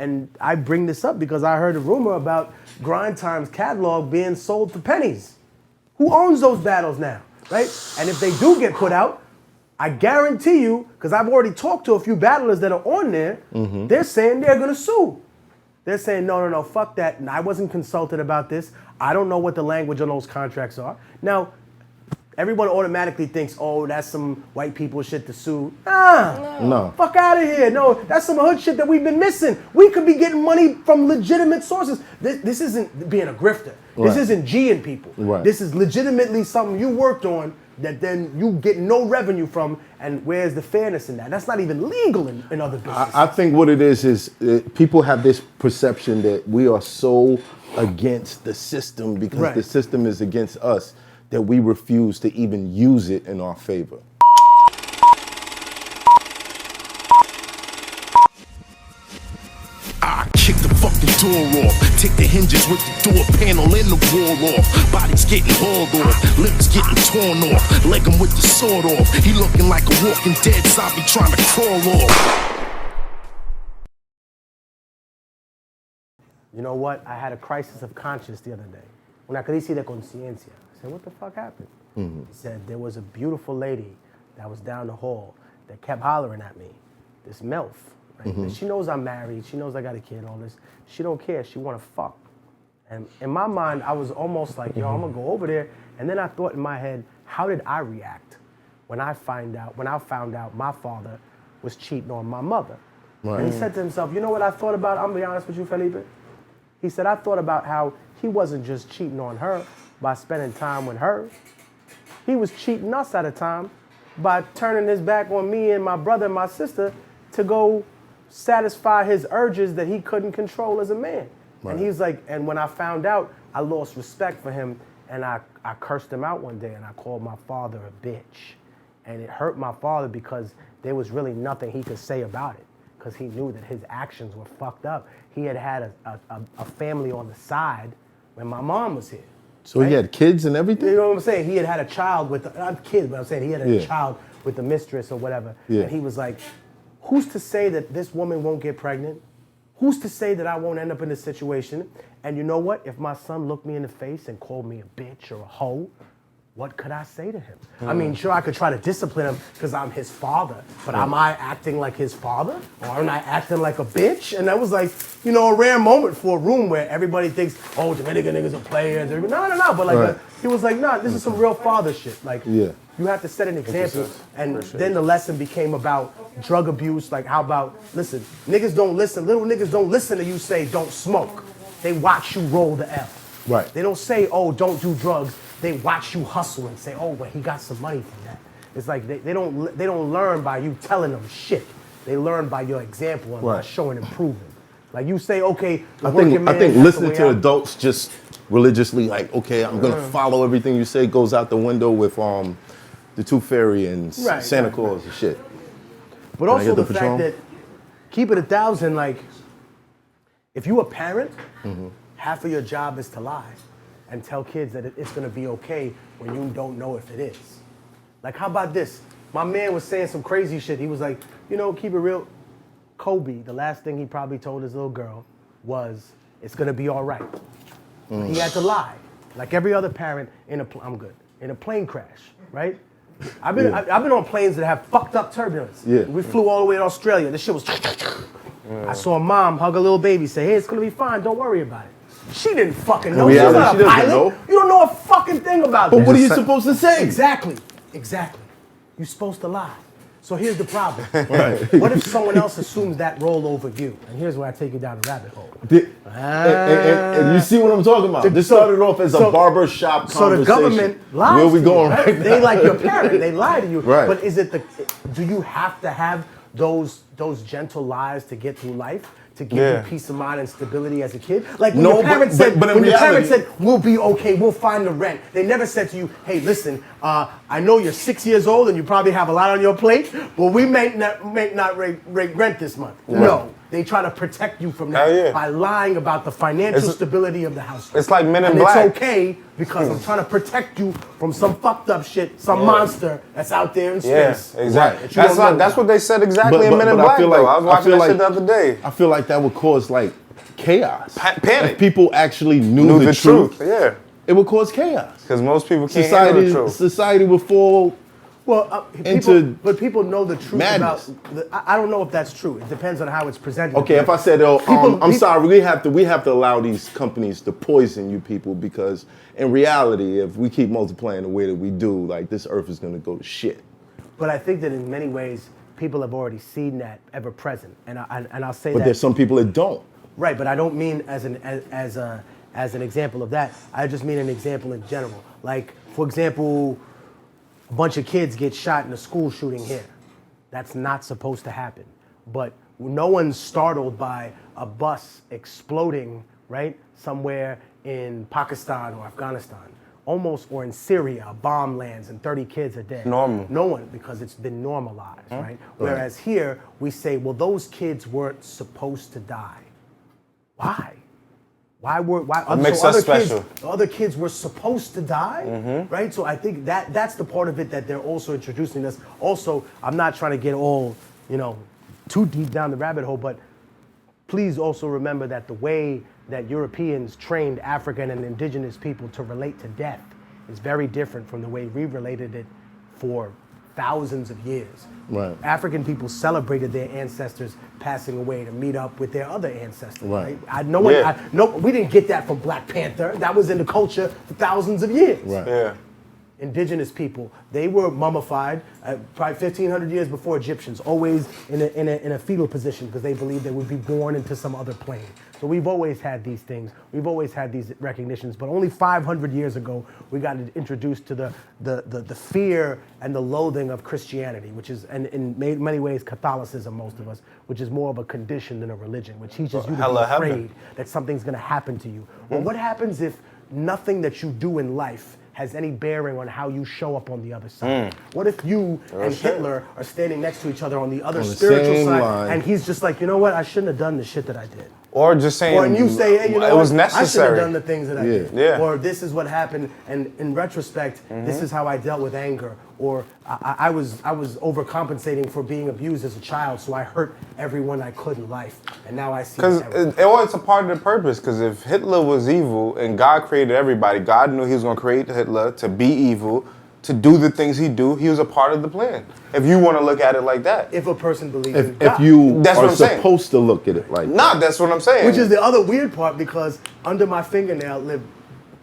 And I bring this up because I heard a rumor about Grind Time's catalog being sold for pennies. Who owns those battles now, right? And if they do get put out, I guarantee you, because I've already talked to a few battlers that are on there, they're saying they're gonna sue. They're saying, no, fuck that. And I wasn't consulted about this. I don't know what the language on those contracts are. Now, everyone automatically thinks, oh, that's some white people shit to sue. No. Fuck out of here. No, that's some hood shit that we've been missing. We could be getting money from legitimate sources. This isn't being a grifter. This isn't G-ing people. This is legitimately something you worked on that then you get no revenue from, and where's the fairness in that? That's not even legal in other businesses. I think what it is people have this perception that we are so against the system because the system is against us that we refuse to even use it in our favor. I kick the fucking door off, take the hinges with the door panel and the wall off. Bodies getting hauled off, limbs getting torn off, leg him with the sword off. He looking like a walking dead zombie trying to crawl off. You know what? I had a crisis of conscience the other day. Una crisis de conciencia. I said, what the fuck happened? He said, there was a beautiful lady that was down the hall that kept hollering at me, this MILF. Right? And she knows I'm married, she knows I got a kid, all this. She don't care, she wanna fuck. And in my mind, I was almost like, yo, I'm gonna go over there. And then I thought in my head, how did I react when I found out my father was cheating on my mother? And he said to himself, you know what I thought about? I'm gonna be honest with you, Felipe. He said, I thought about how he wasn't just cheating on her by spending time with her. He was cheating us at a time by turning his back on me and my brother and my sister to go satisfy his urges that he couldn't control as a man. And he's like, and when I found out, I lost respect for him, and I cursed him out one day, and I called my father a bitch. And it hurt my father because there was really nothing he could say about it, because he knew that his actions were fucked up. He had a family on the side when my mom was here. So he had kids and everything? You know what I'm saying? He had a child with, not kids, but I'm saying he had a child with the mistress or whatever. And he was like, who's to say that this woman won't get pregnant? Who's to say that I won't end up in this situation? And you know what? If my son looked me in the face and called me a bitch or a hoe, what could I say to him? I mean, sure, I could try to discipline him because I'm his father, but am I acting like his father? Or am I acting like a bitch? And that was like, you know, a rare moment for a room where everybody thinks, oh, Dominican niggas are players. No. But like, he was like, nah, this is some real father shit. Like, you have to set an example. And then the lesson became about drug abuse. Like, how about, listen, niggas don't listen. Little niggas don't listen to you say, don't smoke. They watch you roll the L. They don't say, oh, don't do drugs. They watch you hustle and say, oh, well, he got some money from that. It's like they don't learn by you telling them shit. They learn by your example and by showing and proving. Like you say, okay, I think listening to adults just religiously, like, okay, I'm gonna follow everything you say, goes out the window with the Tooth Fairy and Santa Claus and shit. But also the fact that, keep it 1,000, like, if you a parent, half of your job is to lie and tell kids that it's gonna be okay when you don't know if it is. Like, how about this? My man was saying some crazy shit. He was like, you know, keep it real. Kobe, the last thing he probably told his little girl was, it's gonna be all right. He had to lie, like every other parent in a plane crash, right? I've been on planes that have fucked up turbulence. We flew all the way to Australia. This shit was. I saw a mom hug a little baby, say, hey, it's gonna be fine, don't worry about it. She didn't fucking know. She's not a pilot. You don't know a fucking thing about that. But what are you supposed to say? Exactly. You're supposed to lie. So here's the problem. What if someone else assumes that role over you? And here's where I take you down the rabbit hole. And you see what I'm talking about? This started off as a barbershop conversation. So the government lies. Where we going right now? They like your parent. They lie to you. But do you have to have those gentle lies to get through life? To give you peace of mind and stability as a kid? Like when your parents said, we'll be okay, we'll find the rent. They never said to you, hey, listen, I know you're 6 years old and you probably have a lot on your plate, but we may not rent this month. No. They try to protect you from that by lying about the financial stability of the house. It's like Men in and Black. It's okay because I'm trying to protect you from some fucked up shit, some monster that's out there in space. Yeah, exactly. Right. That's what they said exactly in Men in Black. I was watching that shit the other day. I feel like that would cause like chaos. Panic. If people actually knew the truth. Yeah. It would cause chaos. Because most people can't handle the truth. Society would fall. Well, but people know the truth madness. about. I don't know if that's true. It depends on how it's presented. Okay, if I said, I'm sorry, we have to allow these companies to poison you people because in reality, if we keep multiplying the way that we do, like this earth is gonna go to shit. But I think that in many ways, people have already seen that ever present, and I'll say that. But there's some people that don't. Right, but I don't mean as an example of that. I just mean an example in general. Like, for example, a bunch of kids get shot in a school shooting here. That's not supposed to happen. But no one's startled by a bus exploding, right, somewhere in Pakistan or Afghanistan. Or in Syria, a bomb lands and 30 kids are dead. Normal. No one, because it's been normalized, right? Whereas here, we say, well, those kids weren't supposed to die. Why? Why? It makes us special. Other kids were supposed to die, right? So I think that's the part of it that they're also introducing us. Also, I'm not trying to get all, too deep down the rabbit hole, but please also remember that the way that Europeans trained African and indigenous people to relate to death is very different from the way we related it for thousands of years. Right. African people celebrated their ancestors passing away to meet up with their other ancestors. Right. We didn't get that from Black Panther. That was in the culture for thousands of years. Right. Yeah. Indigenous people, they were mummified probably 1,500 years before Egyptians, always in a fetal position because they believed they would be born into some other plane. So we've always had these things. We've always had these recognitions. But only 500 years ago, we got introduced to the fear and the loathing of Christianity, which is, and in many ways, Catholicism, most of us, which is more of a condition than a religion, which teaches you to be afraid that something's going to happen to you. Well, what happens if nothing that you do in life has any bearing on how you show up on the other side? What if you and Hitler are standing next to each other on the other spiritual side, and he's just like, you know what, I shouldn't have done the shit that I did. Or just saying, or you say, hey, you know it was what? necessary. I should have done the things that I did. Yeah. Or this is what happened, and in retrospect, this is how I dealt with anger. Or I was overcompensating for being abused as a child, so I hurt everyone I could in life, and now I see. Because it's a part of the purpose. Because if Hitler was evil and God created everybody, God knew He was going to create Hitler to be evil, to do the things he do. He was a part of the plan. If you want to look at it like that. If a person believes in God. If you that's are supposed to look at it like that. Nah, that's what I'm saying. Which is the other weird part, because under my fingernail live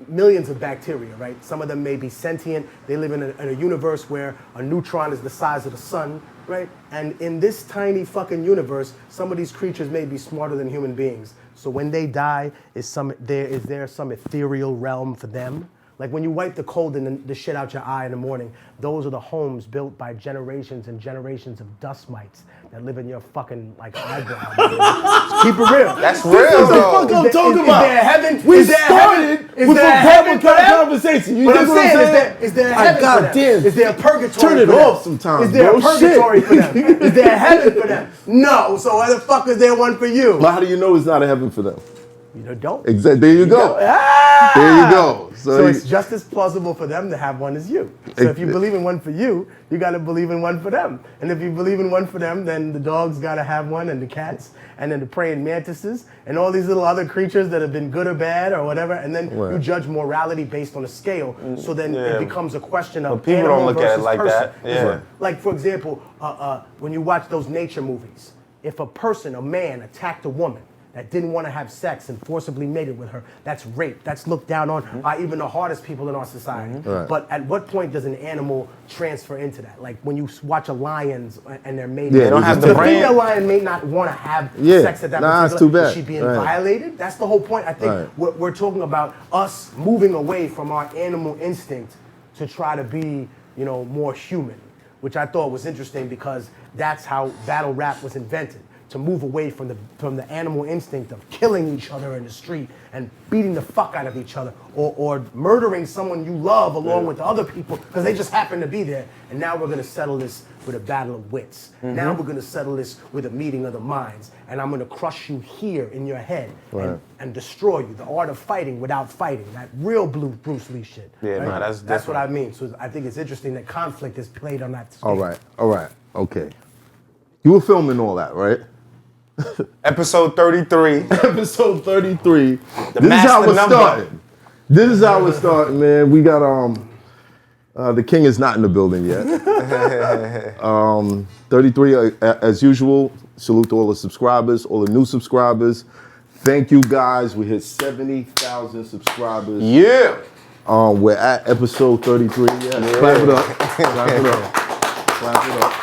millions of bacteria, right? Some of them may be sentient. They live in a universe where a neutron is the size of the sun, right? And in this tiny fucking universe, some of these creatures may be smarter than human beings. So when they die, is there some ethereal realm for them? Like when you wipe the cold and the shit out your eye in the morning, those are the homes built by generations and generations of dust mites that live in your fucking eyebrow. Keep it real. That's real, though. What the fuck I'm talking about? Is there heaven? We started with a conversation. But I'm saying, is there heaven for them? Is there a purgatory? Turn it off sometimes. Is there a purgatory for them? Is there a heaven for them? No. So why the fuck is there one for you? Well, how do you know it's not a heaven for them? You don't. Exactly. There you go. There you go. So it's just as plausible for them to have one as you. So if you believe in one for you, you got to believe in one for them. And if you believe in one for them, then the dogs got to have one, and the cats, and then the praying mantises, and all these little other creatures that have been good or bad or whatever. And then you judge morality based on a scale. So then it becomes a question of people animal don't look at it like person. that. Yeah. Like, for example, when you watch those nature movies, if a man attacked a woman that didn't want to have sex and forcibly mated with her, that's rape. That's looked down on by even the hardest people in our society. Right. But at what point does an animal transfer into that? Like when you watch a lions and they're mating. They don't have the brain. female lion may not want to have sex at that it's too bad. Is she being violated? That's the whole point. I think we're talking about us moving away from our animal instinct to try to be, more human, which I thought was interesting because that's how battle rap was invented. to move away from the animal instinct of killing each other in the street and beating the fuck out of each other, or murdering someone you love along with the other people because they just happen to be there. And now we're gonna settle this with a battle of wits. Now we're gonna settle this with a meeting of the minds, and I'm gonna crush you here in your head and destroy you. The art of fighting without fighting, that real Bruce Lee shit. Yeah, right? no, that's what I mean. So I think it's interesting that conflict is played on that stage. All right, okay. You were filming all that, right? Episode 33. Episode 33. This is master how we're number. starting. This is how we're starting, man. We got the king is not in the building yet. 33, as usual. Salute to all the subscribers, all the new subscribers. Thank you guys. We hit 70,000 subscribers. Yeah. We're at episode 33. Yeah. Clap it up. Clap it up. Clap it up.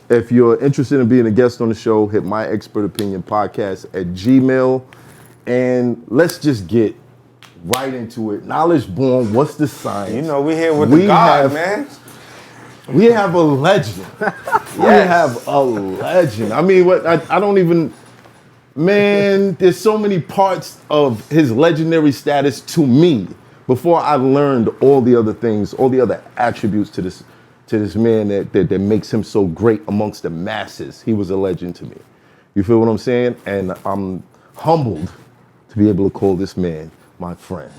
If you're interested in being a guest on the show, hit my expert opinion podcast at Gmail. And let's just get right into it. Knowledge born, what's the science? You know, we here with the God, man. We have a legend. We have a legend. I mean, I don't even, man, there's so many parts of his legendary status to me before I learned all the other things, all the other attributes to this man that makes him so great amongst the masses. He was a legend to me. You feel what I'm saying? And I'm humbled to be able to call this man my friend.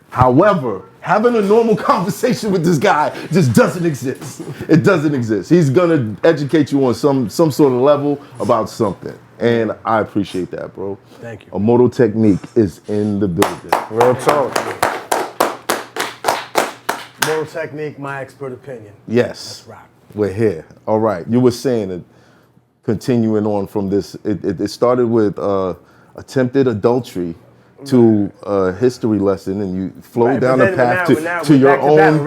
However, having a normal conversation with this guy just doesn't exist. It doesn't exist. He's gonna educate you on some sort of level about something. And I appreciate that, bro. Thank you. Immortal Technique is in the building. Real talk. Moral Technique, my expert opinion. Yes. Let's rock. We're here. All right. You were saying that continuing on from this, it started with attempted adultery to a history lesson, and you flowed down the path to your own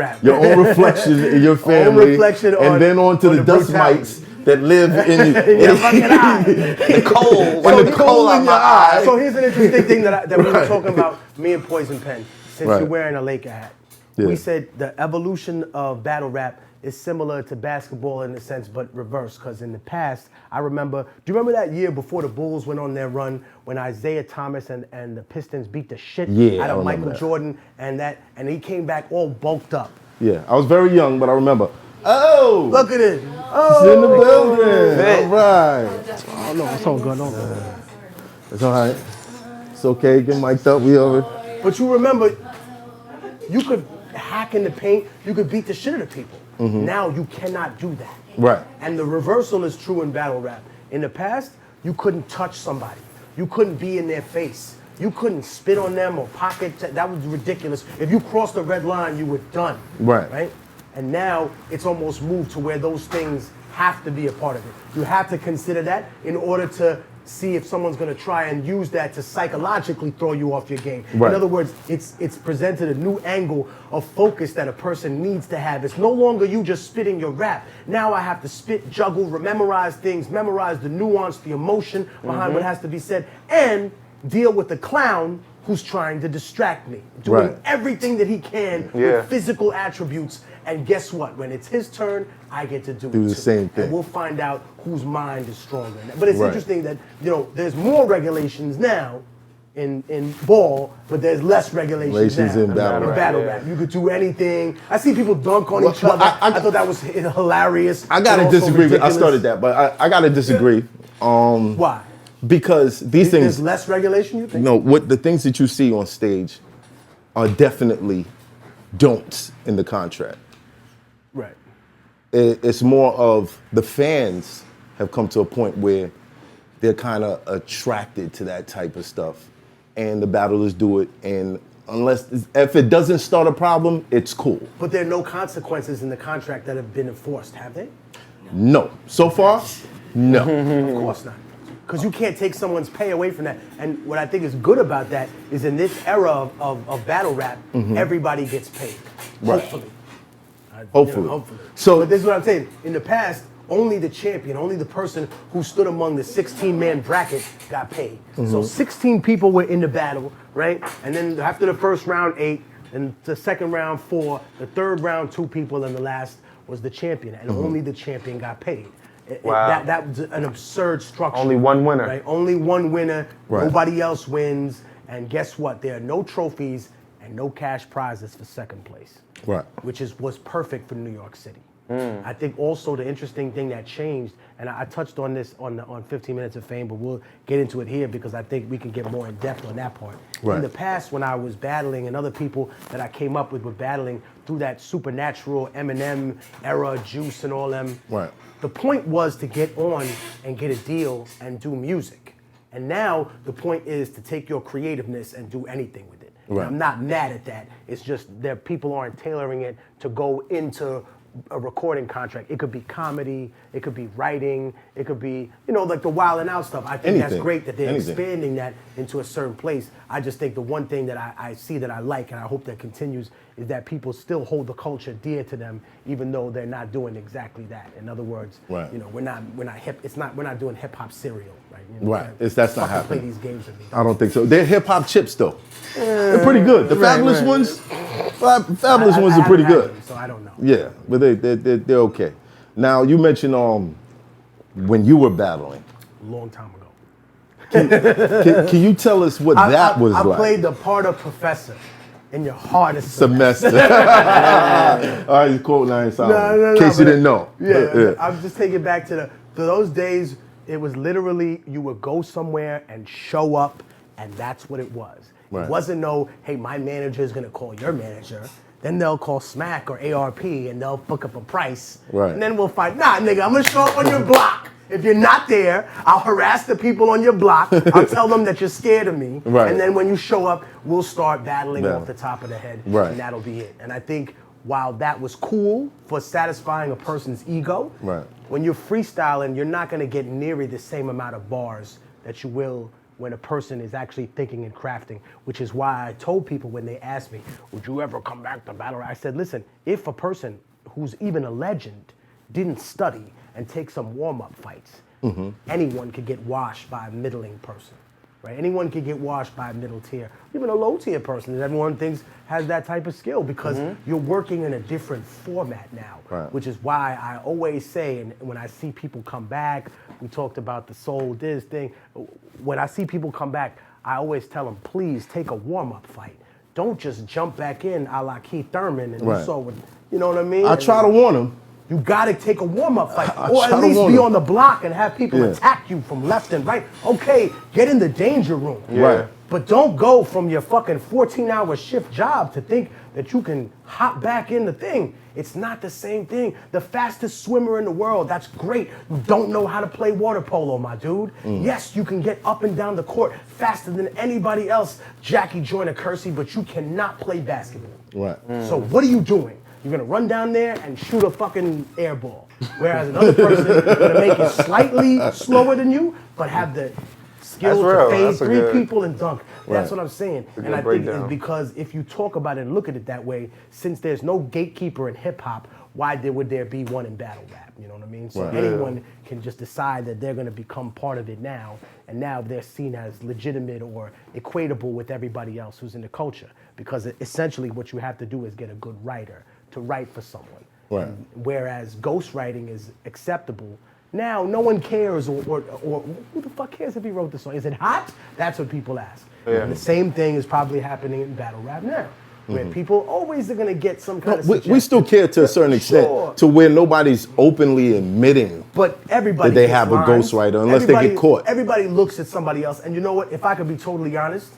reflection in your family, and then on to the dust mites that live in your fucking eye. The cold. And the cold in your eye. So here's an interesting thing that we were talking about, me and Poison Pen, since you're wearing a Laker hat. Yeah. We said the evolution of battle rap is similar to basketball in a sense, but reverse, because in the past, I remember, do you remember that year before the Bulls went on their run when Isaiah Thomas and the Pistons beat the shit out of Michael Jordan, and he came back all bulked up? Yeah, I was very young, but I remember. Oh! Look at it. It's in the building. All right. Oh, no, it's all good. All good. It's all right. It's okay. Get mic'd up. We over. But you remember, you could hack in the paint, you could beat the shit out of people. Now you cannot do that. Right. And the reversal is true in battle rap. In the past, you couldn't touch somebody. You couldn't be in their face. You couldn't spit on them or pocket. That was ridiculous. If you crossed the red line, you were done. Right. Right? And now it's almost moved to where those things have to be a part of it. You have to consider that in order to see if someone's going to try and use that to psychologically throw you off your game. Right. In other words, it's presented a new angle of focus that a person needs to have. It's no longer you just spitting your rap. Now I have to spit, juggle, memorize things, memorize the nuance, the emotion behind what has to be said, and deal with the clown who's trying to distract me. Doing everything that he can with physical attributes. And guess what? When it's his turn, I get to do it the same thing. And we'll find out whose mind is stronger. But it's interesting that, there's more regulations now in ball, but there's less regulations now in battle rap. You could do anything. I see people dunk on each other. I thought that was hilarious. I gotta disagree. I started that, but I gotta disagree. Why? Because these things. There's less regulation, you think? No, what the things that you see on stage are definitely don'ts in the contract. Right. It's more of the fans have come to a point where they're kind of attracted to that type of stuff, and the battlers do it. And if it doesn't start a problem, it's cool. But there are no consequences in the contract that have been enforced, have they? No. So far, no. Of course not. Because you can't take someone's pay away from that. And what I think is good about that is in this era of battle rap, everybody gets paid. Right. Hopefully. Hopefully. But this is what I'm saying. In the past, only the champion, only the person who stood among the 16-man bracket got paid. So 16 people were in the battle, right? And then after the first round, 8, and the second round, 4, the third round, 2 people, and the last was the champion. And only the champion got paid. Wow. That was an absurd structure. Only one winner. Right? Only one winner. Right. Nobody else wins. And guess what? There are no trophies and no cash prizes for second place. Right. Which was perfect for New York City. I think also the interesting thing that changed, and I touched on this on 15 Minutes of Fame, but we'll get into it here because I think we can get more in depth on that part. Right. In the past, when I was battling, and other people that I came up with were battling through that supernatural Eminem era, Juice and all them. Right. The point was to get on and get a deal and do music. And now the point is to take your creativeness and do anything with it. Right. And I'm not mad at that. It's just that people aren't tailoring it to go into a recording contract. It could be comedy, it could be writing, it could be, like the Wild and Out stuff. I think that's great that they're expanding that into a certain place. I just think the one thing that I see that I like, and I hope that continues, is that people still hold the culture dear to them, even though they're not doing exactly that. In other words, right. We're not hip. We're not doing hip hop cereal, right? Right. That's not happening. Play these games with me. I don't think so. They're hip hop chips though. They're pretty good. The fabulous ones, fabulous ones are pretty good. Them, so I don't know. Yeah, but they're okay. Now you mentioned when you were battling. A long time ago. Can you tell us what that was like? I played the part of professor in your hardest semester. All right, you quoting I ain't sorry. In case you didn't know. Yeah, I'm just taking it back to those days. It was literally you would go somewhere and show up, and that's what it was. Right. It wasn't hey, my manager is gonna call your manager. Then they'll call Smack or ARP and they'll book up a price. Right. And then we'll fight. Nah, nigga, I'm gonna show up on your block. If you're not there, I'll harass the people on your block. I'll tell them that you're scared of me. Right. And then when you show up, we'll start battling off the top of the head. Right. And that'll be it. And I think while that was cool for satisfying a person's ego, right. when you're freestyling, you're not gonna get nearly the same amount of bars that you will when a person is actually thinking and crafting, which is why I told people when they asked me, would you ever come back to battle? I said, listen, if a person who's even a legend didn't study and take some warm-up fights, anyone could get washed by a middling person, right? Anyone could get washed by a middle tier, even a low tier person that everyone thinks has that type of skill because you're working in a different format now, which is why I always say, and when I see people come back, we talked about the soul this thing, when I see people come back, I always tell them, please take a warm-up fight. Don't just jump back in a la Keith Thurman and you saw what, you know what I mean? I try to warn them. You gotta take a warm-up fight, or at least be on the block and have people attack you from left and right. Okay, get in the danger room. Right. But don't go from your fucking 14-hour shift job to think that you can hop back in the thing. It's not the same thing. The fastest swimmer in the world, that's great. You don't know how to play water polo, my dude. Yes, you can get up and down the court faster than anybody else, Jackie Joyner Kersey, but you cannot play basketball. Right. So what are you doing? You're gonna run down there and shoot a fucking air ball. Whereas another person is gonna make it slightly slower than you, but have the skills to fade three people and dunk. That's what I'm saying. And I think it's because if you talk about it and look at it that way, since there's no gatekeeper in hip hop, why would there be one in battle rap? You know what I mean? So anyone can just decide that they're gonna become part of it now, and now they're seen as legitimate or equatable with everybody else who's in the culture. Because essentially what you have to do is get a good writer to write for someone. Right. Whereas ghostwriting is acceptable. Now, no one cares, or who the fuck cares if he wrote the song? Is it hot? That's what people ask. Yeah. And the same thing is probably happening in battle rap now, where people always are gonna get some kind of we still care to a certain extent, to where nobody's openly admitting but everybody that they gets have a lines. ghostwriter unless they get caught. Everybody looks at somebody else, and you know what? If I could be totally honest,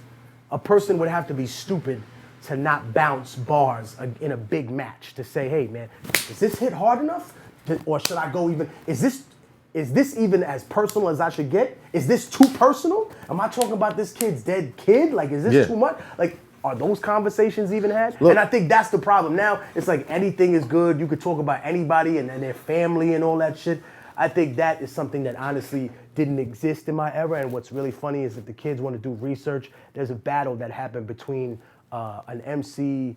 a person would have to be stupid to not bounce bars in a big match to say, hey man, is this hit hard enough? Or should I go even, is this even as personal as I should get? Is this too personal? Am I talking about this kid's dead kid? Like, is this too much? Like, are those conversations even had? Look, and I think that's the problem. Now, it's like anything is good. You could talk about anybody and their family and all that shit. I think that is something that honestly didn't exist in my era. And what's really funny is if the kids want to do research, there's a battle that happened between an MC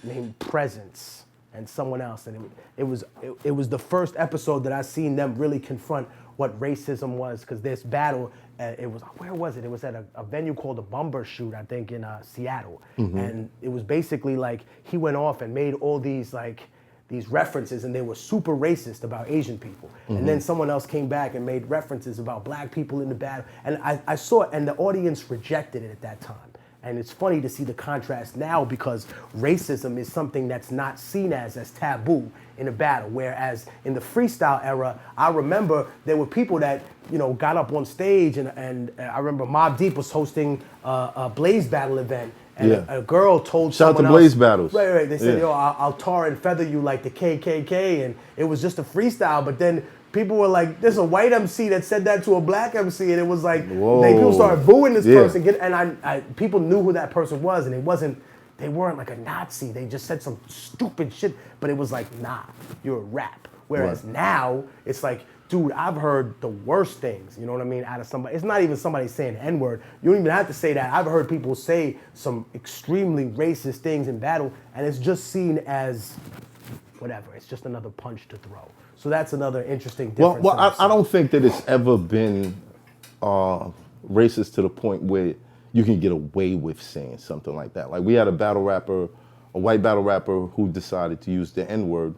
named Presence and someone else, and it was the first episode that I seen them really confront what racism was, because this battle, it was, where was it? It was at a venue called the Bumbershoot, I think, in Seattle, and it was basically like he went off and made all these like these references, and they were super racist about Asian people. And then someone else came back and made references about black people in the battle. And I saw it, and the audience rejected it at that time. And it's funny to see the contrast now, because racism is something that's not seen as taboo in a battle. Whereas in the freestyle era, I remember there were people that, you know, got up on stage, and I remember Mobb Deep was hosting a Blaze battle event. And a girl told Shout out someone to Blaze else, battles. Right. They said, Yeah. yo, I'll tar and feather you like the KKK. And it was just a freestyle. But then people were like, there's a white MC that said that to a black MC. And it was like, people started booing this person. And people knew who that person was. And they weren't like a Nazi. They just said some stupid shit. But it was like, nah, you're a rap. Whereas now, it's like, dude, I've heard the worst things, you know what I mean, out of somebody. It's not even somebody saying the N-word. You don't even have to say that. I've heard people say some extremely racist things in battle, and it's just seen as whatever. It's just another punch to throw. So that's another interesting difference. Well, I don't think that it's ever been racist to the point where you can get away with saying something like that. Like, we had a white battle rapper who decided to use the N-word,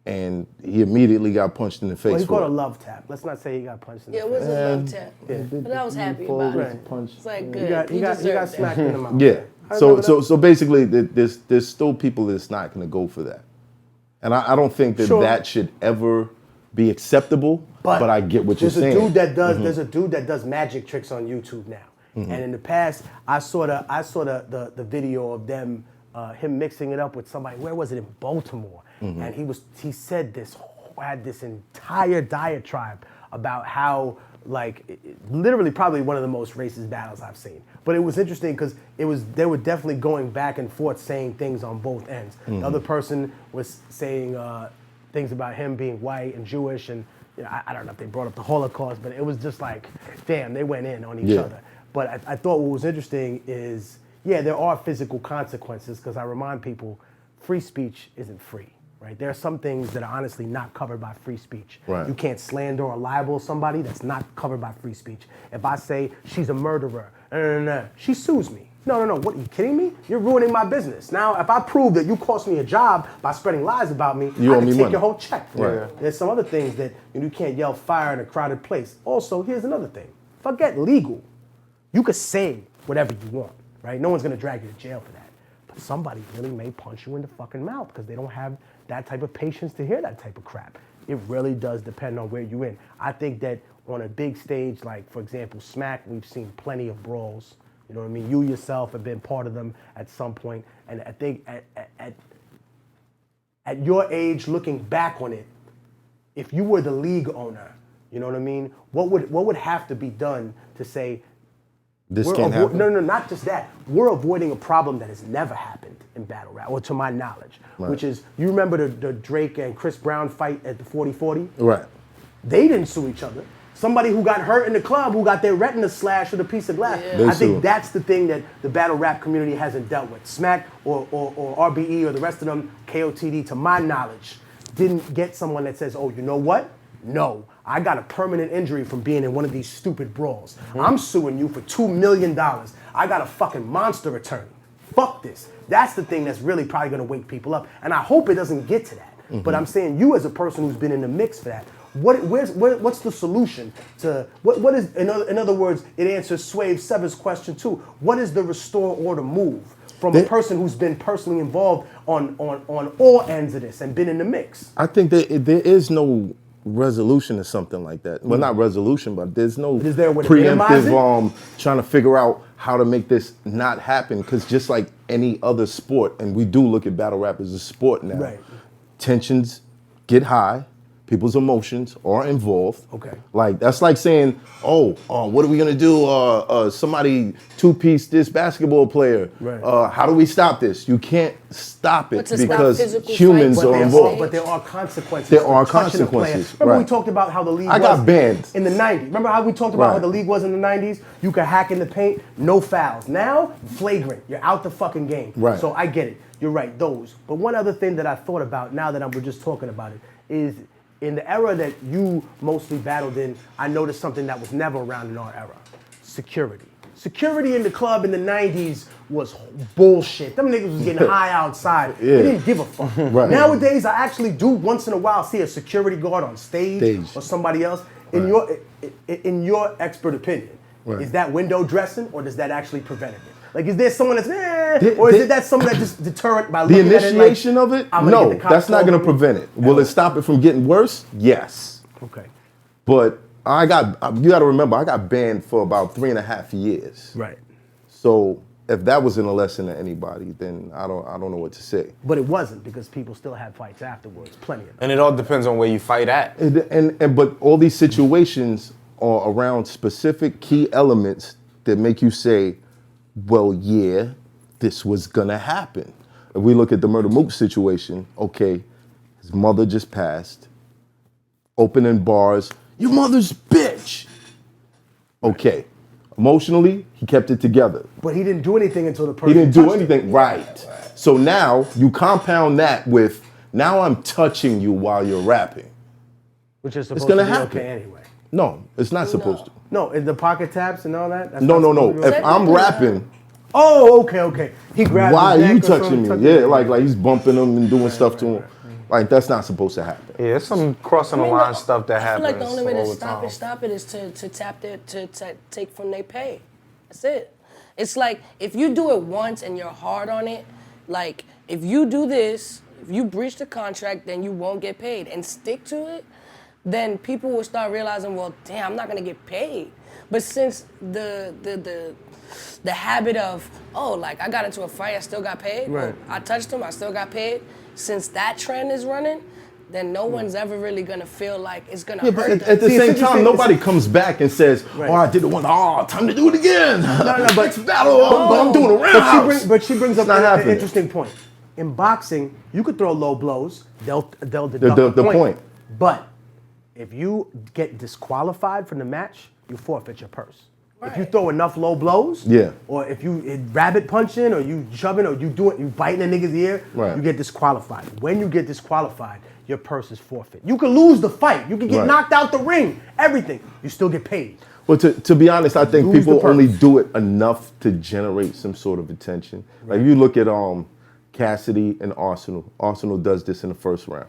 and he immediately got punched in the face. Well, he for caught it. a love tap. Let's not say he got punched in the face. Yeah, it was a love tap. But I was happy about it. It's like, good. He got smacked in the mouth. Yeah. I remember that. So basically, there's still people that's not going to go for that, and I don't think that that should ever be acceptable. But I get what you're saying. There's a dude that does magic tricks on YouTube now, and in the past, I saw the video of him mixing it up with somebody. Where was it? In Baltimore, and he said had this entire diatribe about how, like, literally probably one of the most racist battles I've seen. But it was interesting because they were definitely going back and forth saying things on both ends. The other person was saying things about him being white and Jewish, and you know, I don't know if they brought up the Holocaust, but it was just like, damn, they went in on each other. But I thought what was interesting is, yeah, there are physical consequences, because I remind people, free speech isn't free. Right? There are some things that are honestly not covered by free speech. Right. You can't slander or libel somebody that's not covered by free speech. If I say she's a murderer, she sues me. No, what, are you kidding me? You're ruining my business. Now, if I prove that you cost me a job by spreading lies about me, I can take your whole check. Right. There's some other things that you can't yell fire in a crowded place. Also, here's another thing. Forget legal. You could say whatever you want, right? No one's gonna drag you to jail for that. But somebody really may punch you in the fucking mouth because they don't have that type of patience to hear that type of crap. It really does depend on where you're in. I think that on a big stage, like, for example, Smack, we've seen plenty of brawls. You know what I mean? You yourself have been part of them at some point. And I think at your age, looking back on it, if you were the league owner, you know what I mean? What would have to be done to say, this can't happen? No, not just that. We're avoiding a problem that has never happened in battle rap, or to my knowledge, which is, you remember the Drake and Chris Brown fight at the 40-40? Right. They didn't sue each other. Somebody who got hurt in the club, who got their retina slashed with a piece of glass. Yeah. I think that's the thing that the battle rap community hasn't dealt with. Smack or RBE or the rest of them, KOTD, to my knowledge, didn't get someone that says, oh, you know what? No, I got a permanent injury from being in one of these stupid brawls. I'm suing you for $2 million. I got a fucking monster attorney. Fuck this. That's the thing that's really probably gonna wake people up. And I hope it doesn't get to that. But I'm saying, you as a person who's been in the mix for that, what's the solution to, what is, in other words, it answers Swave Sever's question too. What is the restore order move from a person who's been personally involved on all ends of this and been in the mix? I think that there is no resolution to something like that. Well, not resolution, but there's no preemptive trying to figure out how to make this not happen, because just like any other sport, and we do look at battle rap as a sport now, tensions get high, people's emotions are involved. Okay. Like, that's like saying, what are we gonna do? Somebody two-piece this basketball player. Right. How do we stop this? You can't stop it to stop because physical humans fights are on involved. But there are consequences. There are for touching a player. consequences, Remember we right. talked about how the league I was got banned in the 90s. Remember how we talked about how the league was in the 90s? You could hack in the paint, no fouls. Now, flagrant. You're out the fucking game. Right. So I get it. You're right, those. But one other thing that I thought about now that we're just talking about it is, in the era that you mostly battled in, I noticed something that was never around in our era: security. security in the club in the 90s was bullshit. Them niggas was getting high outside. They didn't give a fuck. Right. Nowadays, I actually do once in a while see a security guard on stage. Or somebody else. In your expert opinion, is that window dressing or does that actually prevent it? Like, is there someone that's, or is that someone that just deterrent by looking the at it initiation like, of it? I'm No, get the cops that's not going to over me? prevent it. Will it stop it from getting worse? Yes. Okay. But you got to remember, I got banned for about 3.5 years. Right. So if that wasn't a lesson to anybody, then I don't know what to say. But it wasn't because people still had fights afterwards, plenty of them. And it all depends on where you fight at. But all these situations are around specific key elements that make you say, well, yeah, this was gonna happen. If we look at the Murder Mook situation, okay, his mother just passed, opening bars, your mother's bitch. Okay, emotionally, he kept it together. But he didn't do anything until the person He didn't do touched anything, him. right. So now you compound that with, now I'm touching you while you're rapping. Which is supposed gonna to be happen. okay anyway. No, it's not supposed to. No, is the pocket taps and all that? That's No. not supposed to be If okay? I'm rapping, Oh, okay. He grabbed why his are you neck or touching something, me? Yeah, like he's bumping him and doing stuff to him. Like, that's not supposed to happen. Yeah, it's some crossing the line stuff that I feel happens. like the only way to all the stop time. it is to tap their to take from their pay. That's it. It's like if you do it once and you're hard on it, like if you do this, if you breach the contract, then you won't get paid and stick to it, then people will start realizing, well, damn, I'm not gonna get paid. But since the habit of, oh, like I got into a fight, I still got paid. Right. I touched him, I still got paid. Since that trend is running, then no one's ever really gonna feel like it's gonna hurt But them. at the See, same it's time, interesting. nobody comes back and says, Right. oh, I did it once. Oh, time to do it again. No, but Next battle, I'm doing a roundhouse. But she brings up not an happening. interesting point. In boxing, you could throw low blows. They'll deduct The the point. point. But if you get disqualified from the match, you forfeit your purse. If you throw enough low blows, Yeah. or if you rabbit punching, or you shoving, or you biting a nigga's ear, Right. you get disqualified. When you get disqualified, your purse is forfeit. You could lose the fight. You could get Right. knocked out the ring. Everything. You still get paid. Well, to be honest, I think Lose the people purse. only do it enough to generate some sort of attention. Like you look at Cassidy and Arsenal. Arsenal does this in the first round.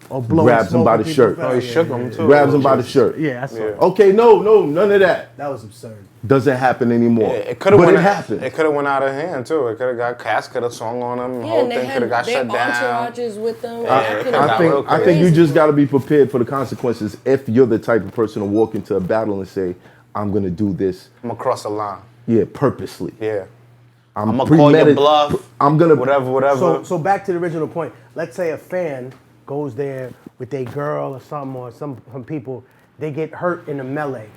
Or blowing Grabs him smoke by in the people's shirt. face. Oh, he shook him too. Grabs him by the shirt. Yeah, I saw it. Okay, no, none of that. That was absurd. Doesn't happen anymore. Yeah, it could have but went. it happened. It could have went out of hand too. It could have got Cass could have swung on him. The Yeah, whole and they thing could had have got their shut down. entourages with them. Yeah, It it could've got got real real I think crazy. you just got to be prepared for the consequences if you're the type of person to walk into a battle and say, I'm going to do this, I'm gonna cross the line. purposely. Yeah. I'm gonna call your bluff. I'm going to... Whatever. So back to the original point. Let's say a fan goes there with their girl or something, or some people, they get hurt in a melee.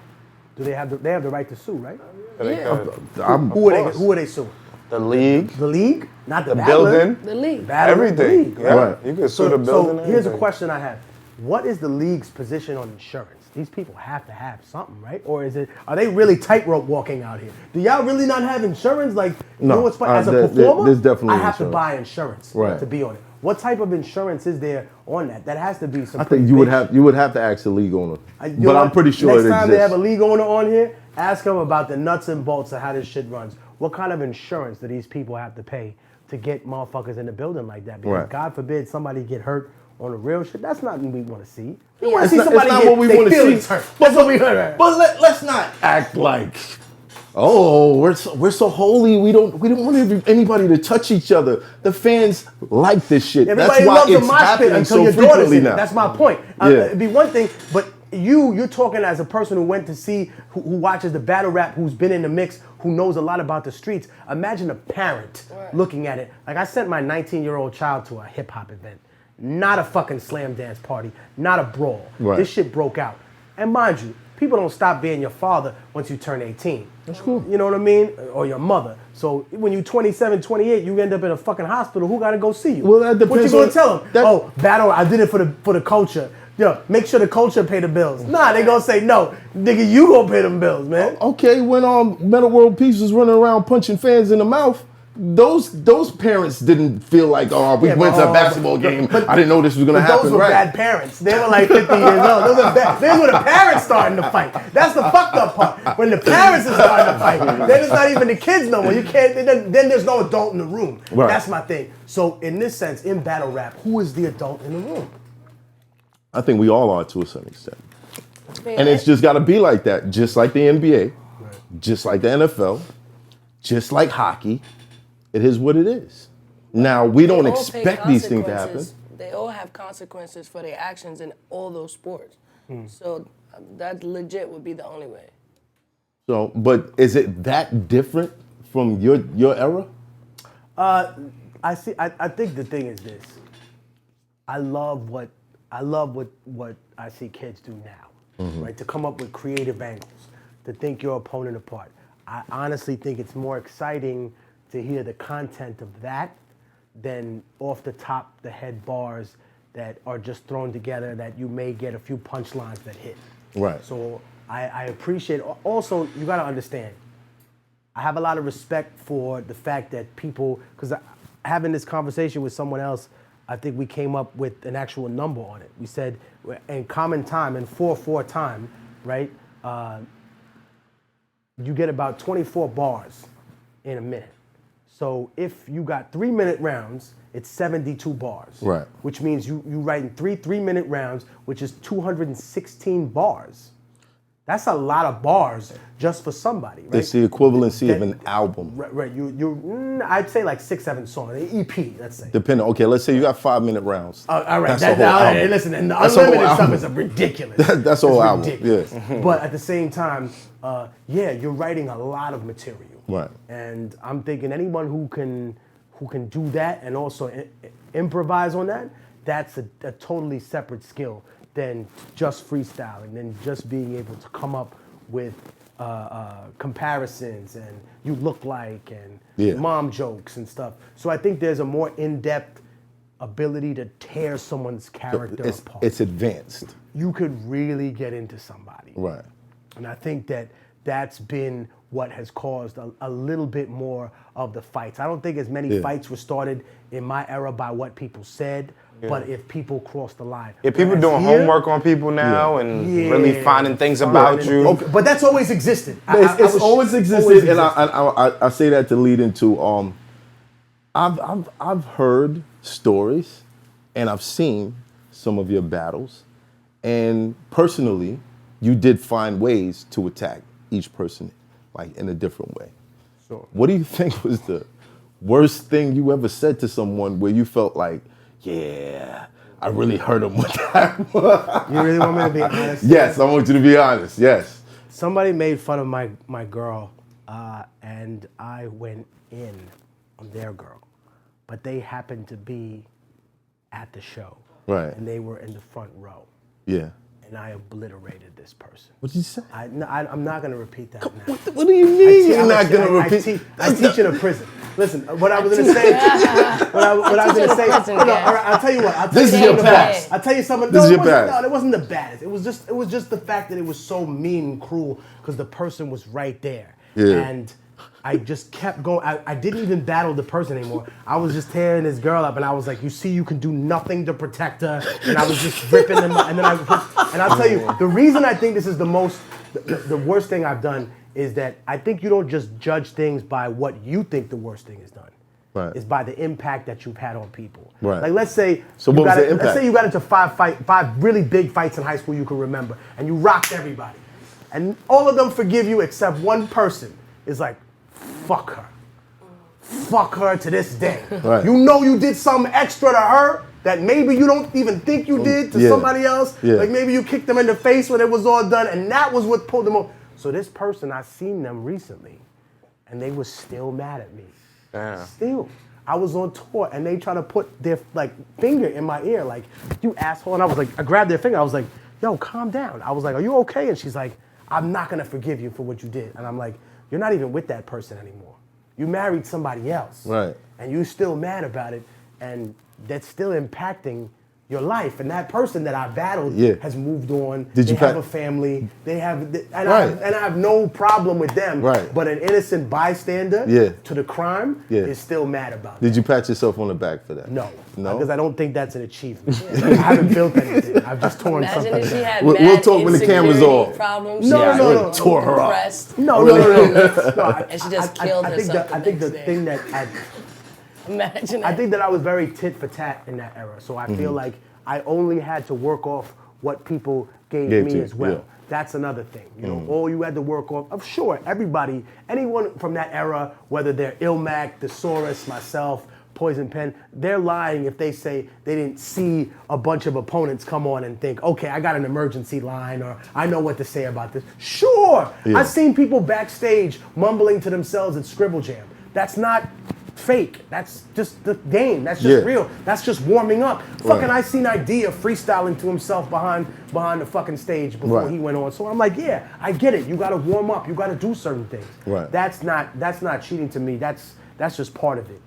Do they have the right to sue, right? Who are they suing? The league, The league? Not the, the battler. building, The league. Battler, everything. the league, Yeah, Right. you can sue the building. So here's a everything. question I have. What is the league's position on insurance? These people have to have something, right? Or are they really tightrope walking out here? Do y'all really not have insurance? Like, you No, know what's funny? As a there- performer, there's definitely I have to insurance. buy insurance Right. to be on it. What type of insurance is there on that? That has to be some. I think you would have to ask the league owner. You But know I'm what? pretty sure Next it time they have exists. a league owner on here, ask them about the nuts and bolts of how this shit runs. What kind of insurance do these people have to pay to get motherfuckers in the building like that? Because Right. God forbid somebody get hurt on the real shit. That's not what we want to see. We Yeah. want to It's see not- somebody it's not get what we their wanna feelings see. hurt. That's what we heard. But let's not act like, oh, we're so holy. We don't want anybody to touch each other. The fans like this shit. Everybody That's why loves a it's mosh pit happening until so your daughter's frequently in it. now. That's my point. Yeah. It'd be one thing, but you're talking as a person who went to see, who watches the battle rap, who's been in the mix, who knows a lot about the streets. Imagine a parent looking at it. Like I sent my 19-year-old child to a hip hop event. Not a fucking slam dance party, not a brawl. Right. This shit broke out. And mind you, people don't stop being your father once you turn 18. That's cool. You know what I mean? Or your mother. So when you're 27, 28, you end up in a fucking hospital. Who got to go see you? Well, that What you depends gonna on- tell them? that- Oh, battle, I did it for the culture. Yo, make sure the culture pay the bills. Nah, they gonna say, no, nigga, you gonna pay them bills, man. Okay, when Metal World Peace was running around punching fans in the mouth, those parents didn't feel like, oh, we went to a basketball game. I didn't know this was gonna happen. Those were bad parents. They were like 50 years old. Those were the parents starting to fight. That's the fucked up part. When the parents are starting to fight, then it's not even the kids no more. You can't. Then there's no adult in the room. Right. That's my thing. So in this sense, in battle rap, who is the adult in the room? I think we all are to a certain extent. And it's just got to be like that, just like the NBA, just like the NFL, just like hockey. It is what it is. Now, we don't expect these things to happen. They all have consequences for their actions in all those sports. So that legit would be the only way. So, but is it that different from your era? I think the thing is this. I love what I see kids do now, right? To come up with creative angles, to think your opponent apart. I honestly think it's more exciting to hear the content of that than off the top the head bars that are just thrown together that you may get a few punchlines that hit. Right. So I appreciate. Also, you got to understand. I have a lot of respect for the fact that people, because having this conversation with someone else, I think we came up with an actual number on it. We said in common time, in 4/4 time, right? You get about 24 bars in a minute. So if you got 3-minute rounds, it's 72 bars. Right. Which means you writing 3-minute rounds, which is 216 bars. That's a lot of bars just for somebody, right? It's the equivalency of an album. Right. I'd say like 6-7 songs, an EP, let's say. Depending. Okay, let's say you got 5-minute rounds. All right. That's a whole album. Listen, and the unlimited stuff is ridiculous. That's a whole album. Yes. But at the same time, you're writing a lot of material. Right. And I'm thinking anyone who can do that and also improvise on that, that's a totally separate skill than just freestyling, than just being able to come up with comparisons and you look like and mom jokes and stuff. So I think there's a more in-depth ability to tear someone's character apart. It's advanced. You could really get into somebody. Right. And I think that's been what has caused a little bit more of the fights. I don't think as many fights were started in my era by what people said, but if people cross the line. Yeah, people doing homework on people now and really finding things about you. Okay, but that's always existed. It's always existed, and I say that to lead into I've heard stories and I've seen some of your battles, and personally, you did find ways to attack each person like in a different way. Sure. What do you think was the worst thing you ever said to someone where you felt like, yeah, I really hurt him with that? You really want me to be honest? Yes, I want you to be honest, yes. Somebody made fun of my girl, and I went in on their girl. But they happened to be at the show. Right. And they were in the front row. Yeah. And I obliterated this person. What did you say? I'm not going to repeat that now. What do you mean you're not going to repeat? I teach in a prison. Listen, what I was going to say. What I was going to say. I'll tell you what. This is your past. I'll tell you something. This is your past. No, it wasn't the baddest. It was just the fact that it was so mean and cruel because the person was right there. Yeah. And I just kept going. I didn't even battle the person anymore. I was just tearing this girl up, and I was like, "You see, you can do nothing to protect her." And I was just ripping them up. And then I'll tell you, the reason I think this is the worst thing I've done is that I think you don't just judge things by what you think the worst thing is done. Right. It's by the impact that you've had on people. Right. Like let's say so what was the impact? Let's say you got into five really big fights in high school you can remember, and you rocked everybody, and all of them forgive you except one person is like, fuck her. Fuck her to this day. Right. You know you did something extra to her that maybe you don't even think you did to somebody else. Yeah. Like maybe you kicked them in the face when it was all done, and that was what pulled them over. So this person, I seen them recently, and they were still mad at me. Damn. Still. I was on tour, and they try to put their finger in my ear, like, you asshole. And I was like, I grabbed their finger. I was like, yo, calm down. I was like, are you okay? And she's like, I'm not gonna forgive you for what you did. And I'm like, you're not even with that person anymore. You married somebody else. Right. And you still mad about it, and that's still impacting your life. And that person that I battled has moved on. Did you have a family. They have, and I have no problem with them. Right. But an innocent bystander to the crime is still mad about it. Did you pat yourself on the back for that? No. No? Because I don't think that's an achievement. I haven't built anything. I've just torn Imagine something if she down. had We'll talk when the camera's insecurity off. Problems. No. Tore her up. Depressed. No. And she just killed herself. I think the thing that Imagine I that. think that I was very tit for tat in that era. So I feel like I only had to work off what people gave me as well. That's another thing. You know, all you had to work off. Of sure, everybody, anyone from that era, whether they're Ilmac, Thesaurus, myself, Poison Pen, they're lying if they say they didn't see a bunch of opponents come on and think, okay, I got an emergency line or I know what to say about this. Sure, I've seen people backstage mumbling to themselves at Scribble Jam. That's not fake. That's just the game. That's just real. That's just warming up. Fucking I seen Idea freestyling to himself behind the fucking stage before he went on. So I'm like, yeah, I get it. You gotta warm up. You gotta do certain things. Right. That's not cheating to me. That's just part of it.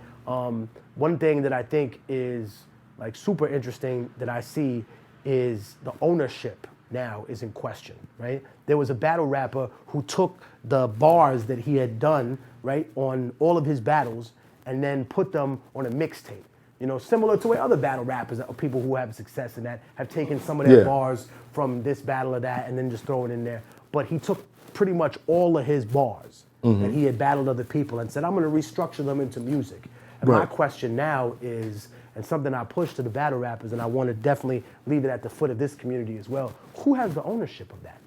One thing that I think is like super interesting that I see is the ownership now is in question, right? There was a battle rapper who took the bars that he had done, right, on all of his battles and then put them on a mixtape. You know, similar to other battle rappers, people who have success in that, have taken some of their bars from this battle or that and then just throw it in there. But he took pretty much all of his bars that he had battled other people and said, I'm gonna restructure them into music. And my question now is, and something I push to the battle rappers, and I wanna definitely leave it at the foot of this community as well, who has the ownership of that,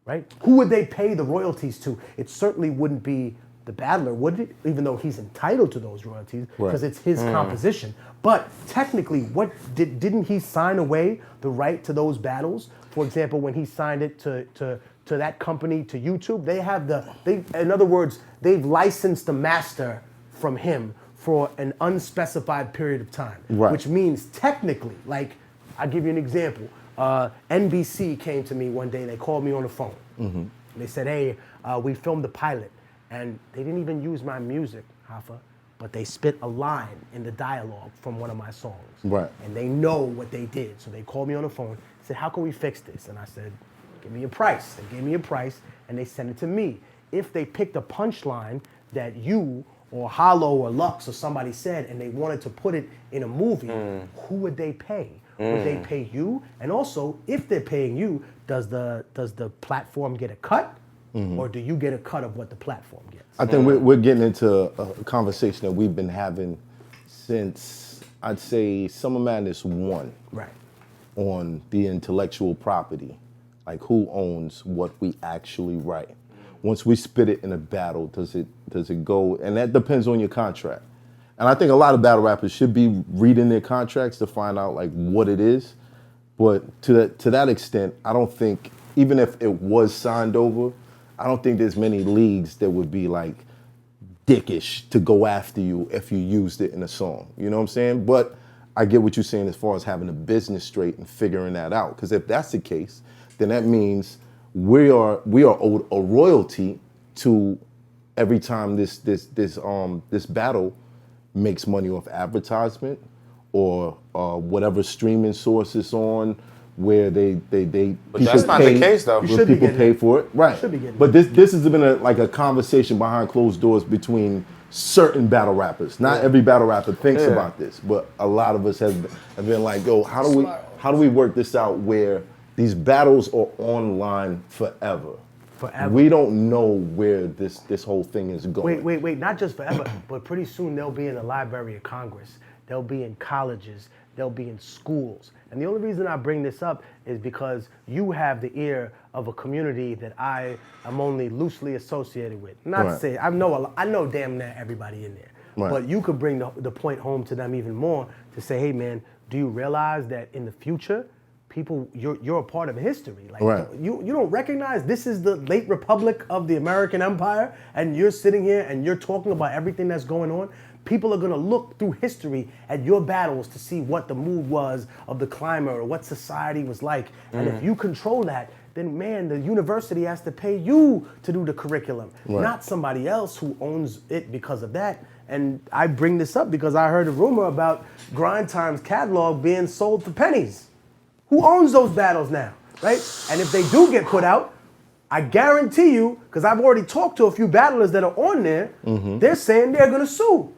right? Who would they pay the royalties to? It certainly wouldn't be the battler, would it? Even though he's entitled to those royalties, because it's his composition. But technically, didn't he sign away the right to those battles? For example, when he signed it to that company, to YouTube, they have in other words, they've licensed the master from him for an unspecified period of time. Right. Which means technically, like, I'll give you an example. NBC came to me one day, they called me on the phone. And they said, hey, we filmed the pilot. And they didn't even use my music, Hoffa, but they spit a line in the dialogue from one of my songs. Right. And they know what they did. So they called me on the phone, said, how can we fix this? And I said, give me a price. They gave me a price, and they sent it to me. If they picked a punchline that you or Hollow or Lux or somebody said, and they wanted to put it in a movie, who would they pay? Would they pay you? And also, if they're paying you, does the platform get a cut? Or do you get a cut of what the platform gets? I think we're getting into a conversation that we've been having since, I'd say, Summer Madness 1. Right. On the intellectual property. Like, who owns what we actually write? Once we spit it in a battle, does it go? And that depends on your contract. And I think a lot of battle rappers should be reading their contracts to find out like what it is. But to that extent, I don't think, even if it was signed over, I don't think there's many leagues that would be like dickish to go after you if you used it in a song. You know what I'm saying? But I get what you're saying as far as having a business straight and figuring that out. Because if that's the case, then that means we are owed a royalty to every time this battle makes money off advertisement or whatever streaming source it's on, where they But that's not the case though. You should be people getting pay it. for it, right? should be getting But this has been a conversation behind closed doors between certain battle rappers. Not every battle rapper thinks about this, but a lot of us have been like, yo, how do we work this out where these battles are online forever? Forever. We don't know where this whole thing is going. Wait, not just forever, but pretty soon they'll be in the Library of Congress. They'll be in colleges. They'll be in schools. And the only reason I bring this up is because you have the ear of a community that I am only loosely associated with. Not to say, I know damn near everybody in there. Right. But you could bring the point home to them even more to say, hey man, do you realize that in the future, people, you're a part of history. Like you don't recognize this is the late republic of the American Empire, and you're sitting here and you're talking about everything that's going on. People are gonna look through history at your battles to see what the mood was of the climber or what society was like. And if you control that, then man, the university has to pay you to do the curriculum, not somebody else who owns it because of that. And I bring this up because I heard a rumor about Grind Time's catalog being sold for pennies. Who owns those battles now, right? And if they do get put out, I guarantee you, because I've already talked to a few battlers that are on there, they're saying they're gonna sue.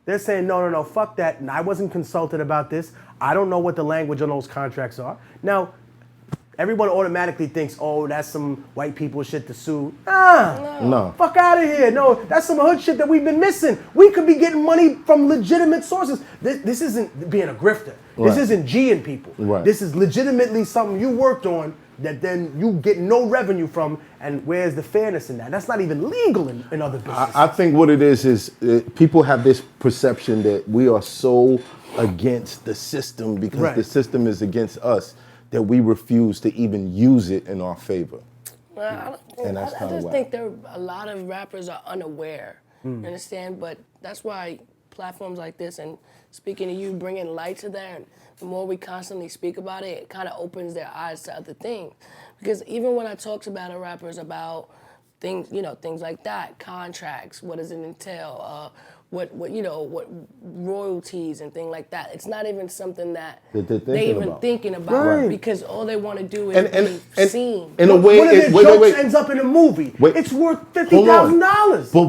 They're saying, no, fuck that. And I wasn't consulted about this. I don't know what the language on those contracts are. Now, everyone automatically thinks, oh, that's some white people shit to sue. No. Fuck out of here. No, that's some hood shit that we've been missing. We could be getting money from legitimate sources. This isn't being a grifter. This isn't G-ing people. Right. This is legitimately something you worked on that then you get no revenue from, and where's the fairness in that? That's not even legal in other businesses. I think what it is people have this perception that we are so against the system because the system is against us that we refuse to even use it in our favor. Well, And that's I kinda just whack. think a lot of rappers are unaware. You understand? But that's why platforms like this and speaking to you, bringing light to that, and the more we constantly speak about it, it kind of opens their eyes to other things. Because even when I talk to battle rappers about things, things like that, contracts, what does it entail, what royalties and things like that. It's not even something that they even thinking about Right. because all they want to do is be seen. In a way, One of their jokes wait. ends up in a movie. Wait. It's worth $50,000. But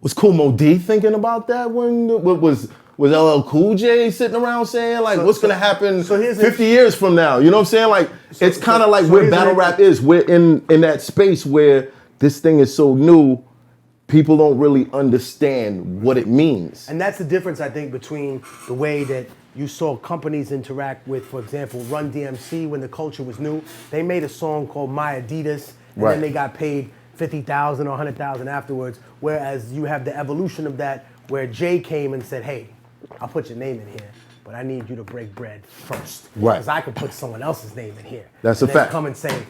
was Kool Moe Dee thinking about that when was LL Cool J sitting around saying like what's gonna happen 50 years from now? You know what I'm saying? Like it's kind of like where battle rap is. We're in that space where this thing is so new, people don't really understand what it means. And that's the difference, I think, between the way that you saw companies interact with, for example, Run DMC when the culture was new. They made a song called My Adidas, and then they got paid $50,000 or $100,000 afterwards. Whereas you have the evolution of that, where Jay came and said, "Hey, I'll put your name in here, but I need you to break bread first, Right. because I could put someone else's name in here." That's and a then fact. Come and say,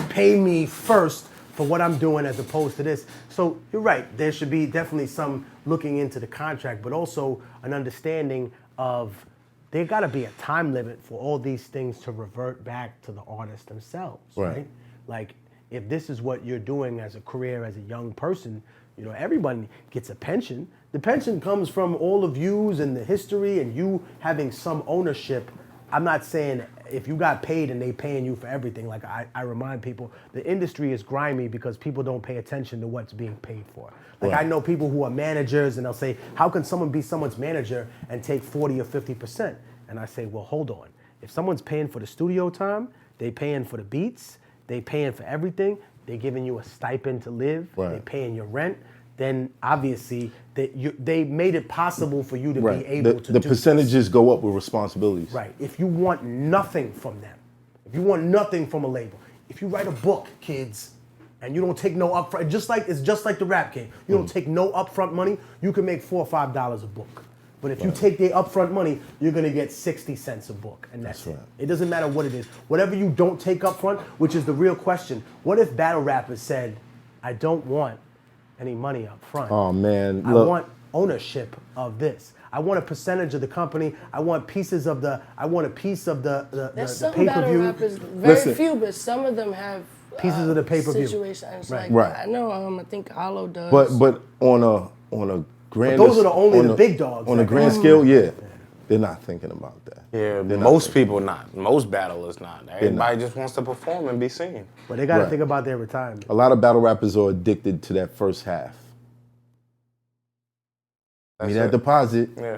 "Pay me first for what I'm doing as opposed to this." So you're right. There should be definitely some looking into the contract, but also an understanding of there got to be a time limit for all these things to revert back to the artists themselves, right? Like, if this is what you're doing as a career, as a young person, everyone gets a pension. The pension comes from all the views and the history and you having some ownership. I'm not saying if you got paid and they paying you for everything. Like I remind people, the industry is grimy because people don't pay attention to what's being paid for. Like I know people who are managers and they'll say, how can someone be someone's manager and take 40 or 50%? And I say, well, hold on. If someone's paying for the studio time, they paying for the beats, they paying for everything, they giving you a stipend to live, they paying your rent, then obviously they made it possible for you to be able to do the percentages go up with responsibilities. Right. If you want nothing from them, if you want nothing from a label, if you write a book, kids, and you don't take no upfront, it's just like the Rap Game. You don't take no upfront money, you can make $4 or $5 a book. But if you take the upfront money, you're gonna get 60 cents a book, and that's it. It doesn't matter what it is. Whatever you don't take upfront, which is the real question, what if battle rappers said, I don't want any money up front. Oh man, I want ownership of this. I want a percentage of the company. I want pieces of the. I want a piece of the some pay per battle view. rappers, very few, but some of them have pieces of the pay per view. Situations Right. like that. I know. I think Hollow does. But on a grand. But those are only the big dogs. On a grand scale, they're not thinking about that. Yeah, most people not. Most battlers not. Everybody just wants to perform and be seen. But they got to think about their retirement. A lot of battle rappers are addicted to that first half. That deposit. Yeah.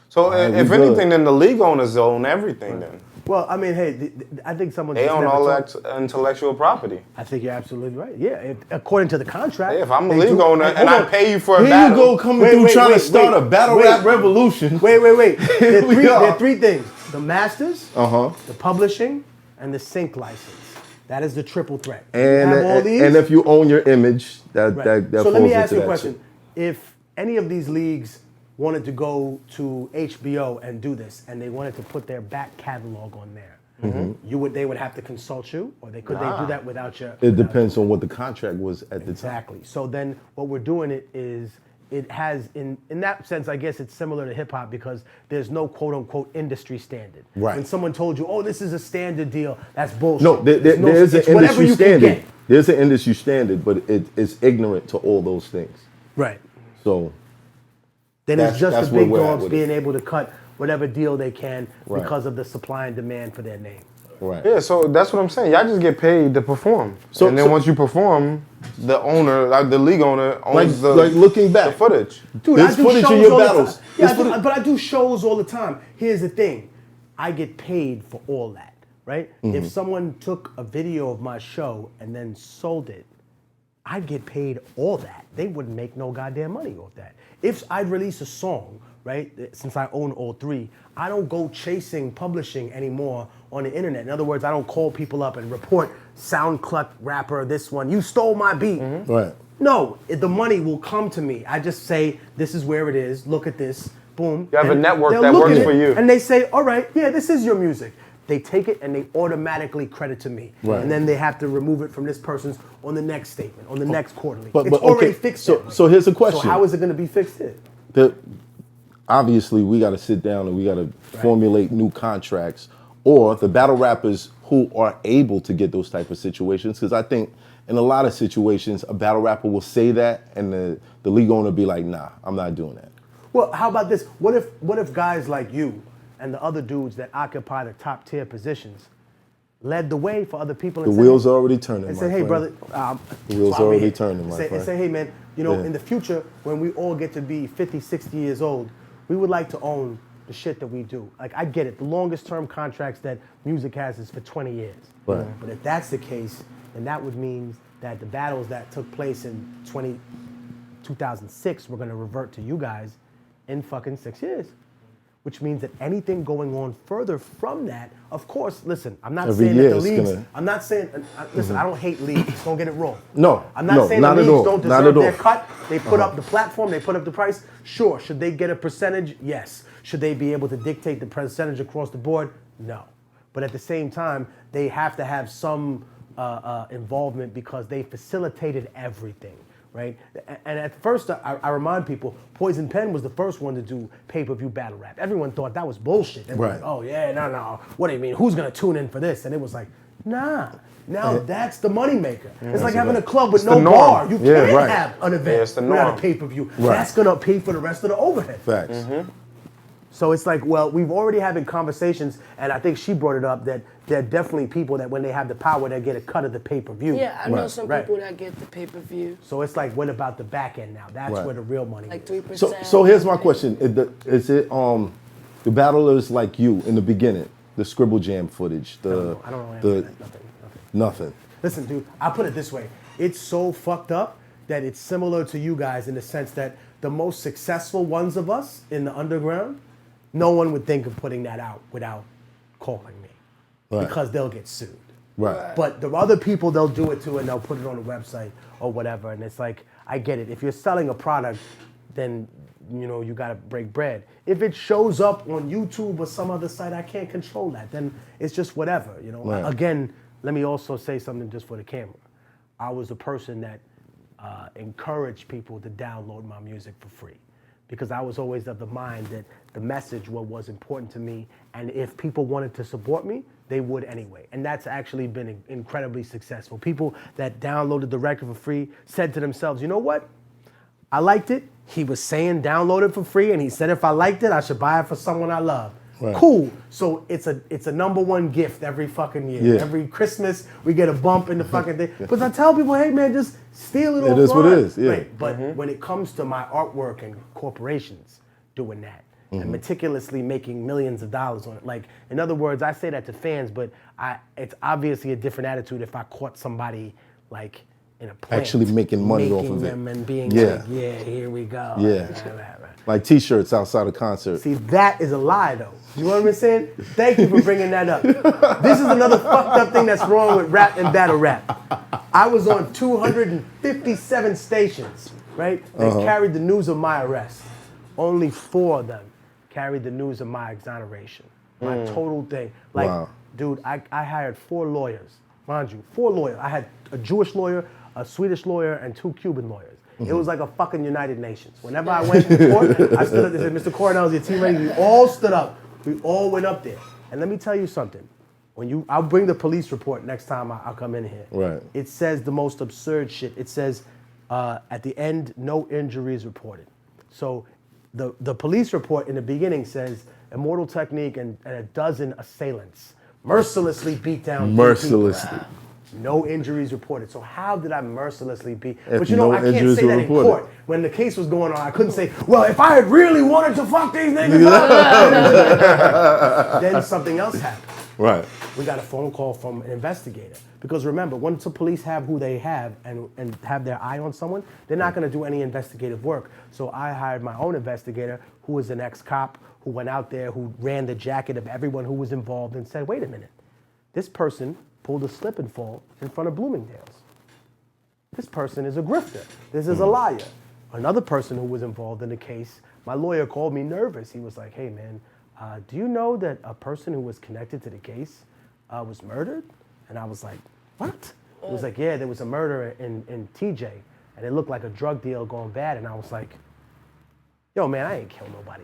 So if anything, then the league owners own everything then. Well, I mean, hey, I think someone. They own all that intellectual property. I think you're absolutely right. Yeah, according to the contract. Yeah, if I'm a league owner and I pay you for a Here battle. you go coming through trying to start a battle rap revolution. Wait. There are three things: the masters, the publishing, and the sync license. That is the triple threat. And if you own your image, that So falls let me into ask you a that question: shit. if any of these leagues wanted to go to HBO and do this, and they wanted to put their back catalog on there, they would have to consult you, or could they do that without your? It depends on what the contract was at the time. Exactly. So then what we're doing is it has, in that sense, I guess it's similar to hip hop because there's no quote unquote industry standard. Right. When someone told you, oh, this is a standard deal, that's bullshit. No, there's an it's whatever industry you can standard. get. There's an industry standard, but it's ignorant to all those things. Right. So Then it's just that's the where big we're at dogs with being it. able to cut whatever deal they can Right. because of the supply and demand for their name. Right. Yeah, so that's what I'm saying. Y'all just get paid to perform. So- and then so- once you perform, the owner, like the league owner, owns Like looking back. the footage. Dude, There's I do footage shows of your all the battles. time. Yeah, There's but I do shows all the time. Here's the thing. I get paid for all that, right? Mm-hmm. If someone took a video of my show and then sold it, I'd get paid all that. They wouldn't make no goddamn money off that. If I'd release a song, right, since I own all three, I don't go chasing publishing anymore on the internet. In other words, I don't call people up and report SoundCloud rapper, this one, you stole my beat. Right. No, the money will come to me. I just say, this is where it is, look at this, boom. You have a And network they'll that look works at it, for you. And they say, all right, yeah, this is your music. They take it and they automatically credit to me. Right. And then they have to remove it from this person's on the next statement, on the next quarterly. But it's already fixed. So that way. so here's a question. So how is it going to be fixed here? Obviously, we got to sit down and we got to formulate new contracts, or the battle rappers who are able to get those type of situations. Because I think in a lot of situations, a battle rapper will say that, and the league owner be like, "Nah, I'm not doing that." Well, how about this? What if guys like you and the other dudes that occupy the top tier positions led the way for other people? The and wheels said, are already turning. and my said, hey, friend. brother, The wheels that's why are we're already here. turning, my And friend. say, hey, man, you know, Yeah. in the future, when we all get to be 50, 60 years old, we would like to own the shit that we do. Like, I get it. The longest term contracts that music has is for 20 years. Right. But if that's the case, then that would mean that the battles that took place in 2006 were going to revert to you guys in fucking 6 years. Which means that anything going on further from that, of course, listen, I'm not Every saying that year the it's leagues, gonna- I'm not saying, listen, I don't hate leagues, don't get it wrong. No, I'm not no, saying not the at leagues all, don't not deserve at their all. cut. They put up the platform, they put up the price. Sure, should they get a percentage? Yes. Should they be able to dictate the percentage across the board? No. But at the same time, they have to have some involvement because they facilitated everything, right? And at first, I remind people, Poison Pen was the first one to do pay-per-view battle rap. Everyone thought that was bullshit. They were Right. like, oh yeah, no. What do you mean? Who's gonna tune in for this? And it was like, nah. Now that's the moneymaker. It's like having a club with It's the no norm. bar. You Yeah, can't right. have an Yeah, event it's the without norm. a pay-per-view. Right. That's gonna pay for the rest of the overhead. Facts. So it's like, well, we've already having conversations, and I think she brought it up that there are definitely people that when they have the power, they get a cut of the pay-per-view. Yeah, I know Right. some Right. people that get the pay-per-view, So it's like, what about the back end now? That's Right. where the real money like is. 3%. So here's my question: Is it the battlers like you in the beginning, the Scribble Jam footage, I don't know nothing? Listen, dude, I'll put it this way. It's so fucked up that it's similar to you guys in the sense that the most successful ones of us in the underground, no one would think of putting that out without calling me. Right. Because they'll get sued. Right. But the other people, they'll do it too and they'll put it on the website or whatever. And it's like, I get it. If you're selling a product, then you know you gotta break bread. If it shows up on YouTube or some other site, I can't control that. Then it's just whatever, you know. Right. Again, let me also say something just for the camera. I was a person that encouraged people to download my music for free because I was always of the mind that the message was important to me, and if people wanted to support me, they would anyway. And that's actually been incredibly successful. People that downloaded the record for free said to themselves, you know what? I liked it. He was saying download it for free, and he said if I liked it, I should buy it for someone I love. Right. Cool. So it's a number one gift every fucking year. Yeah. Every Christmas we get a bump in the fucking thing. But I tell people, hey man, just steal it It offline. is what it is, yeah. Right. But when it comes to my artwork and corporations doing that and meticulously making millions of dollars on it, like in other words, I say that to fans, but it's obviously a different attitude if I caught somebody like in a plant Actually making money off of it. them and being Yeah. like, yeah, here we go. Yeah. Right. Like T-shirts outside a concert. See, that is a lie, though. You know what I'm saying? Thank you for bringing that up. This is another fucked up thing that's wrong with rap and battle rap. I was on 257 stations, right, that carried the news of my arrest. Only 4 of them carried the news of my exoneration. My total thing. Like, Wow. dude, I hired 4 lawyers. Mind you, 4 lawyers. I had a Jewish lawyer, a Swedish lawyer, and 2 Cuban lawyers. It was like a fucking United Nations. Whenever I went to court, I stood up and said, Mr. Coronel, is your team ready? We all stood up. We all went up there. And let me tell you something. I'll bring the police report next time I'll come in here. Right. It says the most absurd shit. It says at the end, no injuries reported. So the police report in the beginning says Immortal technique and a dozen assailants mercilessly beat down. Mercilessly. No injuries reported. So how did I mercilessly beat? If But you know, no I can't injuries say were that reported. in court. When the case was going on, I couldn't say, well, if I had really wanted to fuck these niggas up, then something else happened. Right. We got a phone call from an investigator. Because remember, once the police have who they have and have their eye on someone, they're not going to do any investigative work. So I hired my own investigator, who was an ex-cop, who went out there, who ran the jacket of everyone who was involved and said, wait a minute, this person pulled a slip and fall in front of Bloomingdale's. This person is a grifter. This is a liar. Another person who was involved in the case, my lawyer called me nervous. He was like, hey man, do you know that a person who was connected to the case was murdered? And I was like, what? He was like, yeah, there was a murder in TJ, and it looked like a drug deal going bad. And I was like, yo, man, I ain't kill nobody.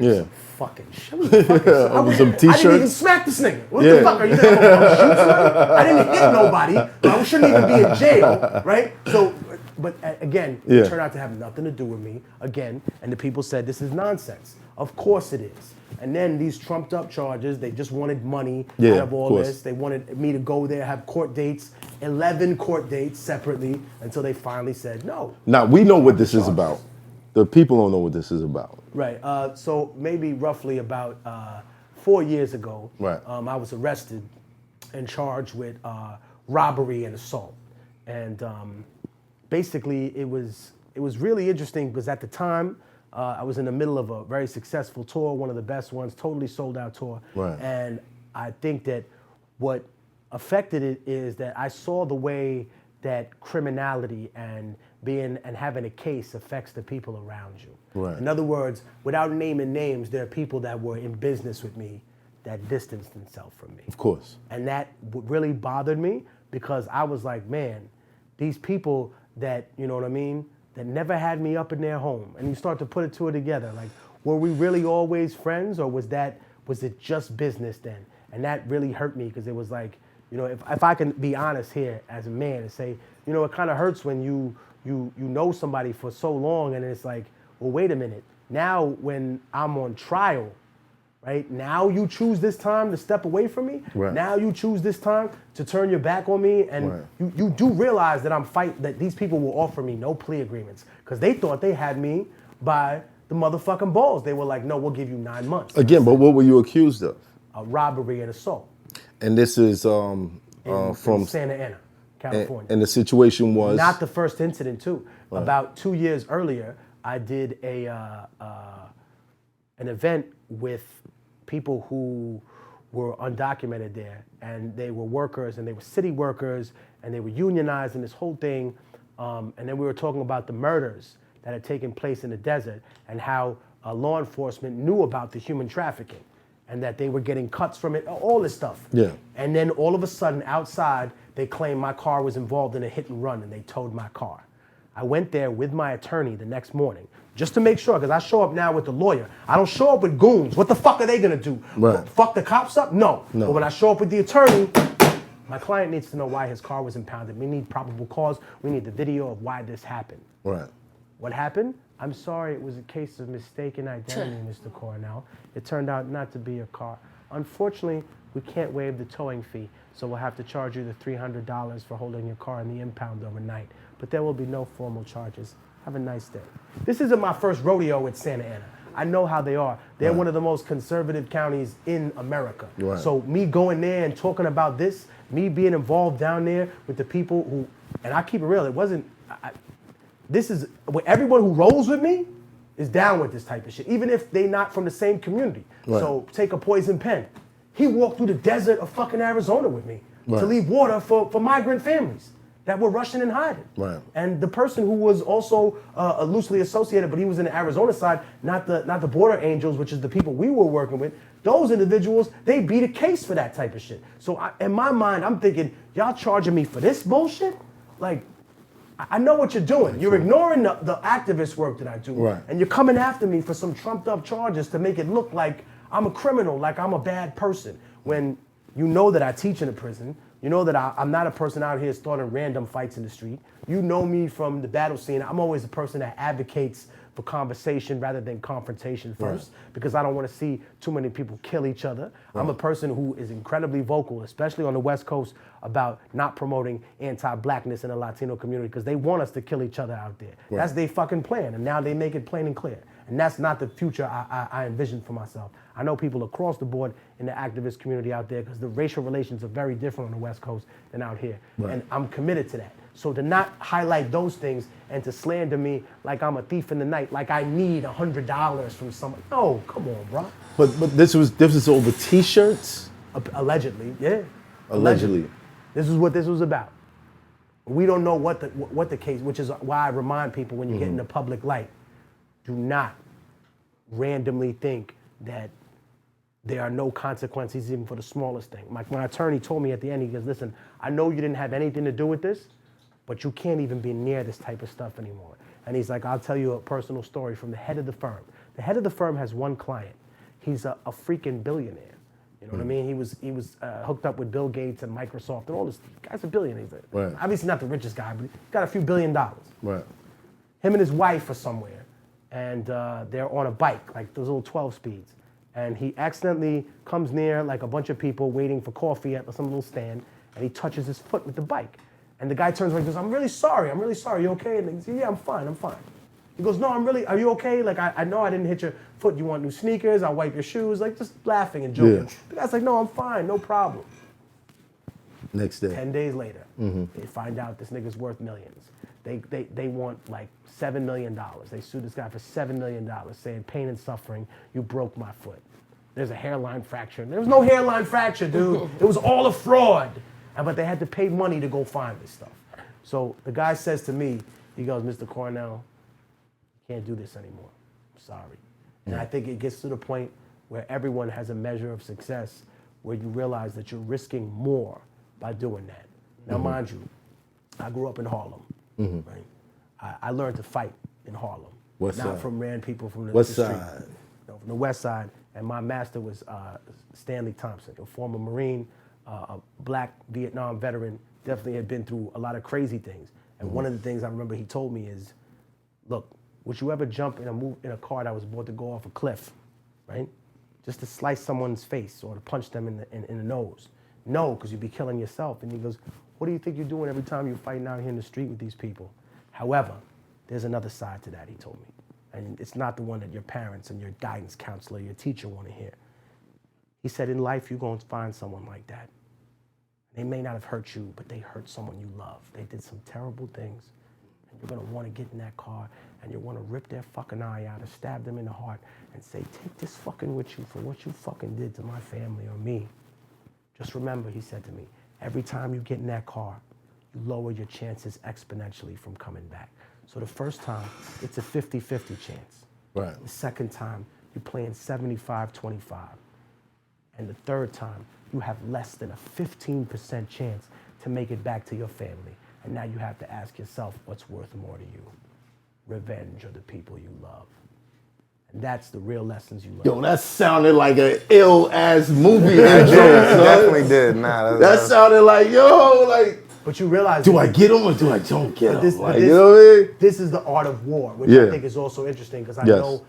Yeah. Fucking shit. I With some didn't even t-shirts. smack this nigga. What the fuck are you think I'm gonna shoot somebody? I didn't hit nobody. I shouldn't even be in jail, right? So, but again, it turned out to have nothing to do with me, again, and the people said this is nonsense. Of course it is. And then these trumped up charges, they just wanted money out of all this. They wanted me to go there, have court dates, 11 court dates separately, until they finally said no. Now, we know what this is about. The people don't know what this is about. Right. So maybe roughly about 4 years ago, Right. I was arrested and charged with robbery and assault. And basically, it was really interesting because at the time, I was in the middle of a very successful tour, one of the best ones, totally sold out tour. Right. And I think that what affected it is that I saw the way that criminality and having a case affects the people around you. Right. In other words, without naming names, there are people that were in business with me that distanced themselves from me. Of course. And that really bothered me because I was like, man, these people that, you know what I mean, that never had me up in their home. And you start to put it two together. Like, were we really always friends, or was it just business then? And that really hurt me because it was like, you know, if I can be honest here as a man and say, you know, it kind of hurts when you know somebody for so long and it's like, well, wait a minute. Now when I'm on trial, right? Now you choose this time to step away from me. Right. Now you choose this time to turn your back on me. And Right. you do realize that that these people will offer me no plea agreements because they thought they had me by the motherfucking balls. They were like, no, we'll give you 9 months. Again, but what were you accused of? Robbery and assault And this is in from Santa Ana, California. and the situation was Not the first incident too. Right. About 2 years earlier, I did an event with people who were undocumented there, and they were workers, and they were city workers, and they were unionized, and this whole thing. And then we were talking about the murders that had taken place in the desert, and how law enforcement knew about the human trafficking, and that they were getting cuts from it, all this stuff. Yeah. And then all of a sudden, outside, they claimed my car was involved in a hit and run, and they towed my car. I went there with my attorney the next morning, just to make sure, because I show up now with the lawyer. I don't show up with goons. What the fuck are they gonna do? Right. Fuck the cops up? No. But when I show up with the attorney, my client needs to know why his car was impounded. We need probable cause. We need the video of why this happened. right. What happened? I'm sorry, it was a case of mistaken identity, Mr. Cornell. It turned out not to be a car. Unfortunately, we can't waive the towing fee, so we'll have to charge you the $300 for holding your car in the impound overnight. But there will be no formal charges. Have a nice day. This isn't my first rodeo with Santa Ana. I know how they are. They're one of the most conservative counties in America. Right. So me going there and talking about this, me being involved down there with the people who, and I keep it real, it wasn't, this is, everyone who rolls with me is down with this type of shit, even if they not from the same community. Right. So take a Poison Pen. He walked through the desert of fucking Arizona with me Right. to leave water for migrant families that were rushing and hiding. Right. And the person who was also loosely associated, but he was in the Arizona side, not the Border Angels, which is the people we were working with, those individuals, they beat a case for that type of shit. So in my mind, I'm thinking, y'all charging me for this bullshit? Like, I know what you're doing. You're ignoring the activist work that I do. Right. And you're coming after me for some trumped up charges to make it look like I'm a criminal, like I'm a bad person. When you know that I teach in a prison, you know that I'm not a person out here starting random fights in the street. You know me from the battle scene. I'm always a person that advocates for conversation rather than confrontation first, because I don't want to see too many people kill each other. I'm a person who is incredibly vocal, especially on the West Coast, about not promoting anti-blackness in the Latino community, because they want us to kill each other out there. That's their fucking plan, and now they make it plain and clear. And that's not the future I envision for myself. I know people across the board in the activist community out there, because the racial relations are very different on the West Coast than out here. And I'm committed to that. So to not highlight those things and to slander me like I'm a thief in the night, like I need $100 from someone. No, come on, bro. But this is over T-shirts? Allegedly, yeah. Allegedly. This is what this was about. We don't know what the case, which is why I remind people when you get in the public light, do not randomly think that there are no consequences even for the smallest thing. My attorney told me at the end, he goes, listen, I know you didn't have anything to do with this, but you can't even be near this type of stuff anymore. And he's like, I'll tell you a personal story from the head of the firm. The head of the firm has one client. He's a freaking billionaire. You know what I mean? He was hooked up with Bill Gates and Microsoft and all this. The guy's a billionaire. He's obviously not the richest guy, but he's got a few $1 billion. Right. Him and his wife are somewhere, and they're on a bike, like those little 12 speeds. And he accidentally comes near like a bunch of people waiting for coffee at some little stand, and he touches his foot with the bike. And the guy turns around and goes, I'm really sorry, you okay? And he says, yeah, I'm fine. He goes, no, are you okay? Like, I know I didn't hit your foot. You want new sneakers? I'll wipe your shoes. Like, just laughing and joking. Yeah. The guy's like, no, I'm fine, no problem. Next day. 10 days later, they find out this nigga's worth millions. They want like $7 million. They sued this guy for $7 million, saying pain and suffering, you broke my foot. There's a hairline fracture. There was no hairline fracture, dude. It was all a fraud. But they had to pay money to go find this stuff. So the guy says to me, he goes, Mr. Cornell, you can't do this anymore. I'm sorry. And I think it gets to the point where everyone has a measure of success where you realize that you're risking more by doing that. Now, mind you, I grew up in Harlem. Right? I learned to fight in Harlem. West Not side? from ran people from the West street. side? No, from the West Side. And my master was Stanley Thompson, a former Marine, a black Vietnam veteran, definitely had been through a lot of crazy things. And one of the things I remember he told me is, look, would you ever jump in a car that was about to go off a cliff, right? Just to slice someone's face or to punch them in the nose? No, because you'd be killing yourself. And he goes, what do you think you're doing every time you're fighting out here in the street with these people? However, there's another side to that, he told me. And it's not the one that your parents and your guidance counselor, your teacher want to hear. He said, in life, you're going to find someone like that. They may not have hurt you, but they hurt someone you love. They did some terrible things. And you're going to want to get in that car and you want to rip their fucking eye out or stab them in the heart and say, take this fucking with you for what you fucking did to my family or me. Just remember, he said to me, every time you get in that car, you lower your chances exponentially from coming back. So the first time, it's a 50-50 chance. Right. The second time, you're playing 75-25. And the third time, you have less than a 15% chance to make it back to your family. And now you have to ask yourself what's worth more to you. Revenge of the people you love. And that's the real lessons you learn. Yo, that sounded like an ill-ass movie. It definitely did. Nah, that sounded like, yo, like, but you realize, do I get him or do I don't get him? Like, this, you know what I mean? This is the art of war, which I think is also interesting because I know,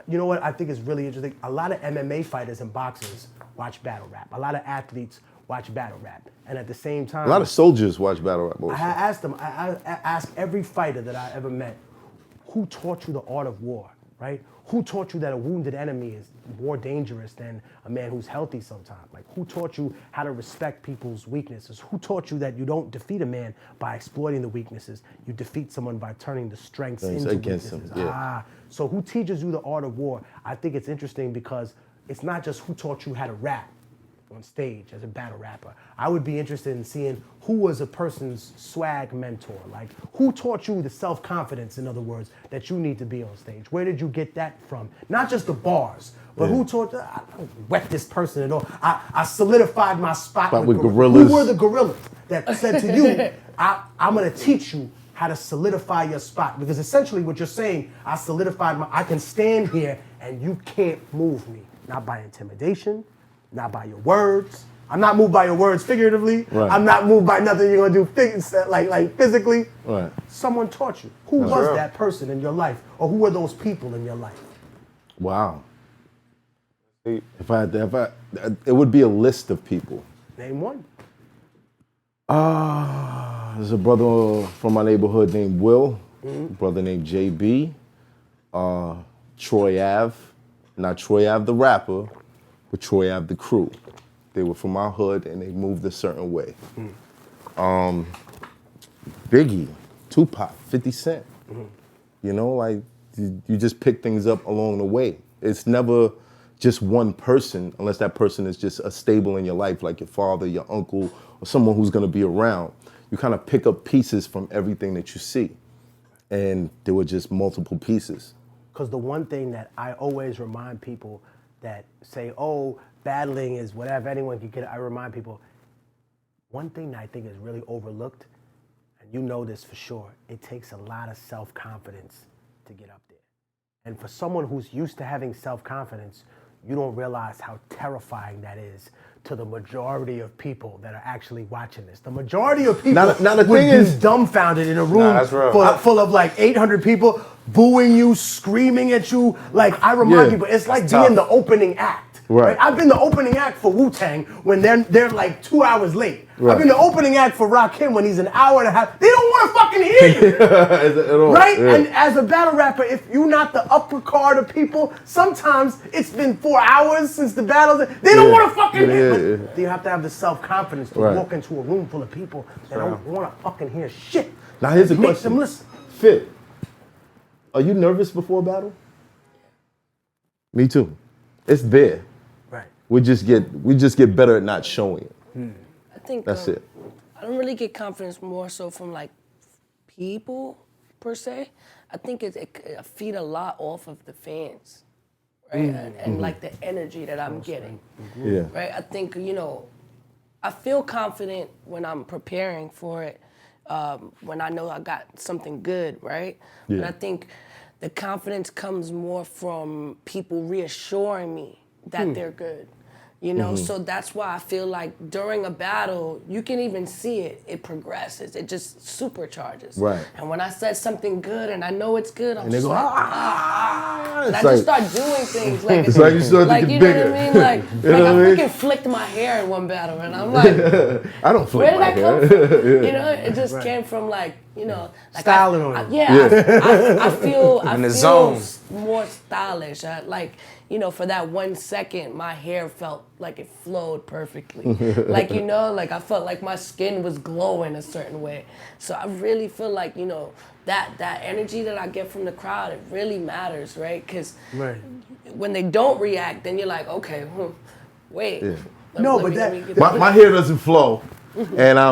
you know what I think is really interesting? A lot of MMA fighters and boxers watch battle rap. A lot of athletes watch battle rap. And at the same time, a lot of soldiers watch battle rap also. I asked them, I asked every fighter that I ever met, who taught you the art of war, right? Who taught you that a wounded enemy is more dangerous than a man who's healthy sometimes? Like, who taught you how to respect people's weaknesses? Who taught you that you don't defeat a man by exploiting the weaknesses? You defeat someone by turning the strengths into against weaknesses. him, So who teaches you the art of war? I think it's interesting because it's not just who taught you how to rap on stage as a battle rapper. I would be interested in seeing who was a person's swag mentor. Like, who taught you the self-confidence, in other words, that you need to be on stage? Where did you get that from? Not just the bars, but who taught you? I don't wet this person at all. I solidified my spot with gorillas. Who were the gorillas that said to you, I'm going to teach you how how to solidify your spot. Because essentially what you're saying, I solidified I can stand here and you can't move me. Not by intimidation, not by your words. I'm not moved by your words figuratively. Right. I'm not moved by nothing you're gonna do like physically. Right. Someone taught you. Who was that person in your life? Or who were those people in your life? Wow. If I it would be a list of people. Name one. There's a brother from my neighborhood named Will, a brother named JB, Troy Ave, not Troy Ave the rapper, but Troy Ave the crew. They were from our hood and they moved a certain way. Biggie, Tupac, 50 Cent. You know, like you just pick things up along the way. It's never just one person unless that person is just a stable in your life, like your father, your uncle, or someone who's gonna be around. You kind of pick up pieces from everything that you see. And there were just multiple pieces. Because the one thing that I always remind people that say, oh, battling is whatever, anyone can get it. I remind people, one thing that I think is really overlooked, and you know this for sure, it takes a lot of self-confidence to get up there. And for someone who's used to having self-confidence, you don't realize how terrifying that is to the majority of people that are actually watching this. The majority of people now the would thing be is, dumbfounded in a room full of like 800 people booing you, screaming at you. Like, I remind people, it's like being the opening act. Right. I've been the opening act for Wu-Tang when they're like 2 hours late. Right. I've been the opening act for Rakim when he's an hour and a half. They don't want to fucking hear you. Right? Yeah. And as a battle rapper, if you're not the upper card of people, sometimes it's been 4 hours since the battle. They don't want to fucking hear. But you have to have the self-confidence to walk into a room full of people that don't want to fucking hear shit. Now here's a question. Make them listen. Fit, are you nervous before a battle? Me too. It's there. Right. We just get better at not showing it. I think that's it. I don't really get confidence more so from like people per se. I think I feed a lot off of the fans, right? And like the energy that I'm getting. Yeah. Right. I think I feel confident when I'm preparing for it. When I know I got something good, right? Yeah. But I think the confidence comes more from people reassuring me that they're good. So that's why I feel like during a battle, you can even see it progresses. It just supercharges. Right. And when I said something good and I know it's good, I'm And they just go, like, and I It's just like- start doing things. Like, It's like you start to get you bigger. know what I mean? Like, You know I what I mean? freaking flicked my hair in one battle and I'm like, I don't flip where did my that hair. come from? It just came from like, like Styling on it. I feel In the zone. more stylish. For that 1 second, my hair felt like it flowed perfectly. like I felt like my skin was glowing a certain way. So I really feel like, that energy that I get from the crowd, it really matters, right? Because when they don't react, then you're like, okay, wait. Yeah. But My hair doesn't flow. And I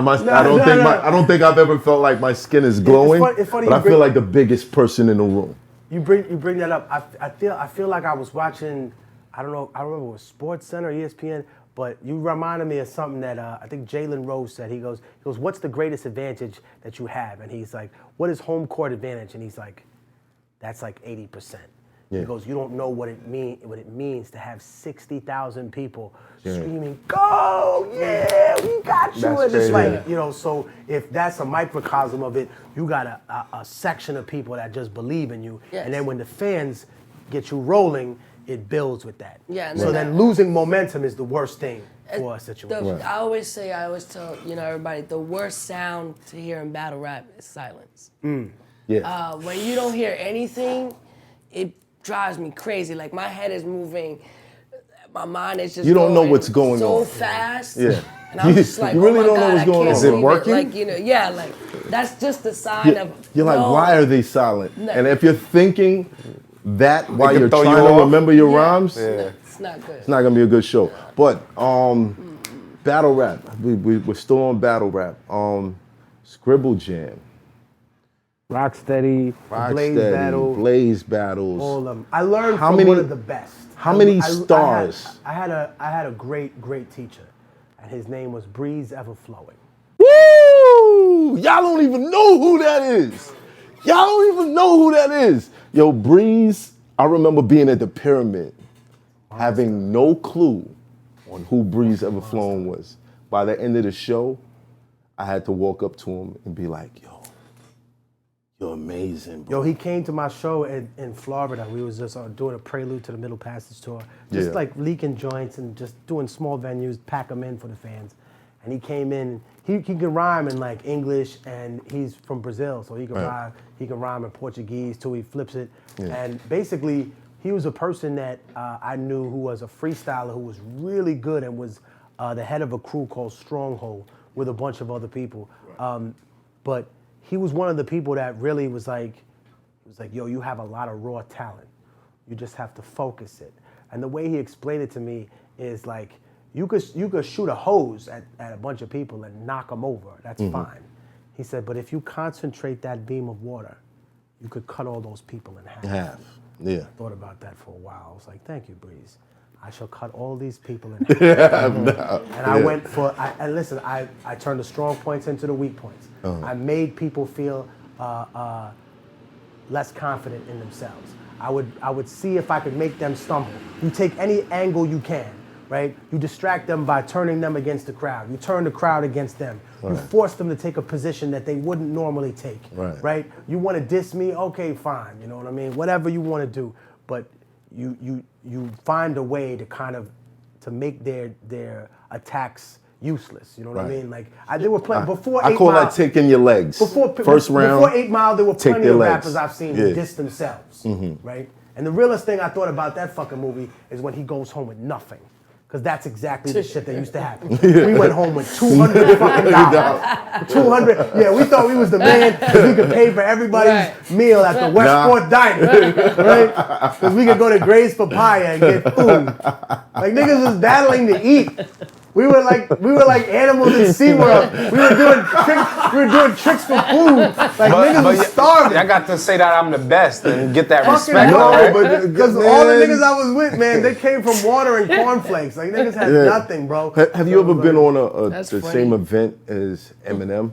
don't think I've ever felt like my skin is glowing. It's funny but I feel like the biggest person in the room. You bring that up. I feel like I was watching, I don't remember if it was Sports Center or ESPN, but you reminded me of something that I think Jalen Rose said. He goes, what's the greatest advantage that you have? And he's like, what is home court advantage? And he's like, that's like 80%. Yeah. He goes, you don't know what it means to have 60,000 people screaming, go, yeah, we got you. That's And it's crazy. like, so if that's a microcosm of it, you got a section of people that just believe in you. Yes. And then when the fans get you rolling, it builds with that. Yeah, So then losing momentum is the worst thing for a situation. I always tell everybody, the worst sound to hear in battle rap is silence. Yeah. When you don't hear anything, it drives me crazy. Like my head is moving, my mind is just You don't know going what's going so on. fast. Yeah. And I'm just like, You really oh my don't know God, what's I going can't on. Is it believe working? Like, that's just a sign of. You're like, no. why are they silent? No. And if you're thinking that while can you're throw trying you to off. remember your rhymes, It's not good. it's not gonna be a good show. But battle rap, we're still on battle rap. Scribble Jam, Rocksteady, Blaze Rocksteady, Battle, Blaze Battles. all of them. I learned How from many- one of the best. how many stars? I had a great teacher, and his name was Breeze Everflowing. Woo! Woo! Y'all don't even know who that is. Y'all don't even know who that is. Yo, Breeze, I remember being at the Pyramid, having no clue on who Breeze Ever Flown was. By the end of the show, I had to walk up to him and be like, yo, you're amazing, bro. Yo, he came to my show in Florida. We was just doing a prelude to the Middle Passage tour. Just like leaking joints and just doing small venues, pack them in for the fans. And he came in, he can rhyme in like English, and he's from Brazil, so he can rhyme in Portuguese too, he flips it. And basically, he was a person that I knew who was a freestyler who was really good and was the head of a crew called Stronghold with a bunch of other people. But he was one of the people that really was like, yo, you have a lot of raw talent. You just have to focus it. And the way he explained it to me is like, you could shoot a hose at a bunch of people and knock them over. That's fine. He said, but if you concentrate that beam of water, you could cut all those people in half. Yeah. I thought about that for a while. I was like, thank you, Breeze. I shall cut all these people in half. And I went for, and listen, I turned the strong points into the weak points. I made people feel less confident in themselves. I would see if I could make them stumble. You take any angle you can, right? You distract them by turning them against the crowd. You turn the crowd against them. You force them to take a position that they wouldn't normally take, right? You want to diss me? Okay, fine. You know what I mean? Whatever you want to do, but you find a way to kind of to make their attacks useless. You know what I mean? Like they were playing before. I call that taking your legs. First round. Before 8 Mile, there were plenty of rappers I've seen who diss themselves, right? And the realest thing I thought about that fucking movie is when he goes home with nothing. Because that's exactly the shit that used to happen. We went home with $200 fucking dollars. 200. Yeah, we thought we was the man because we could pay for everybody's meal at the Westport Diner, right? Because we could go to Gray's Papaya and get food. Like niggas was battling to eat. We were like animals in SeaWorld. We were doing tricks for food. Like niggas was starving. I got to say that I'm the best and get that respect. Because all the niggas I was with, man, they came from water and cornflakes. Like niggas had nothing, bro. Have you ever been on the same event as Eminem?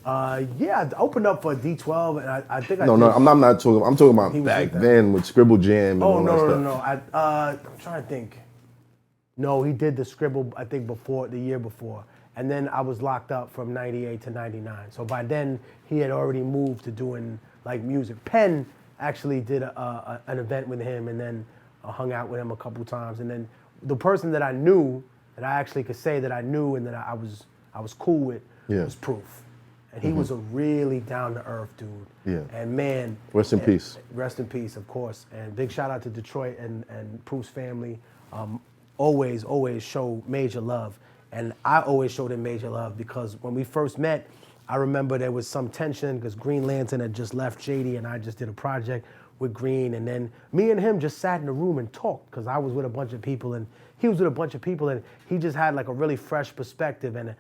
Yeah, I opened up for D12, and I think I'm not talking. I'm talking about back then with Scribble Jam. And all that stuff. No. I'm trying to think. No, he did the Scribble, I think, the year before. And then I was locked up from 98 to 99. So by then, he had already moved to doing, like, music. Penn actually did an event with him, and then hung out with him a couple times. And then the person that I knew, that I actually could say that I knew and that I was cool with, was Proof. And he was a really down-to-earth dude. Yeah. And man. Rest in peace. Rest in peace, of course. And big shout out to Detroit and Proof's family. Always show major love. And I always showed him major love because when we first met, I remember there was some tension because Green Lantern had just left JD and I just did a project with Green. And then me and him just sat in the room and talked because I was with a bunch of people and he was with a bunch of people and he just had like a really fresh perspective and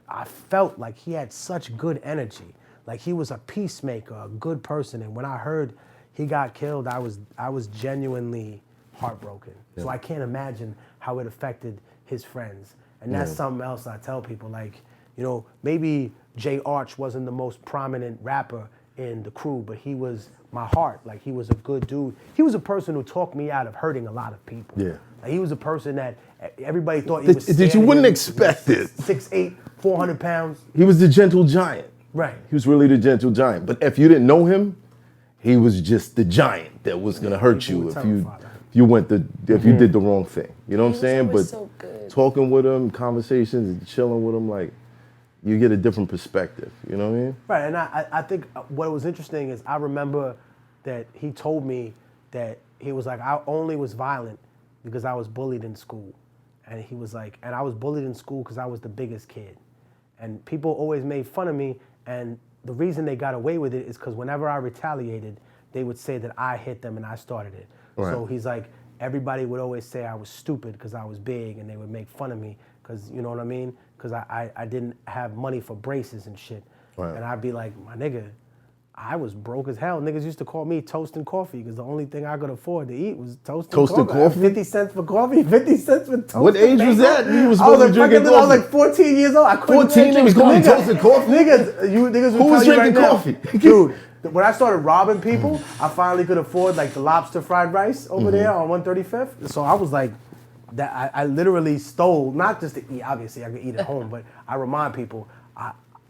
I felt like he had such good energy. Like he was a peacemaker, a good person. And when I heard he got killed, I was genuinely heartbroken. Yeah. So I can't imagine how it affected his friends. And that's something else I tell people, like, you know, maybe Jay Arch wasn't the most prominent rapper in the crew, but he was my heart. Like, he was a good dude. He was a person who talked me out of hurting a lot of people. Yeah. Like, he was a person that everybody thought he was Did you wouldn't expect it. 6'8", 400 pounds. He was the gentle giant. Right. He was really the gentle giant. But if you didn't know him, he was just the giant that was gonna hurt you if you did the wrong thing. You know what I'm saying? But so good. Talking with him, conversations, and chilling with him, like, you get a different perspective. You know what I mean? Right, and I think what was interesting is I remember that he told me that he was like, I only was violent because I was bullied in school. And he was like, and I was bullied in school because I was the biggest kid. And people always made fun of me, and the reason they got away with it is because whenever I retaliated, they would say that I hit them and I started it. Right. So he's like, everybody would always say I was stupid because I was big, and they would make fun of me because, you know what I mean? Because I didn't have money for braces and shit. Right. And I'd be like, my nigga, I was broke as hell. Niggas used to call me toast and coffee because the only thing I could afford to eat was toast and coffee. 50 cents for coffee, 50 cents for toast. What age was that? You was I was drinking coffee? I was like 14 years old. I couldn't 14, you was going toast and coffee? Niggas Who was drinking coffee? Dude, when I started robbing people, I finally could afford like the lobster fried rice over there on 135th. So I was like, that I literally stole, not just to eat, obviously I could eat at home, but I remind people,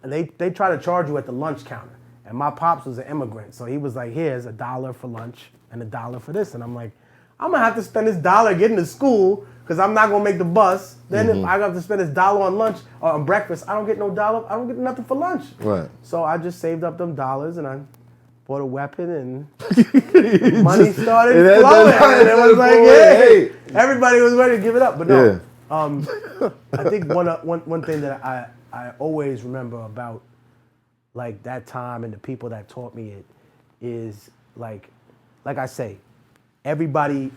they try to charge you at the lunch counter. And my pops was an immigrant, so he was like, here's $1 for lunch and $1 for this. And I'm like, I'm gonna have to spend this $1 getting to school because I'm not gonna make the bus. Then if I have to spend this $1 on lunch or on breakfast, I don't get no $1, I don't get nothing for lunch. Right. So I just saved up them dollars and I bought a weapon and money started flowing. And it was like, hey, everybody was ready to give it up. But no, I think one thing that I always remember about like that time and the people that taught me it is like I say, everybody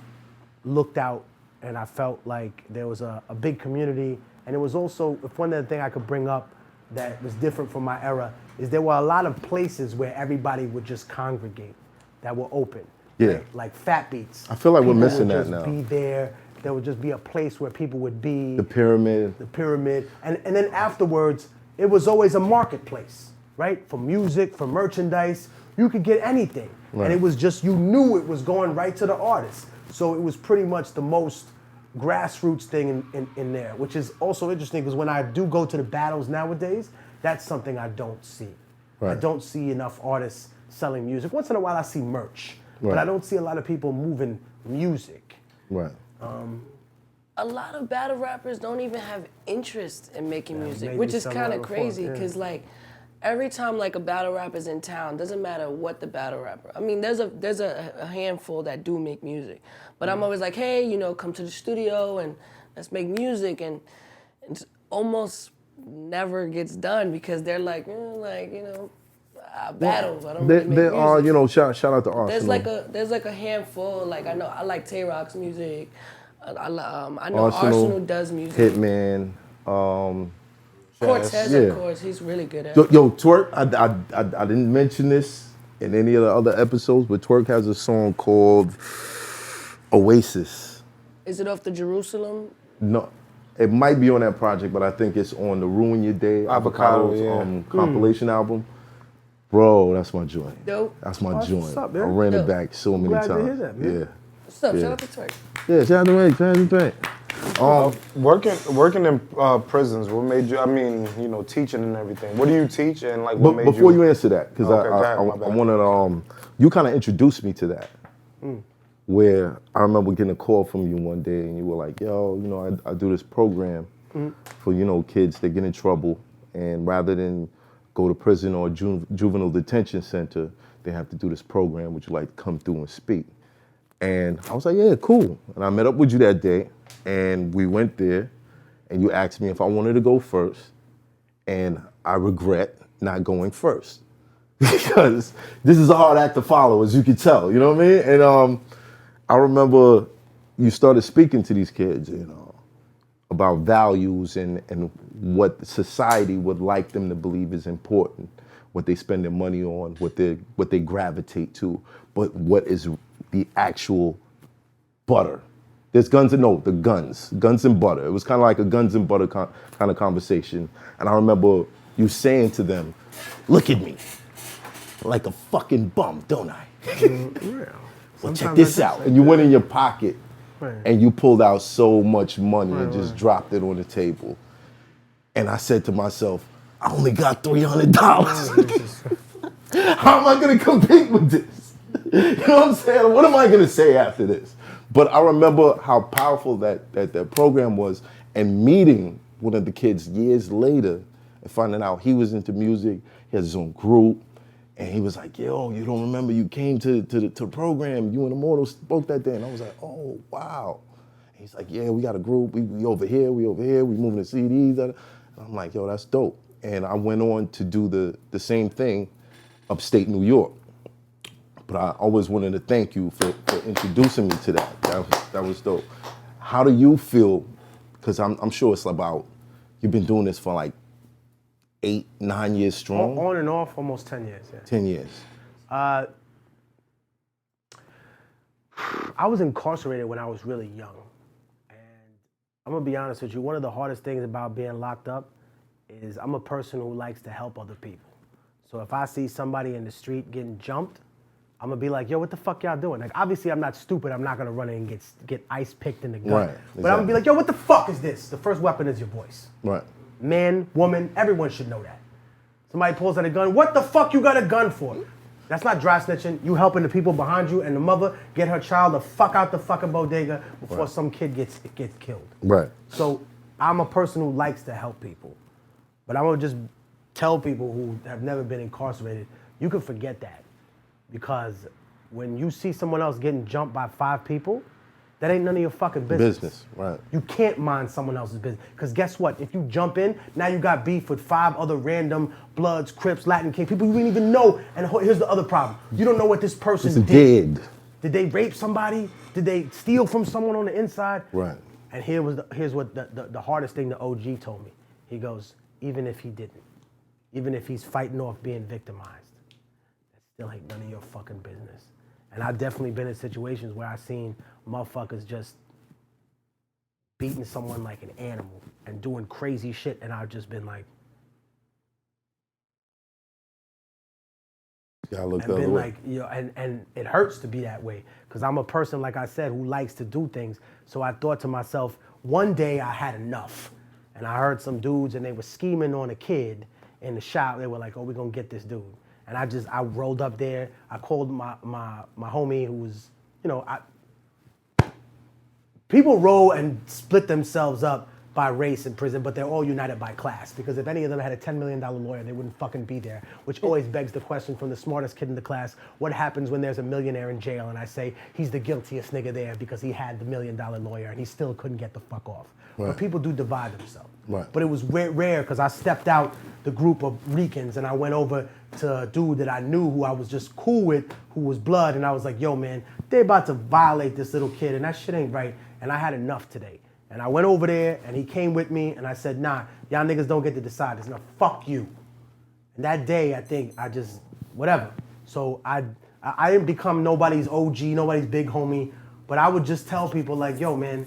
looked out and I felt like there was a big community. And it was also, if one other thing I could bring up that was different from my era is there were a lot of places where everybody would just congregate that were open. Yeah. Right? Like Fat Beats. I feel like we're People missing would that just now. Be there. There would just be a place where people would be. The pyramid. And then afterwards, it was always a marketplace, right? For music, for merchandise. You could get anything. Right. And it was just, you knew it was going right to the artist. So it was pretty much the most grassroots thing in there, which is also interesting because when I do go to the battles nowadays, that's something I don't see. Right. I don't see enough artists selling music. Once in a while I see merch, Right. but I don't see a lot of people moving music. Right. A lot of battle rappers don't even have interest in making music, maybe which is some kind of other crazy form, yeah. because like every time like a battle rapper's in town, doesn't matter what the battle rapper. I mean, there's a handful that do make music, but I'm always like, hey, you know, come to the studio and let's make music, and it's almost never gets done because they're like, battles. I don't really make There are, music. you know, shout out to Arsenal. There's like a handful. Like I know I like Tay-Rock's music. I know Arsenal Arsenal does music. Hitman. Cortez, yeah. of course, he's really good at it. Yo, Twerk, I didn't mention this in any of the other episodes, but Twerk has a song called Oasis. Is it off the Jerusalem? No, it might be on that project, but I think it's on the Ruin Your Day Avocado, Avocados compilation album. Bro, that's my joint. Dope. That's my What's joint. up, I man? ran it Dope. back so many glad to times. hear that, man. Yeah. What's up? Yeah. Shout out to Twerk. Yeah, shout out to Ray, shout out to Ray. Working in prisons, what made you, I mean, you know, teaching and everything. What do you teach and like what But made before you answer that, because Okay, go I ahead, my bad. want to, you kind of introduced me to that. Where I remember getting a call from you one day and you were like, yo, you know, I do this program for, you know, kids that get in trouble, and rather than go to prison or juvenile detention center, they have to do this program. Would you like to come through and speak? And I was like, yeah, cool. And I met up with you that day, and we went there, and you asked me if I wanted to go first, and I regret not going first because this is a hard act to follow, as you can tell, you know what I mean? And I remember you started speaking to these kids, you know, about values and what society would like them to believe is important, what they spend their money on, what they gravitate to, but what is the actual butter. There's guns and guns and butter. It was kind of like a guns and butter kind of conversation. And I remember you saying to them, look at me, like a fucking bum, don't I? Well, check this out. And you went in your pocket and you pulled out so much money and just dropped it on the table. And I said to myself, I only got $300. How am I gonna compete with this? You know what I'm saying? What am I gonna say after this? But I remember how powerful that program was, and meeting one of the kids years later and finding out he was into music, he has his own group, and he was like, yo, you don't remember you came to the program, you and Immortal spoke that day, and I was like, oh, wow. And he's like, yeah, we got a group, we over here, we moving the CDs. And I'm like, yo, that's dope. And I went on to do the same thing upstate New York. But I always wanted to thank you for introducing me to that. That was dope. How do you feel? Because I'm sure it's about, you've been doing this for like 8, 9 years strong. On and off, almost 10 years. Yeah. 10 years. I was incarcerated when I was really young. And I'm gonna be honest with you, one of the hardest things about being locked up is I'm a person who likes to help other people. So if I see somebody in the street getting jumped, I'm gonna be like, yo, what the fuck y'all doing? Like, obviously I'm not stupid, I'm not gonna run in and get ice picked in the gun. Right, But I'm gonna be like, yo, what the fuck is this? The first weapon is your voice. Right. Man, woman, everyone should know that. Somebody pulls out a gun, what the fuck you got a gun for? That's not dry snitching. You helping the people behind you and the mother get her child the fuck out the fucking bodega before some kid gets killed. Right. So I'm a person who likes to help people. But I'm gonna just tell people who have never been incarcerated, you can forget that. Because when you see someone else getting jumped by 5 people, that ain't none of your fucking business. Right. You can't mind someone else's business. Because guess what? If you jump in, now you got beef with 5 other random Bloods, Crips, Latin King, people you didn't even know. And here's the other problem. You don't know what this person did. Did they rape somebody? Did they steal from someone on the inside? Right. And here's what the hardest thing the OG told me. He goes, even if he didn't, even if he's fighting off being victimized, that still ain't none of your fucking business. And I've definitely been in situations where I've seen motherfuckers just beating someone like an animal and doing crazy shit, and I've just been like, Gotta look and the other been way. like, you know, and it hurts to be that way because I'm a person, like I said, who likes to do things. So I thought to myself, one day I had enough, and I heard some dudes and they were scheming on a kid in the shop. They were like, "Oh, we're gonna get this dude." And I rolled up there. I called my homie who was, you know, people roll and split themselves up by race in prison, but they're all united by class. Because if any of them had a $10 million lawyer, they wouldn't fucking be there. Which always begs the question from the smartest kid in the class, what happens when there's a millionaire in jail? And I say, he's the guiltiest nigga there because he had the $1 million lawyer and he still couldn't get the fuck off. Right. But people do divide themselves. Right. But it was rare because I stepped out the group of Ricans and I went over to a dude that I knew who I was just cool with, who was blood, and I was like, yo man, they about to violate this little kid and that shit ain't right. And I had enough today. And I went over there and he came with me and I said, nah, y'all niggas don't get to decide this. Now, fuck you. And that day, I think I just, whatever. So I didn't become nobody's OG, nobody's big homie, but I would just tell people like, yo man,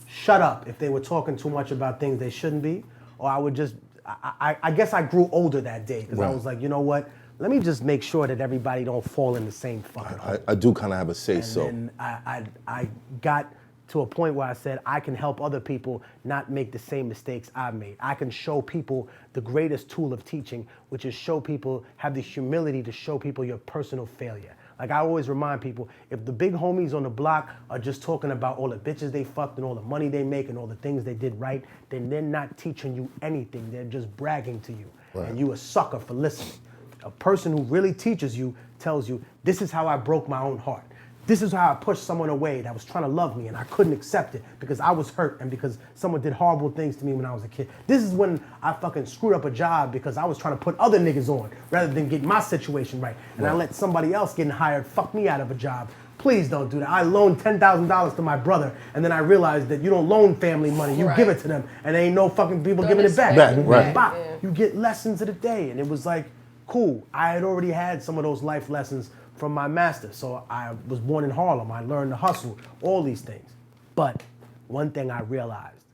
shut up if they were talking too much about things they shouldn't be. Or I would just, I guess I grew older that day because I was like, you know what? Let me just make sure that everybody don't fall in the same fucking hole. I do kind of have a say-so. And I got to a point where I said, I can help other people not make the same mistakes I've made. I can show people the greatest tool of teaching, which is show people, have the humility to show people your personal failure. Like I always remind people, if the big homies on the block are just talking about all the bitches they fucked and all the money they make and all the things they did right, then they're not teaching you anything. They're just bragging to you. Right. And you a sucker for listening. A person who really teaches you tells you, this is how I broke my own heart. This is how I pushed someone away that was trying to love me and I couldn't accept it because I was hurt and because someone did horrible things to me when I was a kid. This is when I fucking screwed up a job because I was trying to put other niggas on rather than get my situation right. And I let somebody else getting hired fuck me out of a job. Please don't do that. I loaned $10,000 to my brother and then I realized that you don't loan family money. You give it to them and there ain't no fucking people giving it back. Right. Bop. You get lessons of the day. And it was like, cool. I had already had some of those life lessons from my master. So I was born in Harlem. I learned to hustle, all these things. But one thing I realized,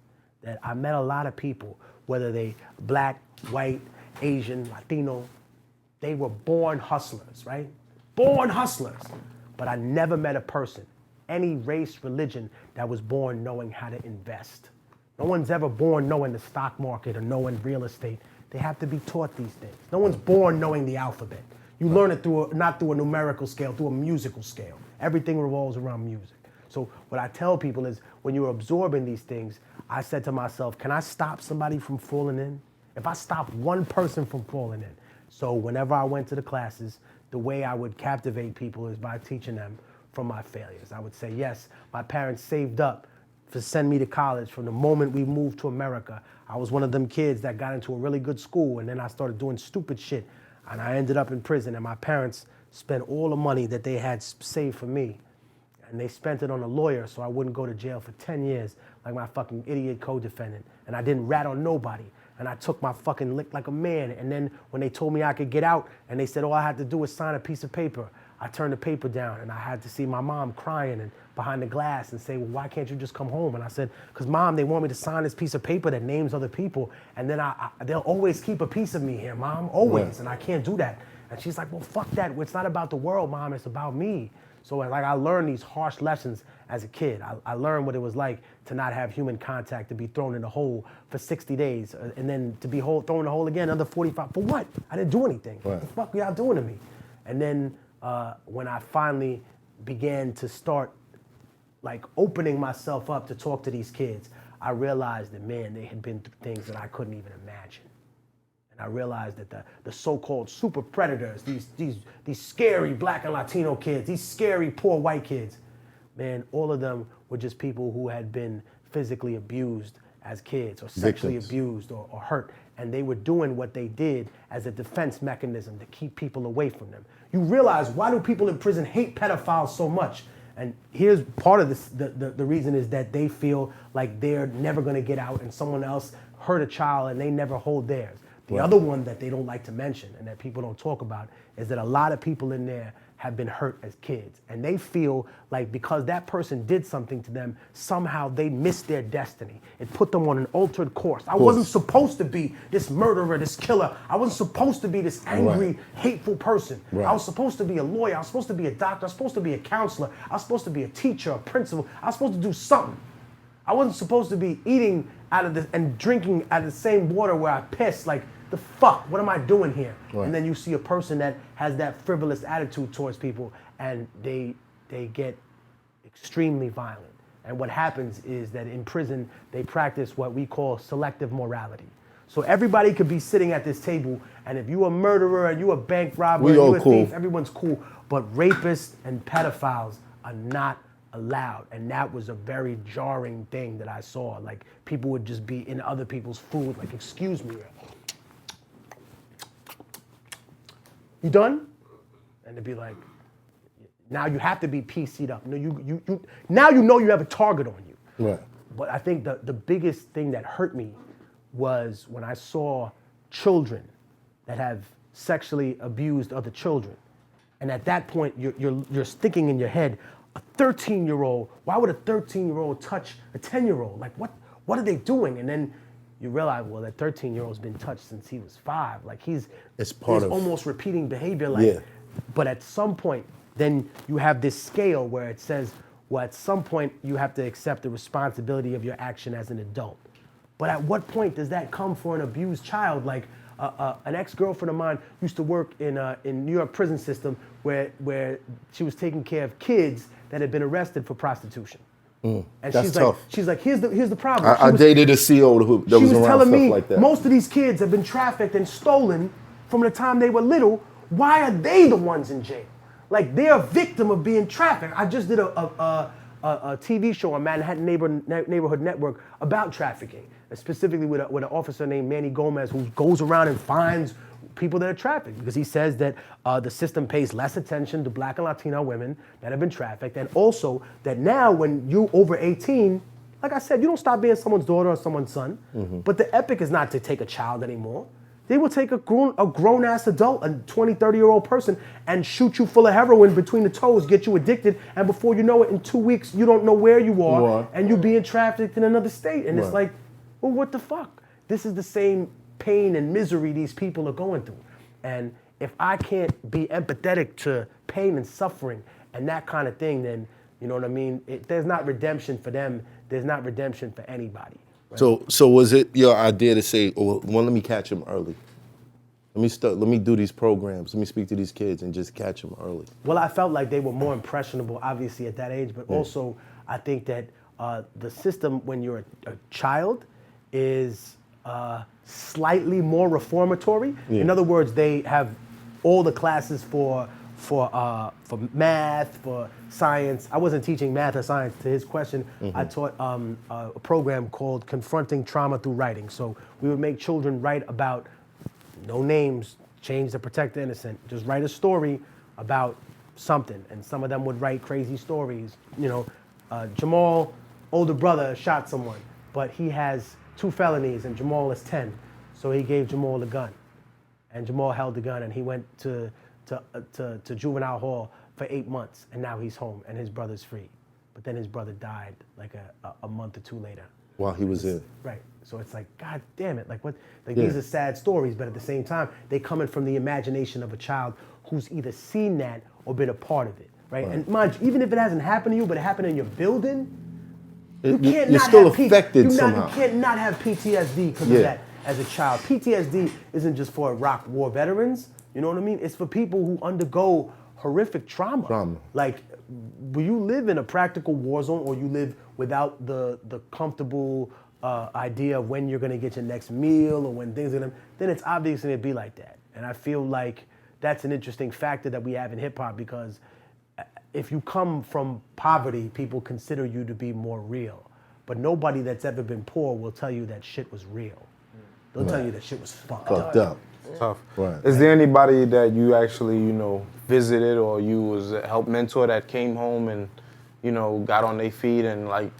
that I met a lot of people, whether they black, white, Asian, Latino, they were born hustlers, right? Born hustlers. But I never met a person, any race, religion, that was born knowing how to invest. No one's ever born knowing the stock market or knowing real estate. They have to be taught these things. No one's born knowing the alphabet. You learn it not through a numerical scale, through a musical scale. Everything revolves around music. So what I tell people is when you're absorbing these things, I said to myself, can I stop somebody from falling in? If I stop one person from falling in. So whenever I went to the classes, the way I would captivate people is by teaching them from my failures. I would say, yes, my parents saved up to send me to college from the moment we moved to America. I was one of them kids that got into a really good school and then I started doing stupid shit. And I ended up in prison and my parents spent all the money that they had saved for me and they spent it on a lawyer so I wouldn't go to jail for 10 years like my fucking idiot co-defendant. And I didn't rat on nobody. and I took my fucking lick like a man. And then when they told me I could get out, and they said all I had to do was sign a piece of paper, I turned the paper down, and I had to see my mom crying and behind the glass and say, well, why can't you just come home? And I said, because Mom, they want me to sign this piece of paper that names other people, and then they'll always keep a piece of me here, Mom, always, and I can't do that. And she's like, well, fuck that. It's not about the world, Mom, it's about me. So like I learned these harsh lessons as a kid. I learned what it was like to not have human contact, to be thrown in a hole for 60 days, and then to be thrown in a hole again another 45. For what? I didn't do anything. What the fuck are y'all doing to me? And then when I finally began to start like opening myself up to talk to these kids, I realized that, man, they had been through things that I couldn't even imagine. And I realized that the so-called super predators, these scary Black and Latino kids, these scary poor white kids, man, all of them were just people who had been physically abused as kids, or sexually abused or hurt. And they were doing what they did as a defense mechanism to keep people away from them. You realize, why do people in prison hate pedophiles so much? And here's part of this, the reason is that they feel like they're never gonna get out, and someone else hurt a child and they never hold theirs. The other one that they don't like to mention and that people don't talk about is that a lot of people in there have been hurt as kids. And they feel like because that person did something to them, somehow they missed their destiny. It put them on an altered course. I wasn't supposed to be this murderer, this killer. I wasn't supposed to be this angry, hateful person. I was supposed to be a lawyer. I was supposed to be a doctor. I was supposed to be a counselor. I was supposed to be a teacher, a principal. I was supposed to do something. I wasn't supposed to be eating out of this and drinking out of the same water where I pissed. Like, the fuck, what am I doing here? And then you see a person that has that frivolous attitude towards people, and they get extremely violent. And what happens is that in prison, they practice what we call selective morality. So everybody could be sitting at this table, and if you a murderer, and you a bank robber, and you a thief, everyone's cool. But rapists and pedophiles are not allowed. And that was a very jarring thing that I saw. Like, people would just be in other people's food, like, excuse me, you done? And they'd be like, now you have to be PC'd up. No, you now you know you have a target on you. Right. But I think the biggest thing that hurt me was when I saw children that have sexually abused other children. And at that point, you're thinking in your head, a 13-year-old, why would a 13-year-old touch a 10-year-old? Like, what are they doing? And then you realize, well, that 13-year-old's been touched since he was 5. Like, he's almost repeating behavior. Like, but at some point, then you have this scale where it says, well, at some point, you have to accept the responsibility of your action as an adult. But at what point does that come for an abused child? Like, an ex-girlfriend of mine used to work in New York prison system where she was taking care of kids that had been arrested for prostitution. And that's tough. She's like, here's the problem. I dated a CO that was around telling stuff me like that. Most of these kids have been trafficked and stolen from the time they were little. Why are they the ones in jail? Like, they're a victim of being trafficked. I just did a TV show on Manhattan Neighborhood Network about trafficking, specifically with an officer named Manny Gomez, who goes around and finds people that are trafficked, because he says that the system pays less attention to Black and Latino women that have been trafficked, and also that now when you're over 18, like I said, you don't stop being someone's daughter or someone's son, but the epic is not to take a child anymore. They will take a grown-ass adult, a 20, 30-year-old person, and shoot you full of heroin between the toes, get you addicted, and before you know it, in 2 weeks, you don't know where you are, and you're being trafficked in another state. And it's like, well, what the fuck? This is the same pain and misery these people are going through. And if I can't be empathetic to pain and suffering and that kind of thing, then, you know what I mean? There's not redemption for them. There's not redemption for anybody. Right? So was it your idea to say, well, let me catch them early? Let me do these programs. Let me speak to these kids and just catch them early. Well, I felt like they were more impressionable, obviously, at that age, but also I think that the system when you're a child is slightly more reformatory. In other words, they have all the classes for math, for science. I wasn't teaching math or science. To his question, I taught a program called Confronting Trauma Through Writing. So we would make children write about no names, change to protect the innocent. Just write a story about something. And some of them would write crazy stories. You know, Jamal, older brother, shot someone, but he has 2 felonies and Jamal is 10. So he gave Jamal the gun, and Jamal held the gun, and he went to juvenile hall for 8 months, and now he's home, and his brother's free. But then his brother died like a month or two later. While he was in. Right. So it's like, God damn it. Like what? Like these are sad stories, but at the same time, they coming from the imagination of a child who's either seen that or been a part of it. Right. And mind you, even if it hasn't happened to you, but it happened in your building, you're still affected somehow. You can't not have PTSD because of that as a child. PTSD isn't just for Iraq war veterans. You know what I mean? It's for people who undergo horrific trauma. Like, will you live in a practical war zone, or you live without the comfortable idea of when you're gonna get your next meal or when things are gonna, then it's obviously gonna be like that. And I feel like that's an interesting factor that we have in hip hop, because if you come from poverty, people consider you to be more real. But nobody that's ever been poor will tell you that shit was real. They'll tell you that shit was fucked up. Tough. Right. Is there anybody that you actually, visited or you was help mentor that came home and, got on their feet and like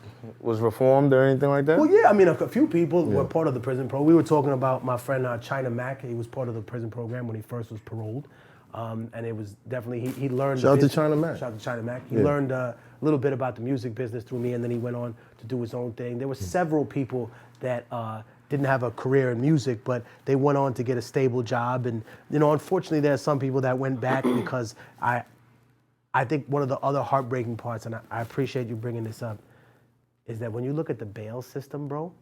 was reformed or anything like that? Well, yeah, I mean, a few people were part of the prison program. We were talking about my friend China Mac. He was part of the prison program when he first was paroled. And it was definitely, he learned. Shout out to China Mac. Shout out to China Mac. He learned a little bit about the music business through me, and then he went on to do his own thing. There were several people that didn't have a career in music, but they went on to get a stable job. And, unfortunately, there are some people that went back because I think one of the other heartbreaking parts, and I appreciate you bringing this up, is that when you look at the bail system, bro,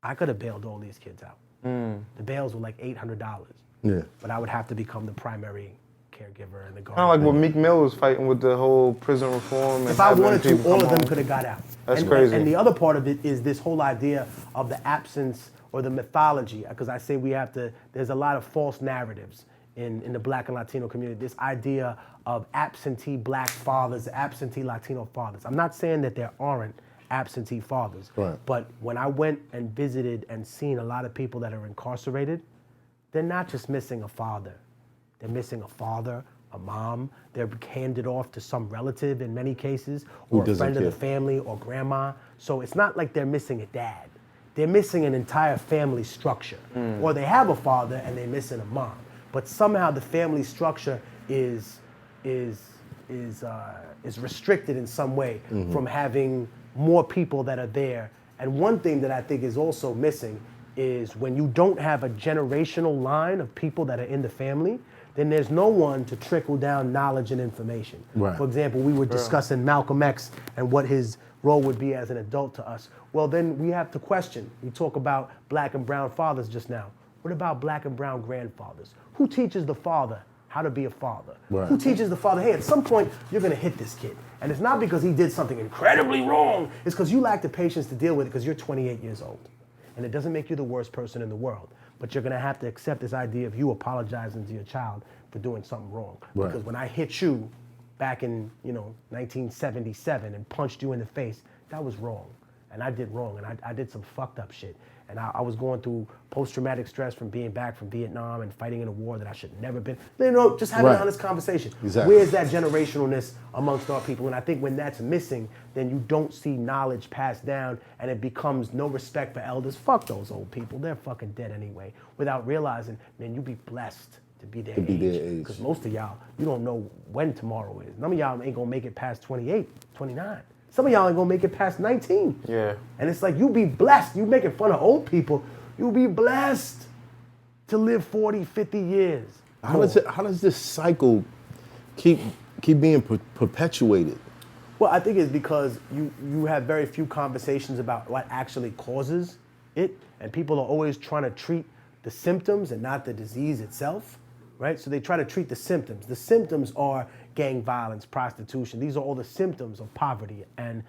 I could have bailed all these kids out. The bails were like $800. Yeah. But I would have to become the primary caregiver and the guard. Kind of like what Meek Mill was fighting with the whole prison reform. If I wanted to, all of them could have got out. That's crazy. And the other part of it is this whole idea of the absence or the mythology, because I say there's a lot of false narratives in the Black and Latino community, this idea of absentee Black fathers, absentee Latino fathers. I'm not saying that there aren't absentee fathers, but when I went and visited and seen a lot of people that are incarcerated, they're not just missing a father. They're missing a father, a mom. They're handed off to some relative in many cases, or a friend of the family, or grandma. So it's not like they're missing a dad. They're missing an entire family structure. Or they have a father and they're missing a mom. But somehow the family structure is restricted in some way from having more people that are there. And one thing that I think is also missing is when you don't have a generational line of people that are in the family, then there's no one to trickle down knowledge and information. Right. For example, we were discussing Malcolm X and what his role would be as an adult to us. Well, then we have to question. We talk about Black and brown fathers just now. What about Black and brown grandfathers? Who teaches the father how to be a father? Right. Who teaches the father, hey, at some point, you're gonna hit this kid. And it's not because he did something incredibly wrong. It's because you lack the patience to deal with it because you're 28 years old. And it doesn't make you the worst person in the world. But you're gonna have to accept this idea of you apologizing to your child for doing something wrong. Right. Because when I hit you back in 1977 and punched you in the face, that was wrong. And I did wrong, and I did some fucked up shit. And I was going through post-traumatic stress from being back from Vietnam and fighting in a war that I should have never been. Just having an honest conversation. Exactly. Where's that generationalness amongst our people? And I think when that's missing, then you don't see knowledge passed down, and it becomes no respect for elders. Fuck those old people. They're fucking dead anyway. Without realizing, man, you be blessed to be their age. Because most of y'all, you don't know when tomorrow is. Some of y'all ain't gonna make it past 28, 29. Some of y'all ain't gonna make it past 19. Yeah. And it's like, you be blessed. You making fun of old people. You be blessed to live 40, 50 years. How does this cycle keep being perpetuated? Well, I think it's because you have very few conversations about what actually causes it. And people are always trying to treat the symptoms and not the disease itself, right? So they try to treat the symptoms. The symptoms are gang violence, prostitution. These are all the symptoms of poverty and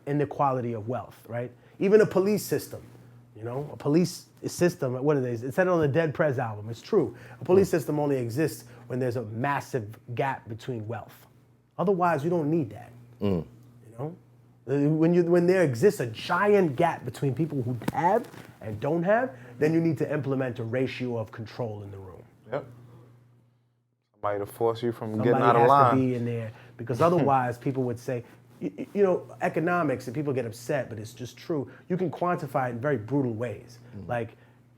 inequality of wealth, right? Even a police system, a police system, what it is, it said it on the Dead Prez album, it's true. A police system only exists when there's a massive gap between wealth. Otherwise, you don't need that, When there exists a giant gap between people who have and don't have, then you need to implement a ratio of control in the room. Yep. Somebody to force you from getting out of Somebody line. has to be in there, because otherwise people would say, economics, and people get upset, but it's just true. You can quantify it in very brutal ways. Like,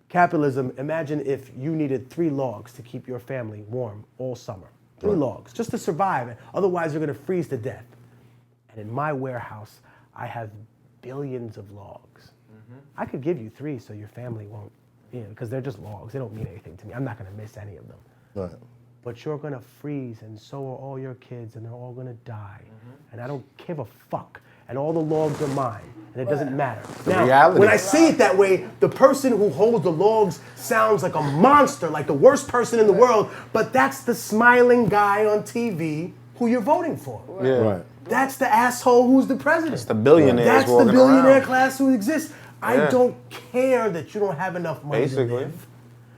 Capitalism, imagine if you needed 3 logs to keep your family warm all summer. 3 logs, just to survive. Otherwise, you're gonna freeze to death. And in my warehouse, I have billions of logs. I could give you 3 so your family won't, because they're just logs. They don't mean anything to me. I'm not gonna miss any of them. Right. But you're gonna freeze, and so are all your kids, and they're all gonna die. And I don't give a fuck. And all the logs are mine, and it doesn't matter. Now, reality. when I see it that way, the person who holds the logs sounds like a monster, like the worst person in the world, but that's the smiling guy on TV who you're voting for. Yeah. Right. That's the asshole who's the president. It's the billionaires That's the walking billionaire around. class who exists. I Yeah. don't care that you don't have enough money to Basically. live.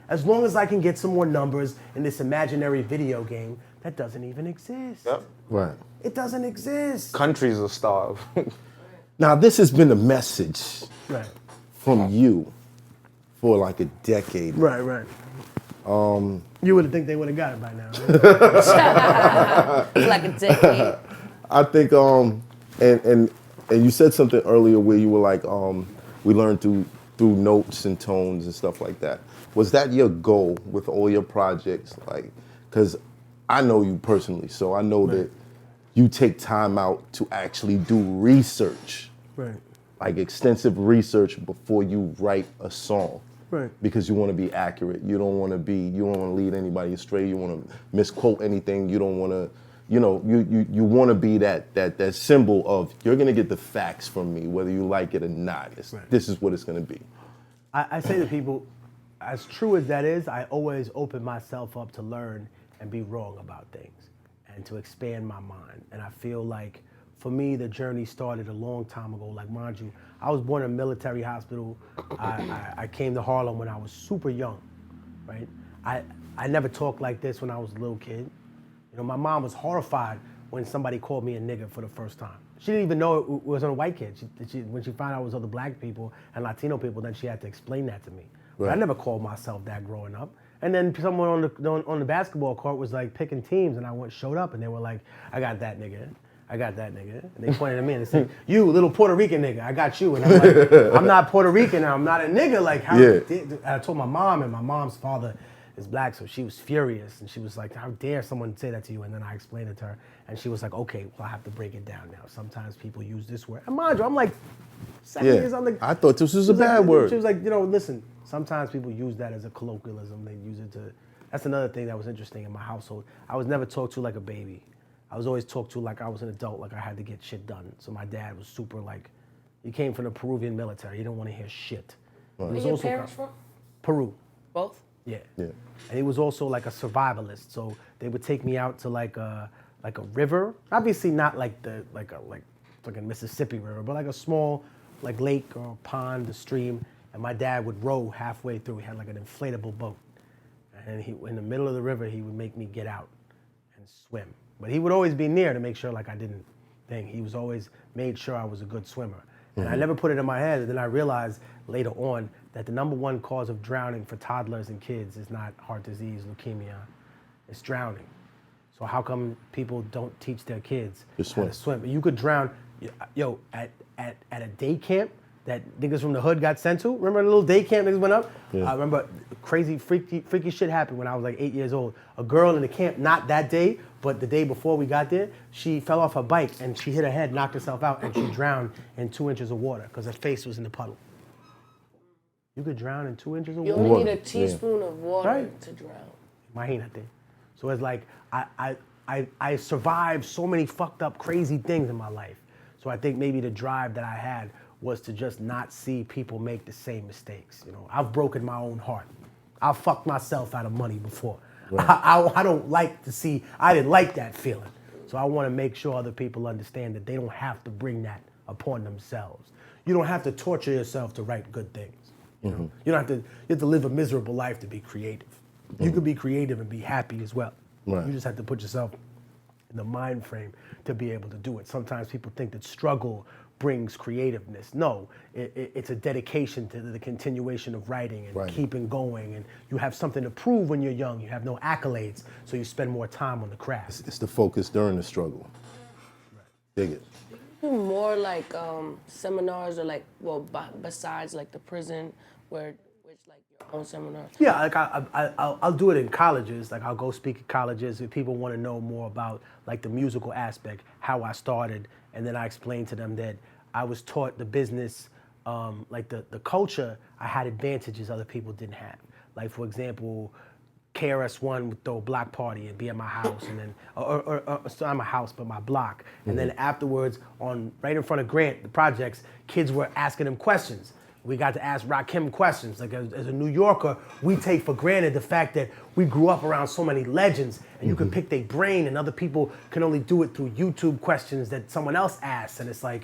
As long as I can get some more numbers in this imaginary video game that doesn't even exist. Yep. Right. It doesn't exist. Countries will starve. Now, this has been a message Right, from you for like a decade. right. You would think they would have got it by now. Right? It's like a decade. I think and you said something earlier where you were like we learned through notes and tones and stuff like that. Was that your goal with all your projects? Like, because I know you personally, so I know that you take time out to actually do research, Right. like extensive research before you write a song. Right. Because you want to be accurate. You don't want to lead anybody astray. You want to misquote anything. You don't want to, you want to be that symbol of you're going to get the facts from me, whether you like it or not. This is what it's going to be. I say to people, as true as that is, I always open myself up to learn and be wrong about things and to expand my mind. And I feel like, for me, the journey started a long time ago. Like, mind you, I was born in a military hospital. I came to Harlem when I was super young, right? I never talked like this when I was a little kid. My mom was horrified when somebody called me a nigger for the first time. She didn't even know it was a white kid. When she found out it was other black people and Latino people, then she had to explain that to me. But I never called myself that growing up. And then someone on the basketball court was like picking teams, and I showed up, and they were like, I got that nigga. I got that nigga. And they pointed at me and they said, you little Puerto Rican nigga, I got you. And I'm like, I'm not Puerto Rican, I'm not a nigga. Like, how I told my mom, and my mom's father is black, so she was furious. And she was like, how dare someone say that to you? And then I explained it to her, and she was like, okay, well, I have to break it down now. Sometimes people use this word. And mind you, I'm like 7 years old. I thought this was a bad word. She was like, listen, sometimes people use that as a colloquialism. They use it to, that's another thing that was interesting in my household. I was never talked to like a baby. I was always talked to like I was an adult, like I had to get shit done. So my dad was super like, he came from the Peruvian military. He didn't want to hear shit. Where your parents from? Peru. Both? Yeah. And he was also like a survivalist. So they would take me out to like a river. Obviously not like like a Mississippi River, but like a small like lake or pond, a stream. And my dad would row halfway through. He had like an inflatable boat. And in the middle of the river, he would make me get out and swim. But he would always be near to make sure like I didn't think. He was always made sure I was a good swimmer. And I never put it in my head. And then I realized later on that the #1 cause of drowning for toddlers and kids is not heart disease, leukemia, it's drowning. So how come people don't teach their kids how to swim? You could drown, at a day camp that niggas from the hood got sent to. Remember the little day camp niggas went up? I remember crazy, freaky shit happened when I was like 8 years old. A girl in the camp, not that day, but the day before we got there, she fell off her bike and she hit her head, knocked herself out, and she drowned in 2 inches of water because her face was in the puddle. You could drown in 2 inches of You water. only need a teaspoon of water Right. to drown. Imagínate. So it's like, I survived so many fucked up, crazy things in my life. So I think maybe the drive that I had was to just not see people make the same mistakes. I've broken my own heart. I've fucked myself out of money before. Right. I don't like to see, I didn't like that feeling. So I want to make sure other people understand that they don't have to bring that upon themselves. You don't have to torture yourself to write good things. You have to live a miserable life to be creative. You can be creative and be happy as well. Right. You just have to put yourself in the mind frame to be able to do it. Sometimes people think that struggle brings creativeness. No, it's a dedication to the continuation of writing and keeping going. And you have something to prove when you're young. You have no accolades, so you spend more time on the craft. It's the focus during the struggle. Dig it. Do more like seminars or like, besides like the prison, which like your own seminar? Yeah, like I'll do it in colleges. Like I'll go speak at colleges if people want to know more about like the musical aspect, how I started, and then I explain to them that I was taught the business, like the culture. I had advantages other people didn't have. Like for example, KRS-One would throw a block party and be at my house, and then or not my house but my block, and then afterwards on right in front of Grant, the projects, kids were asking him questions. We got to ask Rakim questions. Like as a New Yorker, we take for granted the fact that we grew up around so many legends, and you can pick their brain, and other people can only do it through YouTube questions that someone else asks, and it's like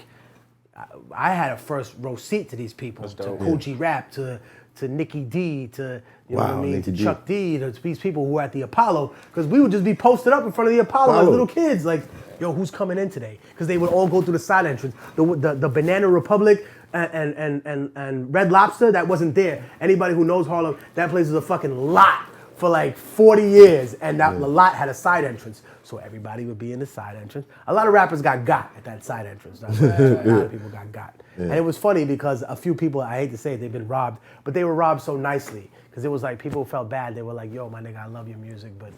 I had a first row seat to these people, to Cool G Rap, to Nikki D, to you know what I mean, to Chuck D, to these people who were at the Apollo, because we would just be posted up in front of the Apollo as little kids, like, yo, who's coming in today? Because they would all go through the side entrance. The Banana Republic and Red Lobster, that wasn't there. Anybody who knows Harlem, that place was a fucking lot for like 40 years, and that the lot had a side entrance. So everybody would be in the side entrance. A lot of rappers got at that side entrance. A lot of people got. And it was funny because a few people, I hate to say it, they've been robbed, but they were robbed so nicely. Because it was like, people felt bad. They were like, yo, my nigga, I love your music, but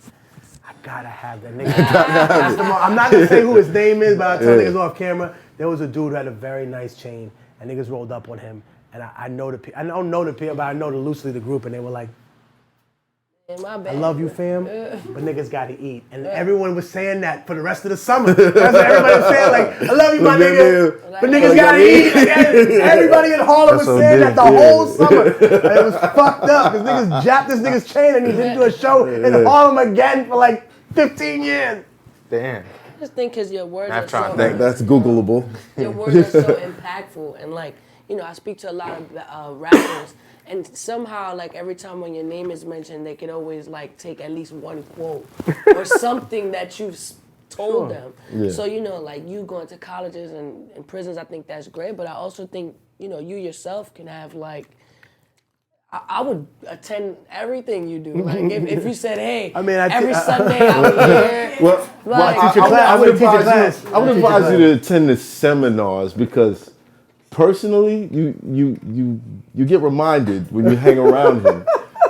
I gotta have that nigga. I'm not gonna say who his name is, but I'll tell niggas off camera. There was a dude who had a very nice chain, and niggas rolled up on him. And I know I don't know the people, but I know loosely the group, and they were like, My bad. I love you, fam, but niggas gotta eat. And everyone was saying that for the rest of the summer. That's what everybody was saying, like, I love you, my nigga, but niggas gotta eat. Like, everybody in Harlem was saying that the whole summer. And it was fucked up, because niggas jacked this nigga's chain and he didn't do a show in Harlem again for like 15 years. Damn. I just think because your words I'm are trying so... to think. That's Googleable. Your words are so impactful, and like, you know, I speak to a lot of rappers, and somehow, like, every time when your name is mentioned, they can always, like, take at least one quote or something that you've told them. Yeah. So, you know, like, you going to colleges and prisons, I think that's great, but I also think, you know, you yourself can have, like, I would attend everything you do. Like, if you said, hey, every Sunday I'm here. I would advise you to attend the seminars, because personally, you get reminded when you hang around him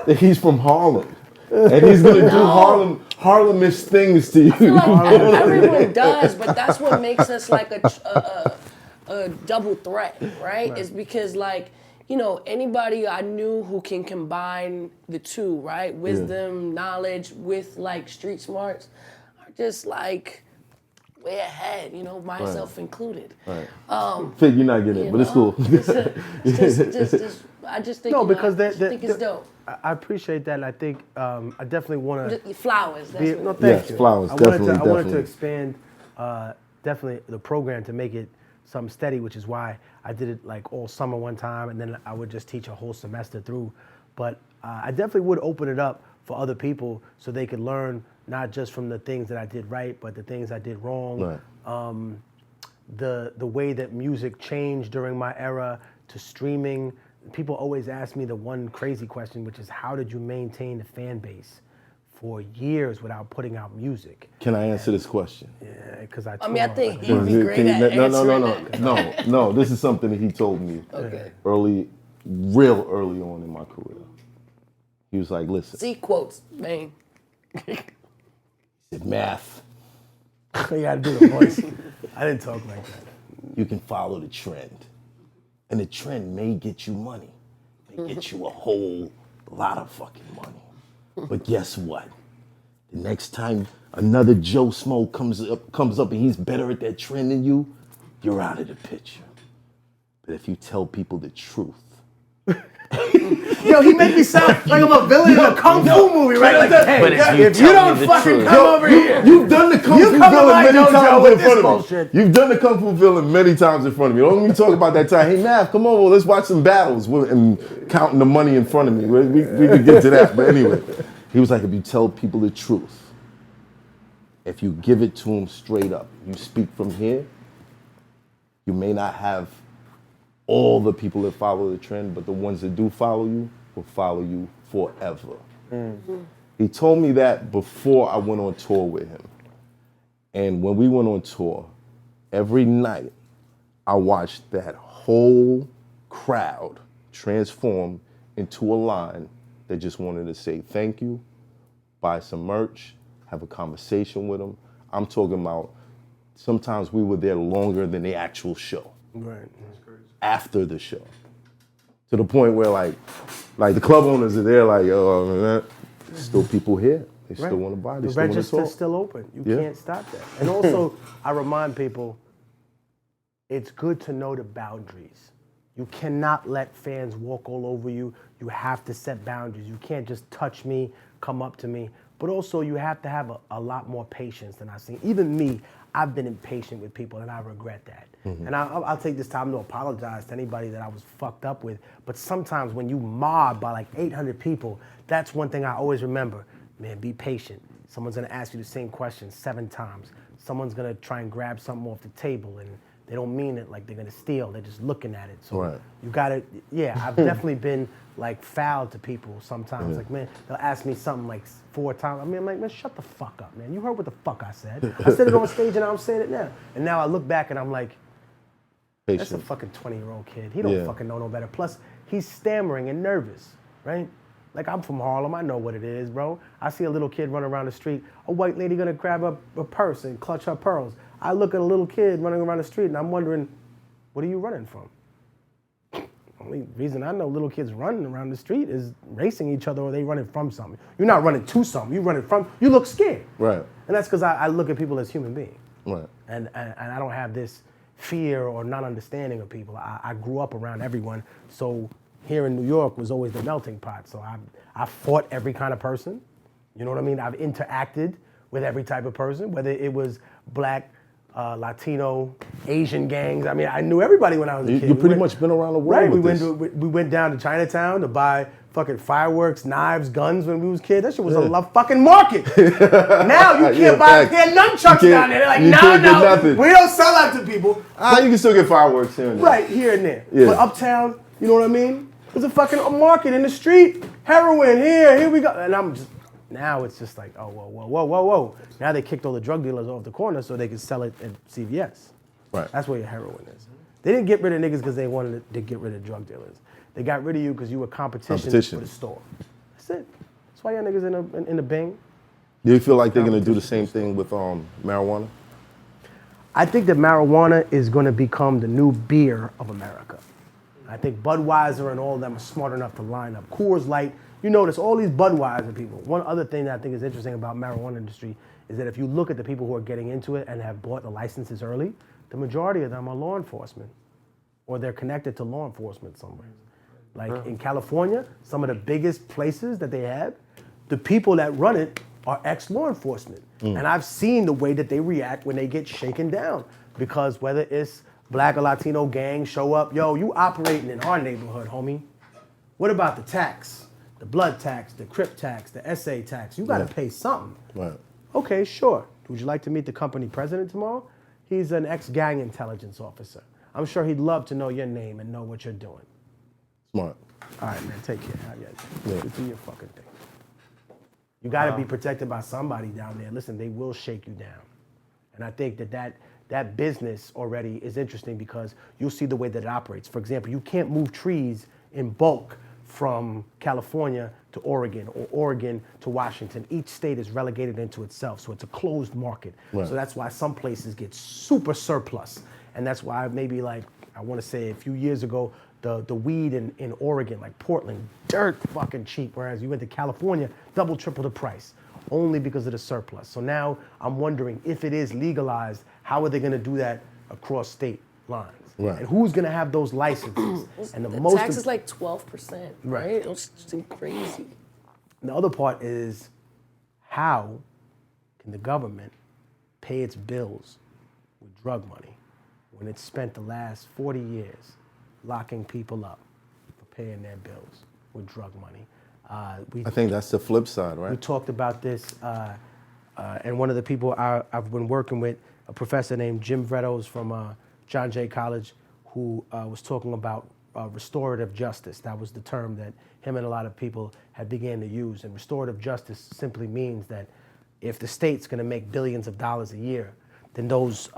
that he's from Harlem, and he's gonna do Harlemish things to you. I feel like everyone does, but that's what makes us like a double threat, right? It's because, like, you know, anybody I knew who can combine the two, right? Wisdom, knowledge with like street smarts are just like way ahead, you know, myself included. Right. Fig, you're not getting it, but it's cool. I just think, because I think it's dope. I appreciate that, and I think I definitely want to... Flowers, that's No, thank you. Flowers, I definitely. wanted to expand definitely the program to make it something steady, which is why I did it like all summer one time, and then I would just teach a whole semester through. But I definitely would open it up for other people so they could learn not just from the things that I did right, but the things I did wrong. Right. The way that music changed during my era to streaming. People always ask me the one crazy question, which is, how did you maintain the fan base for years without putting out music? Can I answer this question? Yeah, because I think he'd be great at answering it. No. This is something that he told me real early on in my career. He was like, listen. See quotes, man. He said, math. You gotta do the voice. I didn't talk like that. You can follow the trend. And the trend may get you money. May get you a whole lot of fucking money. But guess what? The next time another Joe Smo comes up and he's better at that trend than you, you're out of the picture. But if you tell people the truth. Yo, he made me sound like I'm a villain in a kung fu movie, right? Like, hey, if you don't fucking come over here. You've done the kung fu villain many times in front of me. You've done the kung fu villain many times in front of me. Don't let me talk about that time. Hey, Mav, come over, let's watch some battles and counting the money in front of me. We could get to that, but anyway. He was like, if you tell people the truth, if you give it to them straight up, you speak from here, you may not have all the people that follow the trend, but the ones that do follow you will follow you forever. Mm-hmm. He told me that before I went on tour with him. And when we went on tour, every night I watched that whole crowd transform into a line that just wanted to say thank you, buy some merch, have a conversation with them. I'm talking about sometimes we were there longer than the actual show. Right. After the show. To the point where like the club owners are there like, yo, man, still people here. They still want to buy. They the still want to register's talk. still open. You can't stop that. And also, I remind people, it's good to know the boundaries. You cannot let fans walk all over you. You have to set boundaries. You can't just touch me, come up to me. But also, you have to have a lot more patience than I've seen. Even me, I've been impatient with people, and I regret that. And I'll take this time to apologize to anybody that I was fucked up with. But sometimes when you mob by like 800 people, that's one thing I always remember. Man, be patient. Someone's gonna ask you the same question 7 times. Someone's gonna try and grab something off the table, and they don't mean it like they're gonna steal. They're just looking at it. So you gotta, I've definitely been like foul to people sometimes. Like, man, they'll ask me something like 4 times. I mean, I'm like, man, shut the fuck up, man. You heard what the fuck I said. I said it on stage and I'm saying it now. And now I look back and I'm like, that's a fucking 20-year-old kid. He don't fucking know no better. Plus, he's stammering and nervous, right? Like, I'm from Harlem. I know what it is, bro. I see a little kid running around the street, a white lady gonna grab a purse and clutch her pearls. I look at a little kid running around the street and I'm wondering, what are you running from? Only reason I know little kids running around the street is racing each other or they running from something. You're not running to something, you're running from, you look scared. Right. And that's because I look at people as human beings. Right. And I don't have this fear or not understanding of people. I grew up around everyone, so here in New York was always the melting pot. So I fought every kind of person, you know what I mean? I've interacted with every type of person, whether it was black, Latino, Asian gangs. I mean, I knew everybody when I was a kid. You've pretty much been around the world with this. We went down to Chinatown to buy fucking fireworks, knives, guns when we was kids. That shit was a fucking market. Now you can't buy a pair of nunchucks down there. They're like, no, we don't sell that to people. You can still get fireworks here and there. Right, here and there. Yeah. But uptown, you know what I mean? There's a fucking market in the street. Heroin, here we go. And I'm just, now it's just like, oh, whoa. Now they kicked all the drug dealers off the corner so they could sell it at CVS. Right. That's where your heroin is. They didn't get rid of niggas because they wanted to get rid of drug dealers. They got rid of you because you were competition for the store. That's it. That's why y'all niggas in the Bing. Do you feel like they're gonna do the same thing with marijuana? I think that marijuana is gonna become the new beer of America. I think Budweiser and all of them are smart enough to line up. Coors Light, you notice all these Budweiser people. One other thing that I think is interesting about marijuana industry is that if you look at the people who are getting into it and have bought the licenses early, the majority of them are law enforcement, or they're connected to law enforcement somewhere. Like in California, some of the biggest places that they have, the people that run it are ex-law enforcement. And I've seen the way that they react when they get shaken down. Because whether it's black or Latino gangs show up, yo, you operating in our neighborhood, homie. What about the tax? The blood tax, the Crip tax, the SA tax. You gotta pay something. Right. Okay, sure. Would you like to meet the company president tomorrow? He's an ex-gang intelligence officer. I'm sure he'd love to know your name and know what you're doing. Smart. All right, man, take care. Do your fucking thing. You gotta be protected by somebody down there. Listen, they will shake you down. And I think that business already is interesting because you'll see the way that it operates. For example, you can't move trees in bulk from California to Oregon or Oregon to Washington. Each state is relegated into itself, so it's a closed market. Right. So that's why some places get super surplus. And that's why maybe like, I wanna say a few years ago, the weed in Oregon, like Portland, dirt fucking cheap, whereas you went to California, double, triple the price, only because of the surplus. So now I'm wondering if it is legalized, how are they gonna do that across state lines? Right. And who's gonna have those licenses? And the tax is like 12%, right? It's crazy. The other part is, how can the government pay its bills with drug money when it's spent the last 40 years locking people up for paying their bills with drug money? I think that's the flip side, right? We talked about this, and one of the people I've been working with, a professor named Jim Vredos from John Jay College, who was talking about restorative justice. That was the term that him and a lot of people had began to use. And restorative justice simply means that if the state's gonna make billions of dollars a year, then those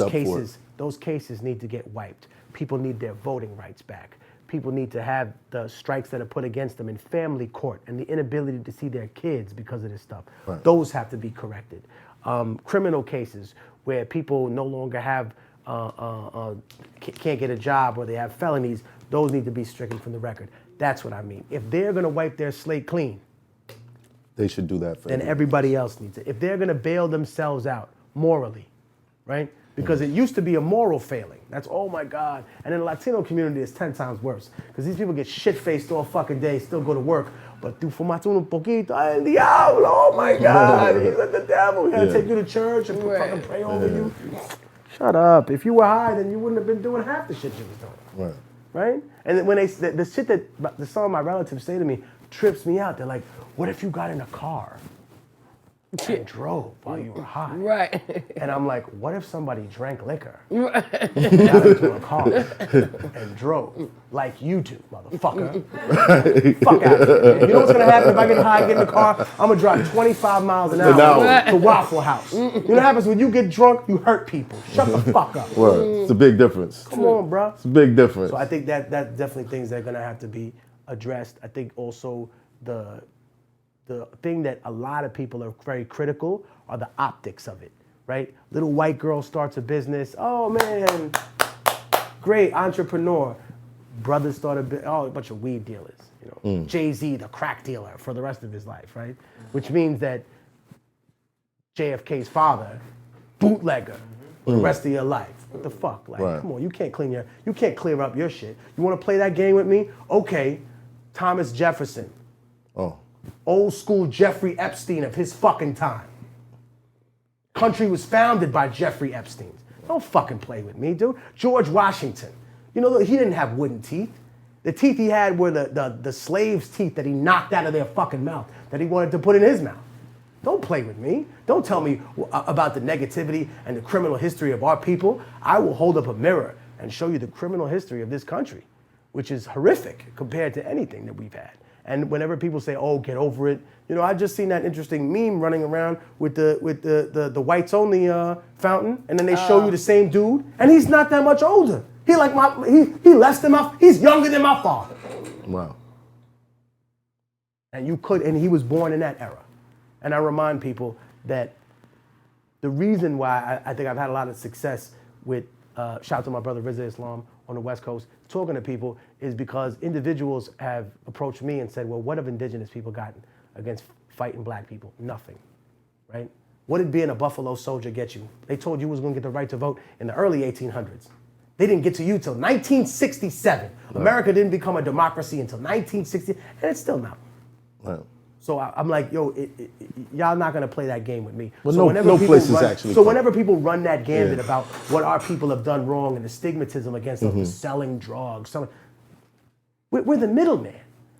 cases need to get wiped. People need their voting rights back. people need to have the strikes that are put against them in family court and the inability to see their kids because of this stuff. Right. Those have to be corrected. Criminal cases where people no longer have can't get a job or they have felonies, those need to be stricken from the record. That's what I mean. If they're gonna wipe their slate clean, They should do that for then everybody else needs it. If they're gonna bail themselves out morally, right? Because it used to be a moral failing. That's, oh my God. And in the Latino community, it's 10 times worse. Because these people get shit-faced all fucking day, still go to work. But tu fumaste un poquito, ay, el diablo, oh my God, he's like the devil. We gotta take you to church and fucking pray over you. Shut up. If you were high, then you wouldn't have been doing half the shit you was doing. Right. Right? And then when the shit that some of my relatives say to me trips me out. They're like, what if you got in a car and drove while you were high? Right. And I'm like, what if somebody drank liquor, got into a car, and drove like you do, motherfucker? Fuck out of here, man. You know what's gonna happen if I get high, get in the car? I'm gonna drive 25 miles an hour to Waffle House. You know what happens when you get drunk? You hurt people. Shut the fuck up. Word. It's a big difference. Come on, bro. It's a big difference. So I think that's definitely things that are gonna have to be addressed. I think also the thing that a lot of people are very critical are the optics of it, right? Little white girl starts a business. Oh man, great entrepreneur. Brother started a bunch of weed dealers. You know, Jay-Z, the crack dealer for the rest of his life, right? Which means that JFK's father, bootlegger, for the rest of your life. What the fuck? Like, come on, you can't clear up your shit. You want to play that game with me? Okay, Thomas Jefferson. Oh. Old school Jeffrey Epstein of his fucking time. Country was founded by Jeffrey Epstein. Don't fucking play with me, dude. George Washington. You know, he didn't have wooden teeth. The teeth he had were the slaves' teeth that he knocked out of their fucking mouth, that he wanted to put in his mouth. Don't play with me. Don't tell me about the negativity and the criminal history of our people. I will hold up a mirror and show you the criminal history of this country, which is horrific compared to anything that we've had. And whenever people say, "Oh, get over it," you know, I just seen that interesting meme running around with the whites only fountain, and then they show you the same dude, and he's not that much older. He like he less than he's younger than my father. Wow. And he was born in that era. And I remind people that the reason why I think I've had a lot of success with shout out to my brother Rizza Islam on the West Coast, talking to people, is because individuals have approached me and said, well, what have indigenous people gotten against fighting black people? Nothing, right? What did being a Buffalo Soldier get you? They told you was gonna get the right to vote in the early 1800s. They didn't get to you till 1967. Right. America didn't become a democracy until 1960, and it's still not. Right. So I'm like, yo, y'all not gonna play that game with me. Well, so whenever people run that gambit about what our people have done wrong and the stigmatism against us for selling drugs, we're the middleman,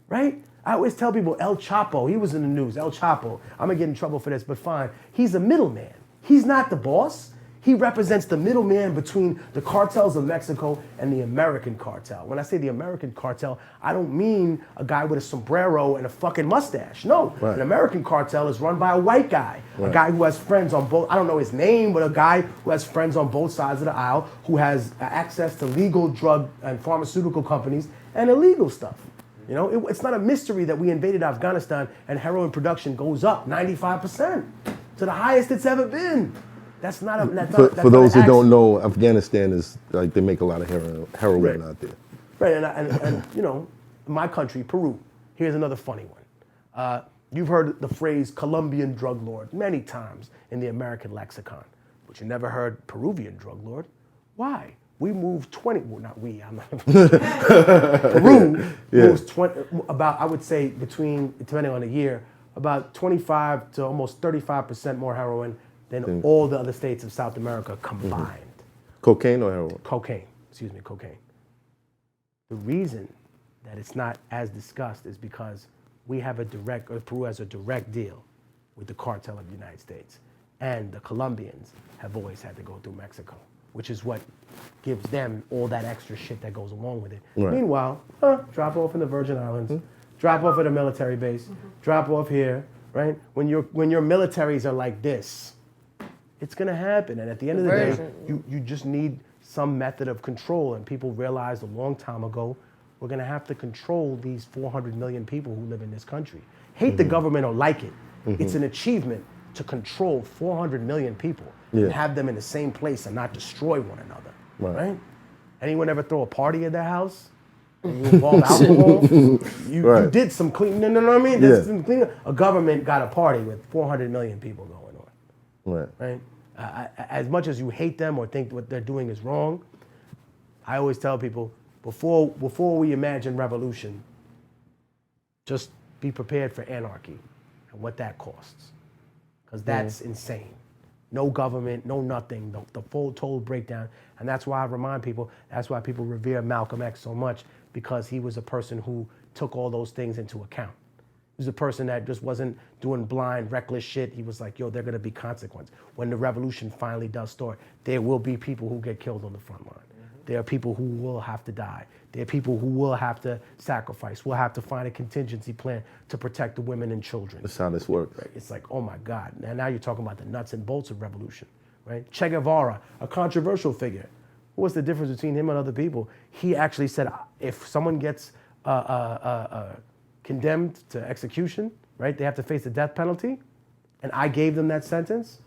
right? I always tell people El Chapo, he was in the news, El Chapo. I'm gonna get in trouble for this, but fine. He's a middleman. He's not the boss. He represents the middleman between the cartels of Mexico and the American cartel. When I say the American cartel, I don't mean a guy with a sombrero and a fucking mustache. No, an American cartel is run by a white guy, a guy who has friends on both, I don't know his name, but a guy who has friends on both sides of the aisle, who has access to legal drug and pharmaceutical companies and illegal stuff. You know, it's not a mystery that we invaded Afghanistan and heroin production goes up 95% to the highest it's ever been. That's not a. For those who don't know, Afghanistan is like they make a lot of heroin out there. Right, and you know, my country, Peru. Here's another funny one. You've heard the phrase Colombian drug lord many times in the American lexicon, but you never heard Peruvian drug lord. Why? We moved 20. Well, not we. I'm not. Peru moves 20. About, I would say, between, depending on the year, about 25 to almost 35% more heroin than all the other states of South America combined. Cocaine or heroin? Cocaine. The reason that it's not as discussed is because we have Peru has a direct deal with the cartel of the United States. And the Colombians have always had to go through Mexico, which is what gives them all that extra shit that goes along with it. Right. Meanwhile, drop off in the Virgin Islands, drop off at a military base, drop off here, right? When your militaries are like this, it's gonna happen, and at the end of the day, you just need some method of control. And people realized a long time ago, we're going to have to control these 400 million people who live in this country. Hate the government or like it. It's an achievement to control 400 million people and have them in the same place and not destroy one another, right? Anyone ever throw a party at their house? And you involve alcohol? You did some clean, you know what I mean? That's some clean. A government got a party with 400 million people going on, right? As much as you hate them or think what they're doing is wrong, I always tell people, before we imagine revolution, just be prepared for anarchy and what that costs. Because that's insane. No government, no nothing, the full total breakdown. And that's why I remind people, that's why people revere Malcolm X so much, because he was a person who took all those things into account. He was a person that just wasn't doing blind, reckless shit. He was like, yo, there are gonna be consequences. When the revolution finally does start, there will be people who get killed on the front line. There are people who will have to die. There are people who will have to sacrifice. We'll have to find a contingency plan to protect the women and children. That's how this works. Right? It's like, oh my God. Now you're talking about the nuts and bolts of revolution, right? Che Guevara, a controversial figure. What's the difference between him and other people? He actually said, if someone gets condemned to execution, right? They have to face the death penalty, and I gave them that sentence,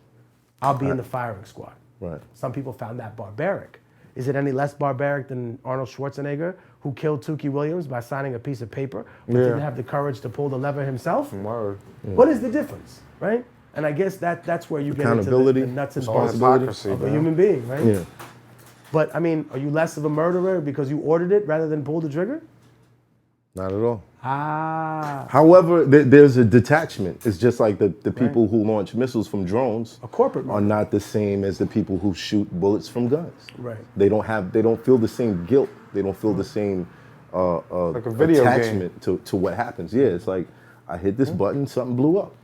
I'll be in the firing squad. Right. Some people found that barbaric. Is it any less barbaric than Arnold Schwarzenegger, who killed Tukey Williams by signing a piece of paper, but didn't have the courage to pull the lever himself? What is the difference, right? And I guess that's where you get into the nuts and bolts of a human being, right? Yeah. But I mean, are you less of a murderer because you ordered it rather than pulled the trigger? Not at all. Ah. However, there's a detachment. It's just like the people who launch missiles from drones A corporate are not the same as the people who shoot bullets from guns. Right. They don't feel the same guilt. They don't feel the same like a video attachment to what happens. Yeah, it's like I hit this button, something blew up.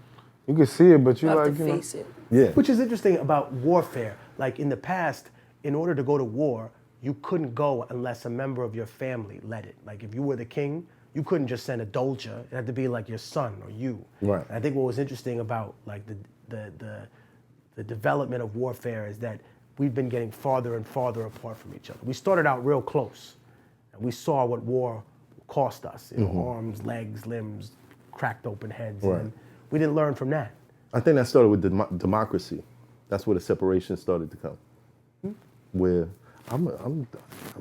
You can see it, but you have like, to you know. face it. Yeah. Which is interesting about warfare. Like in the past, in order to go to war, you couldn't go unless a member of your family led it. Like if you were the king, you couldn't just send a dolce. It had to be like your son or you. Right. And I think what was interesting about like the development of warfare is that we've been getting farther and farther apart from each other. We started out real close, and we saw what war cost us. You know, arms, legs, limbs, cracked open heads. Right. And we didn't learn from that. I think that started with democracy. That's where the separation started to come. Where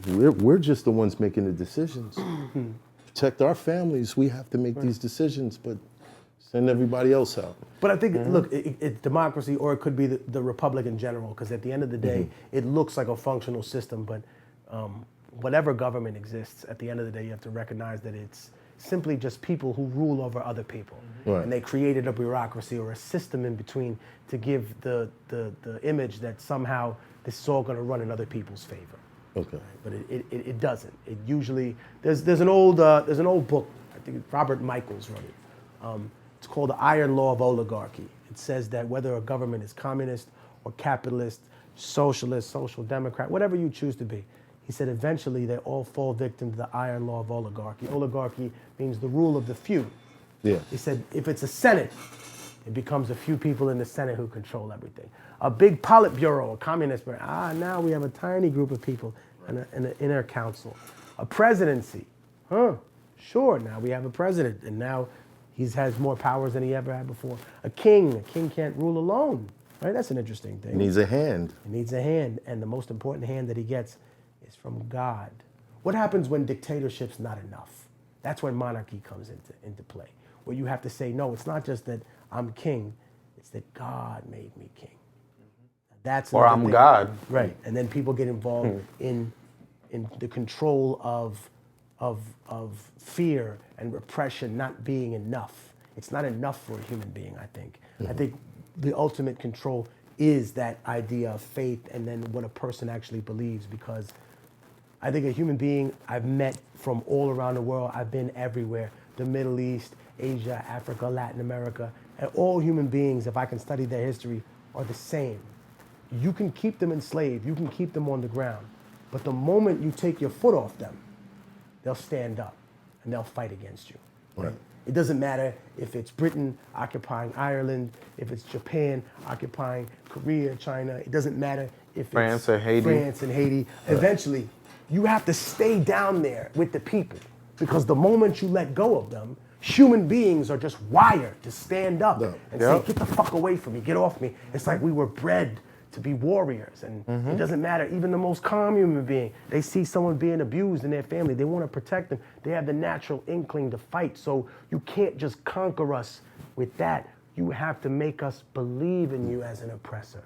we're just the ones making the decisions. Protect our families. We have to make these decisions, but send everybody else out. But I think, look, it's democracy, or it could be the republic in general, because at the end of the day, it looks like a functional system, but whatever government exists, at the end of the day, you have to recognize that it's simply just people who rule over other people. Right. And they created a bureaucracy or a system in between to give the image that somehow this is all going to run in other people's favor. Okay. But it doesn't. It usually, there's an old book, I think Robert Michaels wrote it. It's called The Iron Law of Oligarchy. It says that whether a government is communist or capitalist, socialist, social democrat, whatever you choose to be, he said eventually they all fall victim to the iron law of oligarchy. Oligarchy means the rule of the few. Yeah. He said if it's a Senate, it becomes a few people in the Senate who control everything. A big Politburo, a communist, now we have a tiny group of people and an inner council. A presidency, sure, now we have a president, and now he has more powers than he ever had before. A king can't rule alone, right? That's an interesting thing. He needs a hand. He needs a hand, and the most important hand that he gets is from God. What happens when dictatorship's not enough? That's when monarchy comes into play, where you have to say, no, it's not just that I'm king, it's that God made me king. That's Or I'm God. Right, and then people get involved in the control of fear and repression not being enough. It's not enough for a human being, I think. I think the ultimate control is that idea of faith and then what a person actually believes, because I think a human being I've met from all around the world, I've been everywhere, the Middle East, Asia, Africa, Latin America, and all human beings, if I can study their history, are the same. You can keep them enslaved, you can keep them on the ground, but the moment you take your foot off them, they'll stand up and they'll fight against you. Right. It doesn't matter if it's Britain occupying Ireland, if it's Japan occupying Korea, China. It doesn't matter if France it's or Haiti. France and Haiti. Eventually, you have to stay down there with the people. Because the moment you let go of them, human beings are just wired to stand up and say, get the fuck away from me, get off me. It's like we were bred to be warriors, and it doesn't matter. Even the most calm human being, they see someone being abused in their family, they want to protect them. They have the natural inkling to fight. So you can't just conquer us with that. You have to make us believe in you as an oppressor.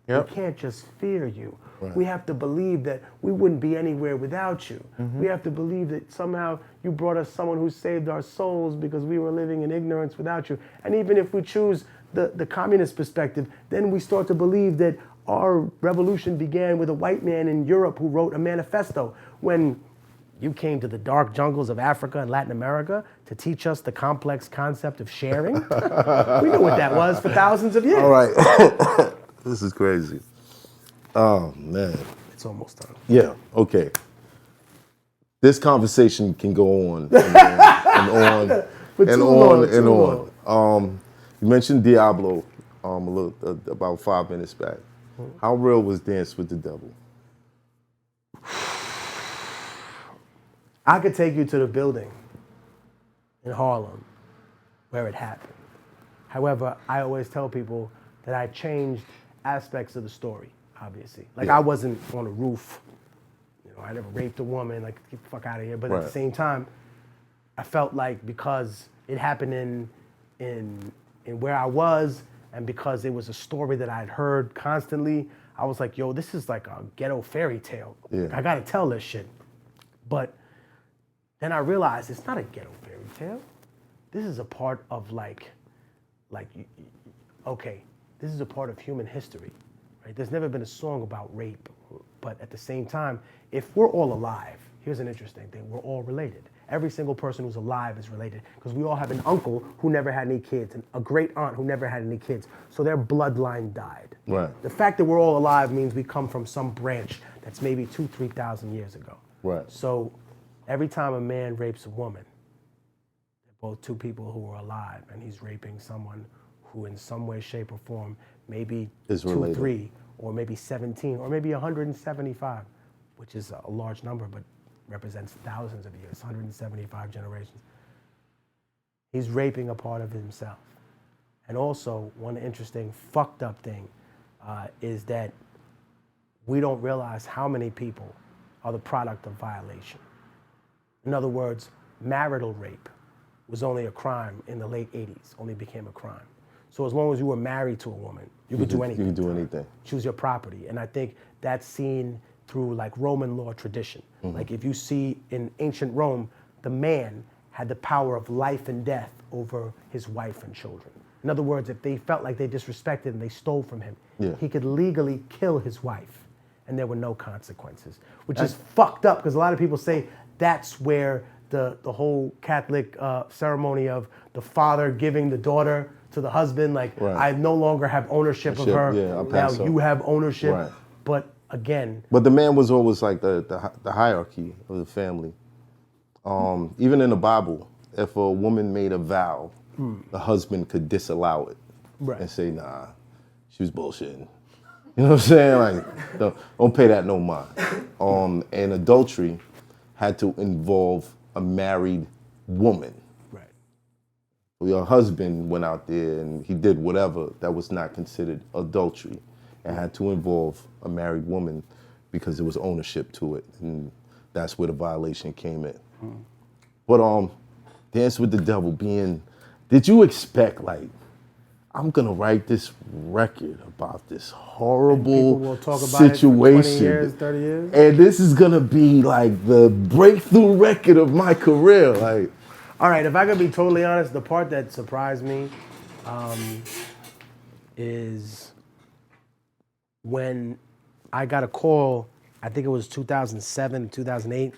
We can't just fear you. Right. We have to believe that we wouldn't be anywhere without you. We have to believe that somehow you brought us someone who saved our souls because we were living in ignorance without you. And even if we choose the communist perspective, then we start to believe that our revolution began with a white man in Europe who wrote a manifesto when you came to the dark jungles of Africa and Latin America to teach us the complex concept of sharing. We knew what that was for thousands of years. All right. This is crazy. Oh, man. It's almost done. Yeah, okay. This conversation can go on and on and on. You mentioned Diablo about 5 minutes back. How real was Dance with the Devil? I could take you to the building in Harlem where it happened. However, I always tell people that I changed aspects of the story, obviously. Like I wasn't on a roof, I never raped a woman, like get the fuck out of here. But at the same time, I felt like because it happened in where I was, and because it was a story that I'd heard constantly, I was like, yo, this is like a ghetto fairy tale. Yeah. I gotta tell this shit. But then I realized it's not a ghetto fairy tale. This is a part of this is a part of human history, right? There's never been a song about rape, but at the same time, if we're all alive, here's an interesting thing, we're all related. Every single person who's alive is related because we all have an uncle who never had any kids and a great aunt who never had any kids. So their bloodline died. Right. The fact that we're all alive means we come from some branch that's maybe 2,000 to 3,000 years ago. Right. So every time a man rapes a woman, they're both two people who are alive, and he's raping someone who in some way, shape, or form, maybe is 2, related. 3, or maybe 17, or maybe 175, which is a large number, but represents thousands of years, 175 generations. He's raping a part of himself. And also, one interesting fucked up thing is that we don't realize how many people are the product of violation. In other words, marital rape was only a crime in the late 80s, only became a crime. So as long as you were married to a woman, you could do anything. You could do anything. Choose your property. And I think that's seen through like Roman law tradition. Like if you see in ancient Rome, the man had the power of life and death over his wife and children. In other words, if they felt like they disrespected and they stole from him, he could legally kill his wife and there were no consequences, which is fucked up because a lot of people say that's where the whole Catholic ceremony of the father giving the daughter to the husband, like I no longer have ownership of her, now you have ownership. Right. But again. But the man was always like the hierarchy of the family. Even in the Bible, if a woman made a vow, the husband could disallow it and say, nah, she was bullshitting. You know what I'm saying? Like, don't pay that no mind. And adultery had to involve a married woman. Right. Your husband went out there and he did whatever that was not considered adultery. It had to involve a married woman because there was ownership to it, and that's where the violation came in. But Dance with the Devil being, did you expect like, I'm gonna write this record about this horrible will talk about situation, it for 20 years, 30 years, and this is gonna be like the breakthrough record of my career? Like, all right, if I could be totally honest, the part that surprised me is when I got a call, I think it was 2007, 2008,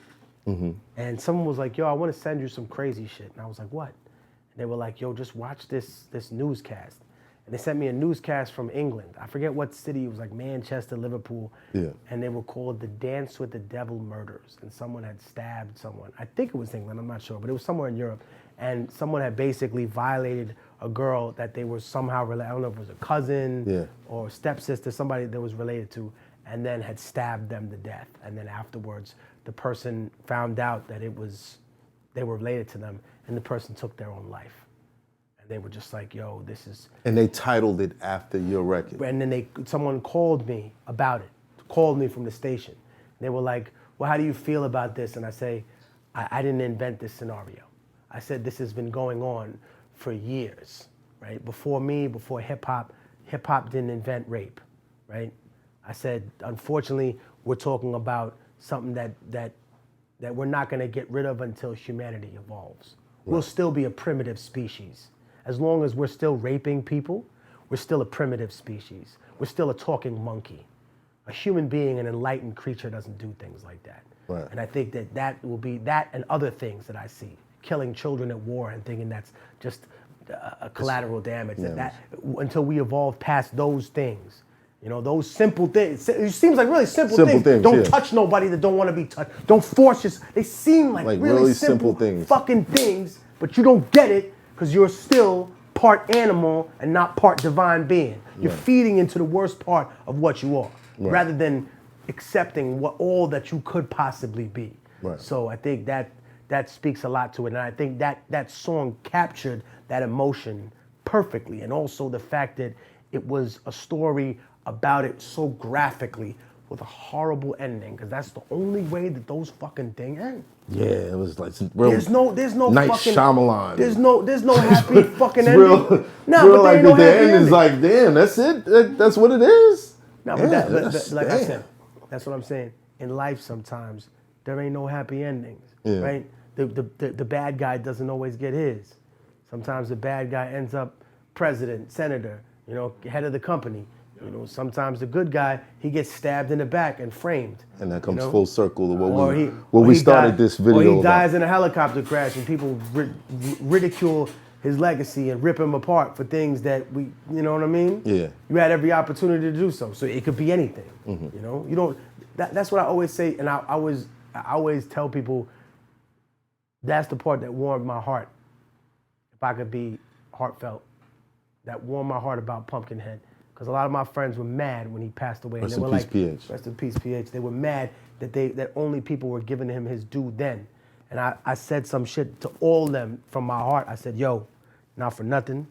and someone was like, yo, I want to send you some crazy shit. And I was like, what? And they were like, yo, just watch this newscast. And they sent me a newscast from England. I forget what city, it was like Manchester, Liverpool. Yeah. And they were called the Dance with the Devil Murders. And someone had stabbed someone. I think it was England, I'm not sure, but it was somewhere in Europe. And someone had basically violated a girl that they were somehow related, I don't know if it was a cousin or stepsister, somebody that was related to, and then had stabbed them to death. And then afterwards, the person found out that it was they were related to them, and the person took their own life. And they were just like, yo, this is... And they titled it after your record. And then someone called me about it, called me from the station. They were like, well, how do you feel about this? And I say, I didn't invent this scenario. I said, this has been going on for years, right? Before me, before hip hop didn't invent rape, right? I said, unfortunately, we're talking about something that we're not gonna get rid of until humanity evolves. Right. We'll still be a primitive species. As long as we're still raping people, we're still a primitive species. We're still a talking monkey. A human being, an enlightened creature, doesn't do things like that. Right. And I think that will be that and other things that I see. Killing children at war and thinking that's just a collateral damage. That until we evolve past those things. You know, those simple things. It seems like really simple things. Don't touch nobody that don't want to be touched. Don't force yourself. They seem like really simple things. Fucking things, but you don't get it because you're still part animal and not part divine being. You're feeding into the worst part of what you are, rather than accepting all that you could possibly be. Right. So I think that speaks a lot to it, and I think that song captured that emotion perfectly, and also the fact that it was a story about it so graphically with a horrible ending, because that's the only way that those fucking things end. Yeah, it was like real. There's no Night fucking Shyamalan. There's no happy fucking ending. Real, no, real but like no the end ending. is like, damn, that's it. That's what it is. No, but like I said, that's what I'm saying. In life, sometimes there ain't no happy endings, right? The bad guy doesn't always get his. Sometimes the bad guy ends up president, senator, you know, head of the company. You know, sometimes the good guy, he gets stabbed in the back and framed. And that comes full circle to what we started this video about. Or he about. dies in a helicopter crash and people ridicule his legacy and rip him apart for things that you know what I mean? Yeah. You had every opportunity to do so. So it could be anything, you know? You don't, that's what I always say, and I always tell people, that's the part that warmed my heart. If I could be heartfelt, that warmed my heart about Pumpkinhead. Because a lot of my friends were mad when he passed away. Rest and they in were peace, like, PH. Rest in peace, PH. They were mad that only people were giving him his due then. And I said some shit to all of them from my heart. I said, yo, not for nothing.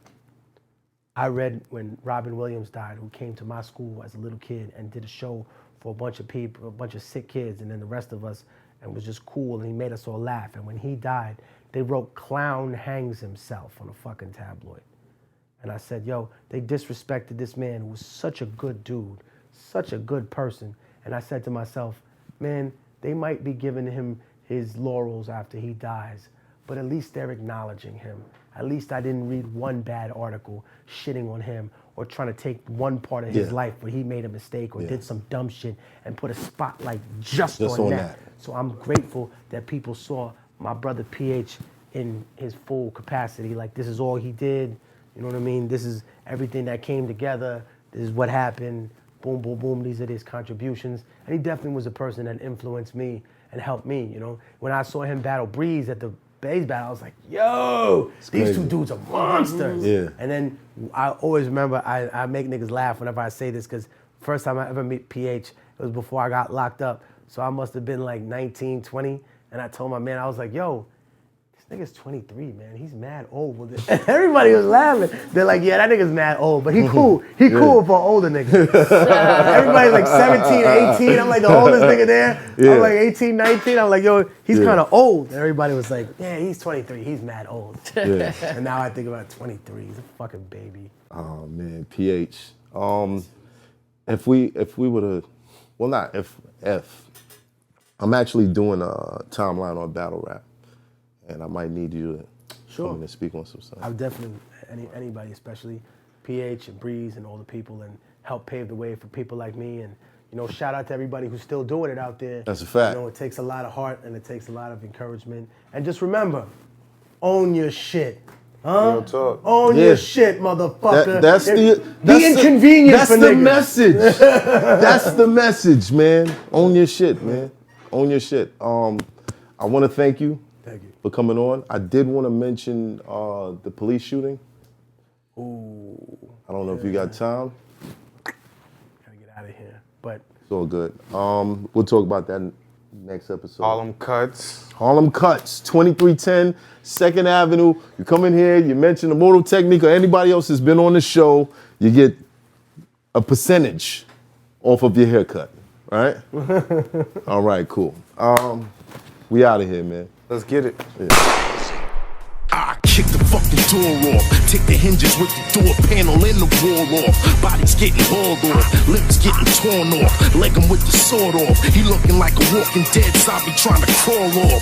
I read when Robin Williams died, who came to my school as a little kid and did a show for a bunch of people, a bunch of sick kids, and then the rest of us, and was just cool, and he made us all laugh. And when he died, they wrote "Clown hangs himself" on a fucking tabloid. And I said, yo, they disrespected this man who was such a good dude, such a good person. And I said to myself, man, they might be giving him his laurels after he dies, but at least they're acknowledging him. At least I didn't read one bad article shitting on him or trying to take one part of his life where he made a mistake or did some dumb shit and put a spotlight just on that. So I'm grateful that people saw my brother PH in his full capacity. Like, this is all he did. You know what I mean? This is everything that came together. This is what happened. Boom, boom, boom. These are his contributions. And he definitely was a person that influenced me and helped me, you know? When I saw him battle Breeze at the bass battle, I was like, yo, these two dudes are monsters. Yeah. And then I always remember, I make niggas laugh whenever I say this, because first time I ever meet PH, it was before I got locked up. So I must have been like 19, 20. And I told my man, I was like, yo, nigga's 23, man. He's mad old. Everybody was laughing. They're like, yeah, that nigga's mad old, but he cool. He cool for an older nigga. Everybody's like 17, 18. I'm like the oldest nigga there. I'm like 18, 19. I'm like, yo, he's kind of old. And everybody was like, yeah, he's 23. He's mad old. And now I think about 23. He's a fucking baby. Oh man, PH. If we were to, well, not if. I'm actually doing a timeline on battle rap. And I might need you to come in and speak on some stuff. I would definitely, anybody, especially PH and Breeze and all the people, and help pave the way for people like me. And, you know, shout out to everybody who's still doing it out there. That's a fact. You know, it takes a lot of heart and it takes a lot of encouragement. And just remember, own your shit. Huh? Real talk. Own your shit, motherfucker. That's inconvenient that's for the niggas. message. That's the message, man. Own your shit, man. Own your shit. I want to thank you. Thank you. For coming on. I did want to mention the police shooting. Ooh. I don't know if you got time. Gotta get out of here, but it's all good. We'll talk about that next episode. Harlem Cuts. Harlem Cuts, 2310 2nd Avenue. You come in here, you mention Immortal Technique or anybody else that's been on the show, you get a percentage off of your haircut, right? All right, cool. We out of here, man. Let's get it. I kick the fucking door off. Take the hinges with the door panel and the wall off. Body's getting hauled off. Lips getting torn off. Leg him with the sword off. He looking like a walking dead zombie trying to crawl off.